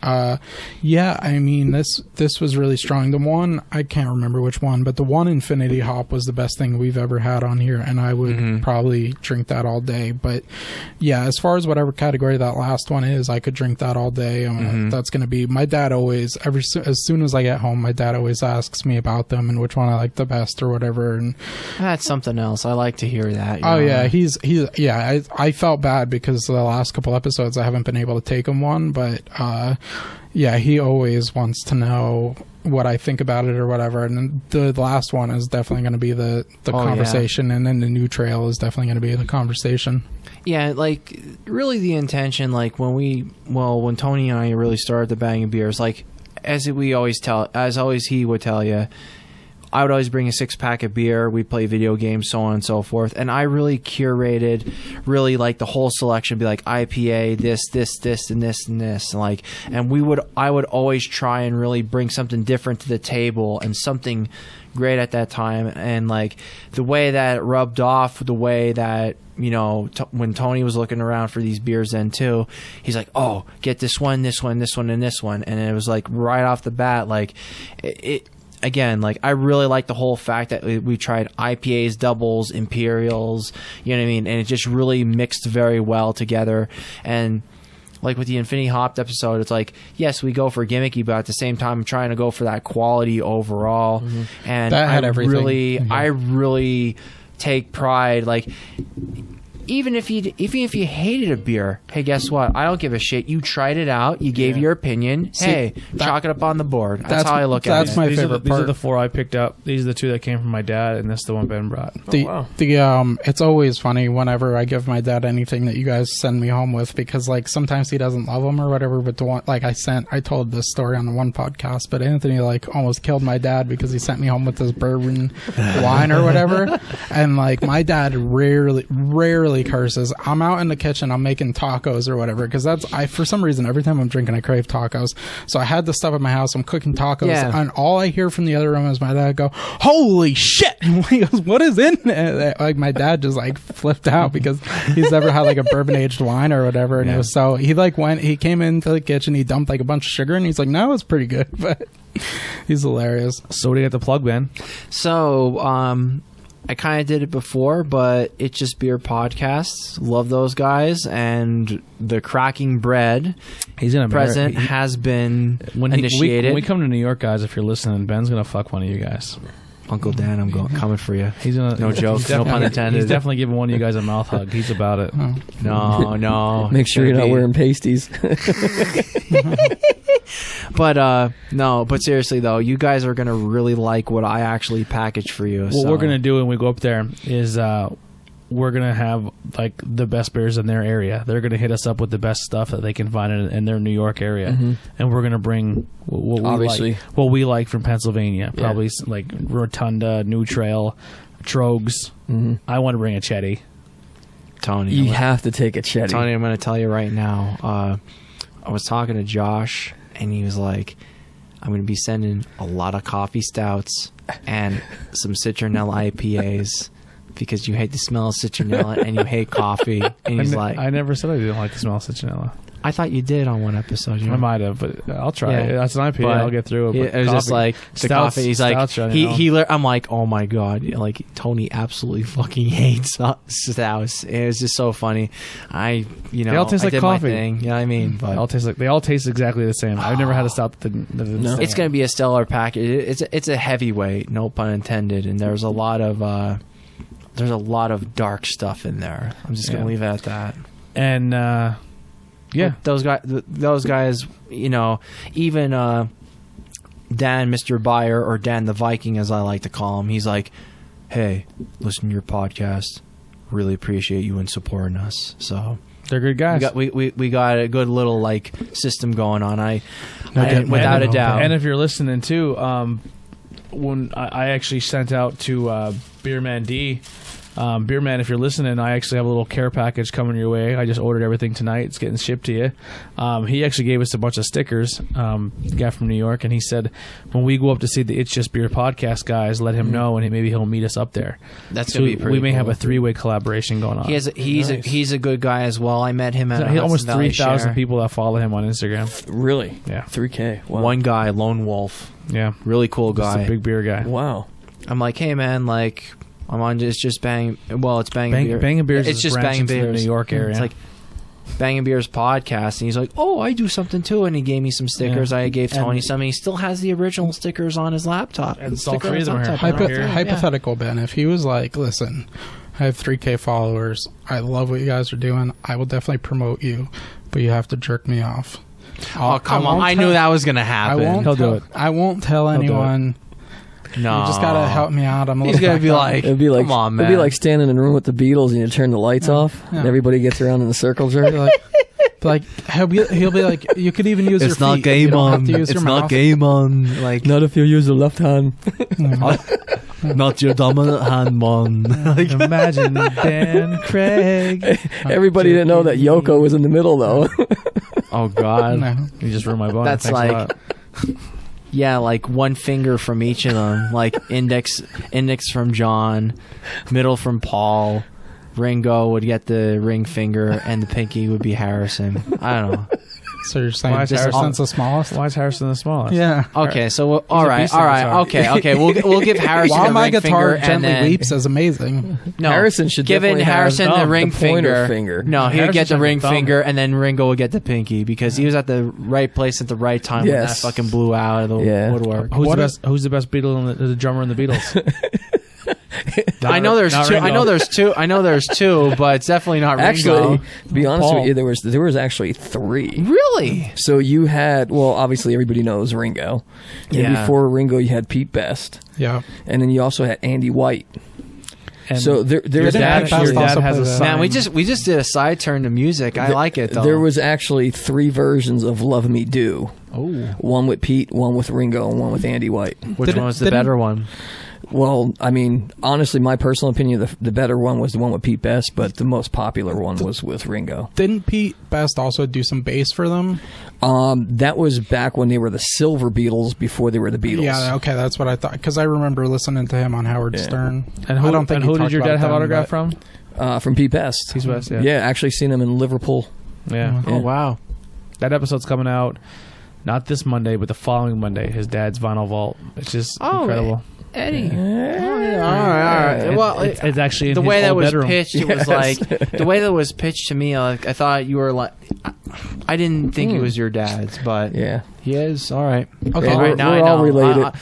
yeah, I mean, this was really strong. The one, I can't remember which one, but the one Infinity Hop was the best thing we've ever had on here, and I would probably drink that all day. But yeah, as far as whatever category that last one is, I could drink that all day. That's going to be, my dad always, as soon as I get home, my dad always asks me about them and which one I like the best or whatever. And that's something else. I like to hear that. Yeah, I felt bad because the last couple episodes I haven't been able to take him one, but yeah, he always wants to know what I think about it or whatever. And the last one is definitely going to be the conversation, and then the new trail is definitely going to be the conversation. Yeah, like really the intention, like when Tony and I really started the Bangin beers, like as he would tell you, I would always bring a 6-pack of beer. We'd play video games, so on and so forth. And I really curated, really like the whole selection, be like IPA, this, and this, and this. And I would always try and really bring something different to the table and something great at that time. And like the way that it rubbed off, the way that, you know, when Tony was looking around for these beers then too, he's like, oh, get this one, this one, this one, and this one. And it was like right off the bat, like it again, like I really like the whole fact that we tried IPAs, doubles, imperials, you know what I mean? And it just really mixed very well together. And like with the Infinity Hopped episode, it's like, yes, we go for gimmicky, but at the same time, I'm trying to go for that quality overall. And that had everything. I really take pride, like even if you hated a beer, hey, guess what? I don't give a shit. You tried it out. You gave your opinion. Hey, chalk it up on the board. That's how I look at it. That's my favorite part. These are the 4 I picked up. These are the 2 that came from my dad, and this is the one Ben brought. It's always funny whenever I give my dad anything that you guys send me home with, because like sometimes he doesn't love them or whatever. But the one, like I told this story on the one podcast, but Anthony like almost killed my dad because he sent me home with this bourbon wine or whatever, and like my dad rarely curses. I'm out in the kitchen, I'm making tacos or whatever, because for some reason every time I'm drinking I crave tacos. So I had this stuff at my house, I'm cooking tacos, and all I hear from the other room is my dad go, holy shit. And he goes, what is in there? Like my dad just like flipped out because he's never had like a bourbon aged wine or whatever, and it was so he came into the kitchen, he dumped like a bunch of sugar, and he's like, no, it's pretty good. But he's hilarious. So what do you got to plug, Ben? So I kind of did it before, but It's Just Beer Podcasts. Love those guys. And the Cracking Bread present has been initiated. When we come to New York, guys, if you're listening, Ben's going to fuck one of you guys. Uncle Dan, I'm coming for you. He's gonna, no joke, no pun intended. He's definitely giving one of you guys a mouth hug. He's about it. No. Make sure you're not wearing pasties. But seriously though, you guys are gonna really like what I actually packaged for you. What we're gonna do when we go up there is we're gonna have like the best beers in their area. They're gonna hit us up with the best stuff that they can find in their New York area, and we're gonna bring what we like from Pennsylvania. Probably like Rotunda, New Trail, Trogs. I want to bring a Chetty. Tony, you have to take a Chetty. Tony, I'm gonna tell you right now. I was talking to Josh, and he was like, I'm going to be sending a lot of coffee stouts and some citronella IPAs because you hate the smell of citronella and you hate coffee. And he's like, I never said I didn't like the smell of citronella. I thought you did on one episode. I might have, but I'll try it. That's an IPA. I'll get through it. It was just like the coffee. He's like, I'm like, oh my god, like Tony absolutely fucking hates stouts. It was just so funny. They all taste like coffee. You know what I mean? But they all taste exactly the same. I've never had a stout that it's going to be a stellar package. It's a heavyweight, no pun intended, and there's a lot of dark stuff in there. I'm just going to leave it at that. And those guys, even Dan, Mr. Buyer, or Dan the Viking, as I like to call him, he's like, hey, listen to your podcast. Really appreciate you and supporting us. So they're good guys. We got a good little like system going on. Without a doubt. And if you're listening too, when I actually sent out to Beerman D Beer Man, if you're listening, I actually have a little care package coming your way. I just ordered everything tonight. It's getting shipped to you. He actually gave us a bunch of stickers, the guy from New York, and he said when we go up to see the It's Just Beer podcast guys, let him know, and maybe he'll meet us up there. That's So gonna be pretty. we may cool. have a 3-way collaboration going on. He's a good guy as well. I met him at He almost Hudson Valley 3,000 Share. people that follow him on Instagram. Really? Yeah. 3K. Wow. One guy, lone wolf, Yeah. really cool Just guy. a big beer guy. Wow. I'm like, hey man, like I'm on. It's just Bang. Well, it's Bangin' Beer. Bangin' Beers It's is just branching Bangin' to the Beers. New York area. It's like Bangin' Beers podcast, and he's like, oh, I do something too, and he gave me some stickers. Yeah. I gave Tony And- some, and he still has the original stickers on his laptop. And Sticker all three on of his them are laptop. here. Yeah. Hypothetical, Ben, if he was like, listen, I have 3K followers. I love what you guys are doing. I will definitely promote you, but you have to jerk me off. Oh, come on. won't I tell- knew that was going to I happen. won't. He'll do tell- it. I won't tell He'll do it. anyone. No. You just gotta help me out. I'm a He's little going to be backed up. like, It'd be like come on, man. It'd be like standing in a room with the Beatles and you turn the lights off and everybody gets around in a circle jerk. Like he'll be like, you could even use your feet. You don't have to use your mouth. man. Like, Not if you use the left hand. not your dominant hand, man. Imagine Dan Craig. Everybody didn't know that Yoko was in the middle though. Oh, God. No. You just ruined my bone. That's Thanks a like, lot. yeah, like one finger from each of them. Like index from John, middle from Paul. Ringo would get the ring finger, and the pinky would be Harrison. I don't know. So you're saying Why is Harrison's the smallest? Why is Harrison the smallest? Yeah. Okay, so all a right, beast all of a right, guitar. okay. We'll give Harrison While the my ring guitar finger, and gently then weeps is amazing. no, Harrison should giving definitely have Harrison the ring the pointer finger. finger. No, he would Harrison get the should ring have thumb. finger, and then Ringo would get the pinky because he was at the right place at the right time when that Yes. fucking blew out of the Yeah. woodwork. Who's What the is- best? Who's the best Beatle? The drummer in the Beatles. I know there's Not two. Ringo. I know there's two, but it's definitely not Actually, Ringo. to be honest Paul. with you, there was actually 3. Really? So you had, well, obviously everybody knows Ringo. And Yeah. before Ringo, you had Pete Best. Yeah. And then you also had Andy White. And So there's Your dad actually, Best also has a played that. son. Man, we just did a side turn to music. I like it though. there was actually 3 versions of Love Me Do. oh, One with Pete, one with Ringo, and one with Andy White. Which Didn't- one was the didn't- better one? Well, I mean, honestly, my personal opinion, the better one was the one with Pete Best, but the most popular one was with Ringo. Didn't Pete Best also do some bass for them? That was back when they were the Silver Beatles before they were the Beatles. Yeah, okay, that's what I thought. Because I remember listening to him on Howard Yeah. Stern. and who? I don't think and he who did talked your about dad have them, autograph but- from? From Pete Best. Pete Best. Yeah. Yeah, actually seen him in Liverpool. Yeah. Oh wow. That episode's coming out not this Monday, but the following Monday. His dad's vinyl vault. It's just incredible. Eddie. All right. Well, It's actually in the his way that old was bedroom. pitched, it was like the way that was pitched to me. Like I thought you were like, I didn't think it was your dad's, but Yeah. he is. All right. Okay, Yeah, All right, now we're I all know. related.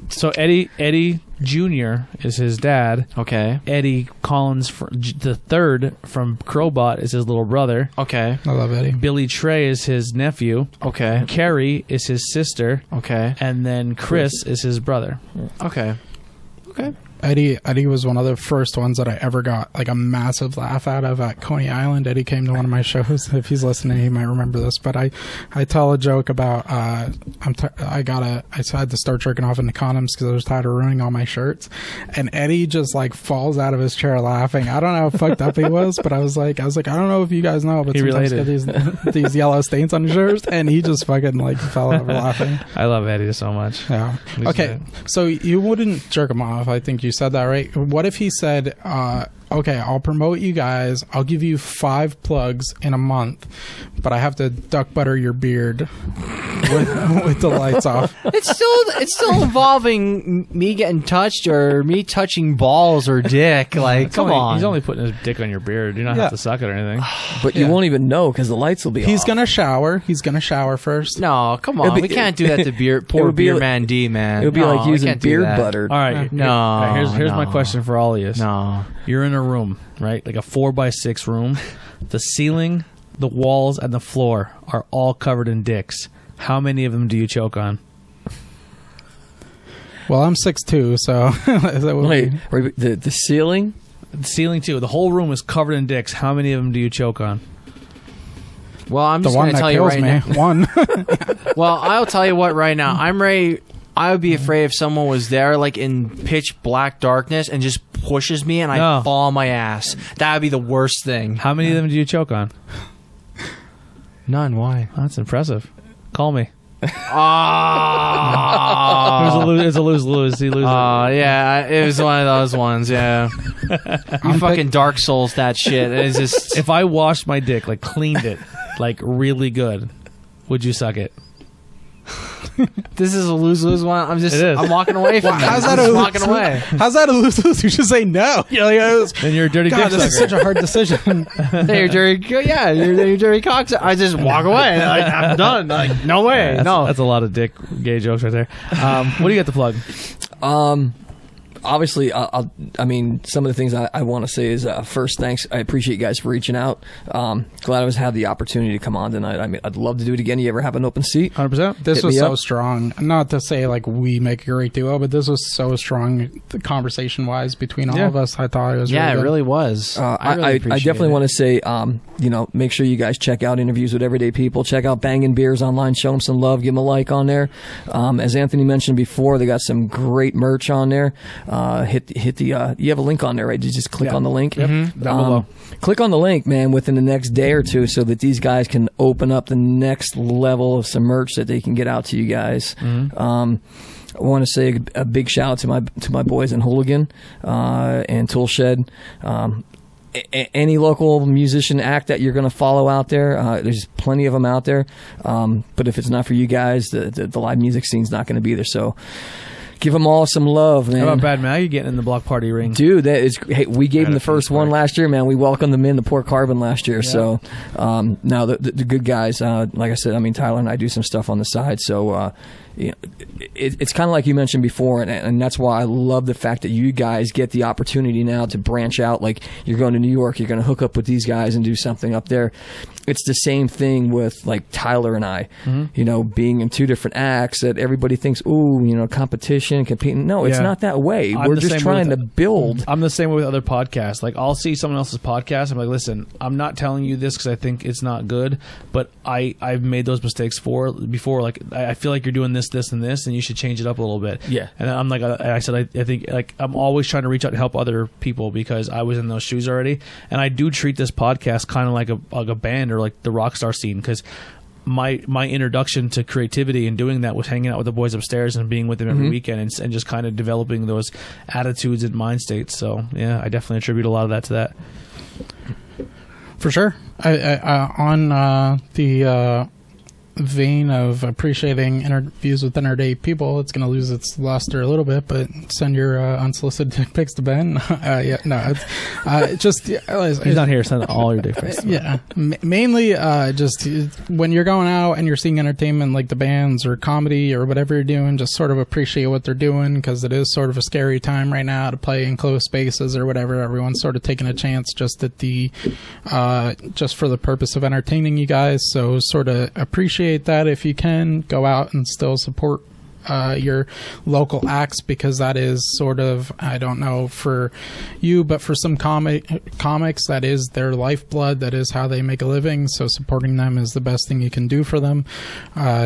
So Eddie Jr. is his dad. Okay. Eddie Collins the third from Crowbot is his little brother. Okay. I love Eddie. Billy Trey is his nephew. Okay. Carrie is his sister. Okay. And then Chris is his brother. Okay. Okay. Eddie was one of the first ones that I ever got like a massive laugh out of at Coney Island. Eddie came to one of my shows. If he's listening, he might remember this. But I tell a joke about I had to start jerking off into condoms because I was tired of ruining all my shirts. And Eddie just like falls out of his chair laughing. I don't know how fucked up he was, but I was like, I don't know if you guys know, but He sometimes related. get these yellow stains on his shirts, and he just fucking like fell over laughing. I love Eddie so much. Yeah. He's Okay. great. So you wouldn't jerk him off. I think you said that, right? What if he said, okay, I'll promote you guys. I'll give you 5 plugs in a month, but I have to duck butter your beard with the lights off. It's still involving me getting touched or me touching balls or dick. Like, come on. He's only putting his dick on your beard. You don't Yeah. have to suck it or anything. But you won't even know because the lights will be He's off. gonna shower. He's gonna shower first. No, come on. It'll be- We can't do that to it poor would be beer like- man D, man. It would be No, like we using can't do beard that. butter. All right. No, All right, here's my no. question for all of you. No. You're in a room, right? Like a 4x6 room. The ceiling, the walls, and the floor are all covered in dicks. How many of them do you choke on? Well, I'm 6'2", so that would Wait, be, the ceiling? The ceiling too. The whole room is covered in dicks. How many of them do you choke on? Well, I'm the just one going to that tell you kills right me. now. One. Well, I'll tell you what right now. I'm ready. I would be afraid if someone was there, like in pitch black darkness, and just pushes me and I fall on my ass. That would be the worst thing. How many of them do you choke on? None. Why? Oh, that's impressive. Call me. Oh, It's a lose-lose. He loses. yeah, it was one of those ones. Yeah, you fucking Dark Souls that shit. It's just If I washed my dick, like cleaned it, like really good, would you suck it? this is a lose-lose one. It is. I'm walking away from How's that. that I'm a walking away. How's that a lose-lose? You should say no. You're like, Then you're a dirty God, dick this is sucker. such a hard decision. Hey, you're dirty. Yeah, you're dirty cocksucker. I just walk away. Like, I'm done. Like, no way. That's a lot of dick gay jokes right there. What do you got to plug? Obviously, I mean, some of the things I want to say is first, thanks. I appreciate you guys for reaching out. Glad I was had the opportunity to come on tonight. I mean, I'd love to do it again. You ever have an open seat? 100%. This Hit was me so up. strong. Not to say like we make a great duo, but this was so strong, conversation wise between all of us. I thought it was Yeah, really it good. really was. I definitely want to say, make sure you guys check out interviews with everyday people. Check out Bangin Beers online. Show them some love. Give them a like on there. As Anthony mentioned before, they got some great merch on there. Hit the. You have a link on there, right? You just click on the link. Yep. Down below. Click on the link, man, within the next day or two, so that these guys can open up the next level of some merch that they can get out to you guys. I want to say a big shout out to my boys in Hooligan and Toolshed. Any local musician act that you're going to follow out there, there's plenty of them out there. But if it's not for you guys, the live music scene's not going to be there. So give them all some love, man. How about Bad Maggie getting in the block party ring? Dude, hey, we gave them the first one last year, man. We welcomed them in to Port Carbon last year. Yeah. So, now the good guys, like I said, I mean, Tyler and I do some stuff on the side. So, it's kind of like you mentioned before, and that's why I love the fact that you guys get the opportunity now to branch out. Like, you're going to New York, you're going to hook up with these guys and do something up there. It's the same thing with like Tyler and I, being in two different acts that everybody thinks, competition, competing. No, it's not that way. We're just trying to build. I'm the same way with other podcasts. Like, I'll see someone else's podcast. I'm like, listen, I'm not telling you this because I think it's not good, but I've made those mistakes before. Like, I feel like you're doing this, and this, and you should change it up a little bit. Yeah. And I'm like, I said, I think like I'm always trying to reach out and help other people because I was in those shoes already, and I do treat this podcast kind of like a band or like the rock star scene because my introduction to creativity and doing that was hanging out with the boys upstairs and being with them every weekend and just kind of developing those attitudes and mind states. So yeah, I definitely attribute a lot of that to that. For sure. On the vein of appreciating interviews with everyday people, it's going to lose its luster a little bit, but send your unsolicited dick pics to Ben. It's just He's not here. Send all your dick pics. Yeah, mainly just when you're going out and you're seeing entertainment like the bands or comedy or whatever you're doing, just sort of appreciate what they're doing because it is sort of a scary time right now to play in closed spaces or whatever. Everyone's sort of taking a chance just at just for the purpose of entertaining you guys. So sort of appreciate that if you can go out and still support your local acts because that is sort of, I don't know for you, but for some comics that is their lifeblood, that is how they make a living, so supporting them is the best thing you can do for them.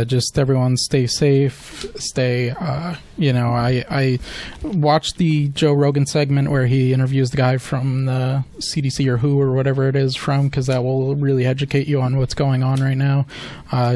Just everyone stay safe, I watched the Joe Rogan segment where he interviews the guy from the CDC or WHO or whatever it is from, because that will really educate you on what's going on right now.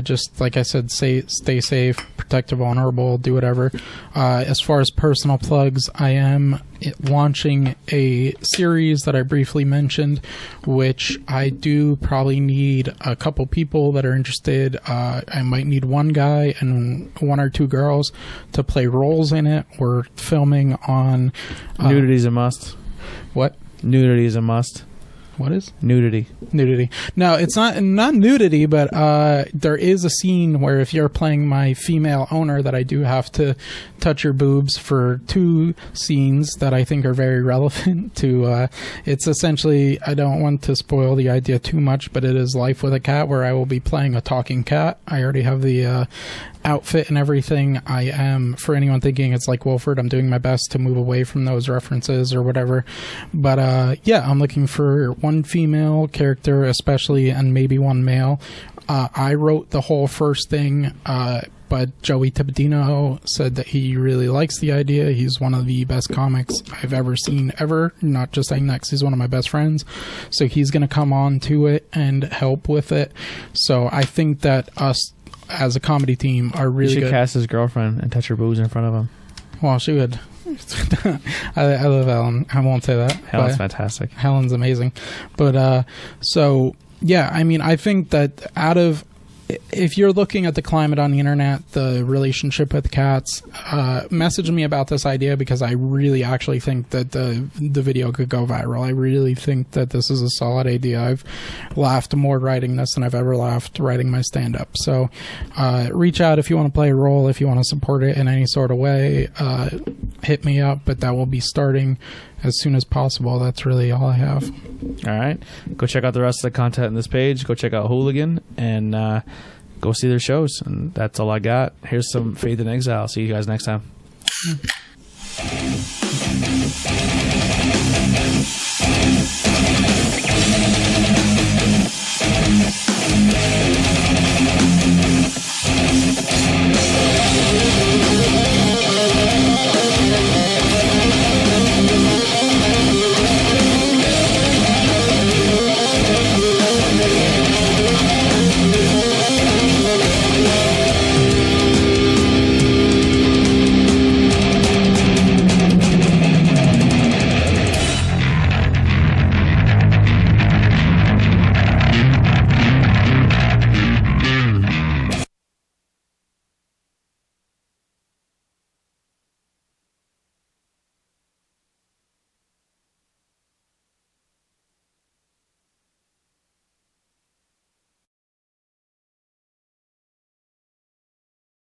Just like I said, stay safe, protect the vulnerable, do whatever. As far as personal plugs, I am launching a series that I briefly mentioned, which I do probably need a couple people that are interested. I might need one guy and one or two girls to play roles in it. We're filming on... Nudity is a must. What? Nudity is a must. What is? Nudity. No, it's not nudity, but there is a scene where if you're playing my female owner that I do have to touch your boobs for 2 scenes that I think are very relevant to it's essentially, I don't want to spoil the idea too much, but it is Life with a Cat, where I will be playing a talking cat. I already have the outfit and everything. I am, for anyone thinking it's like Wilford, I'm doing my best to move away from those references or whatever, but I'm looking for one female character especially and maybe one male. I wrote the whole first thing but Joey Tipitino said that he really likes the idea. He's one of the best comics I've ever seen ever. Not just saying that 'cause he's one of my best friends. So he's going to come on to it and help with it. So I think that us as a comedy team are really You should good. cast his girlfriend and touch her boobs in front of him. Well, she would. I love Helen. I won't say that. Helen's but fantastic. Helen's amazing. But so yeah, I mean, I think that if you're looking at the climate on the internet, the relationship with cats, message me about this idea because I really actually think that the video could go viral. I really think that this is a solid idea. I've laughed more writing this than I've ever laughed writing my stand-up. So reach out if you want to play a role, if you want to support it in any sort of way, hit me up, but that will be starting as soon as possible. That's really all I have. All right. Go check out the rest of the content on this page. Go check out Hooligan and go see their shows. And that's all I got. Here's some Faith in Exile. See you guys next time.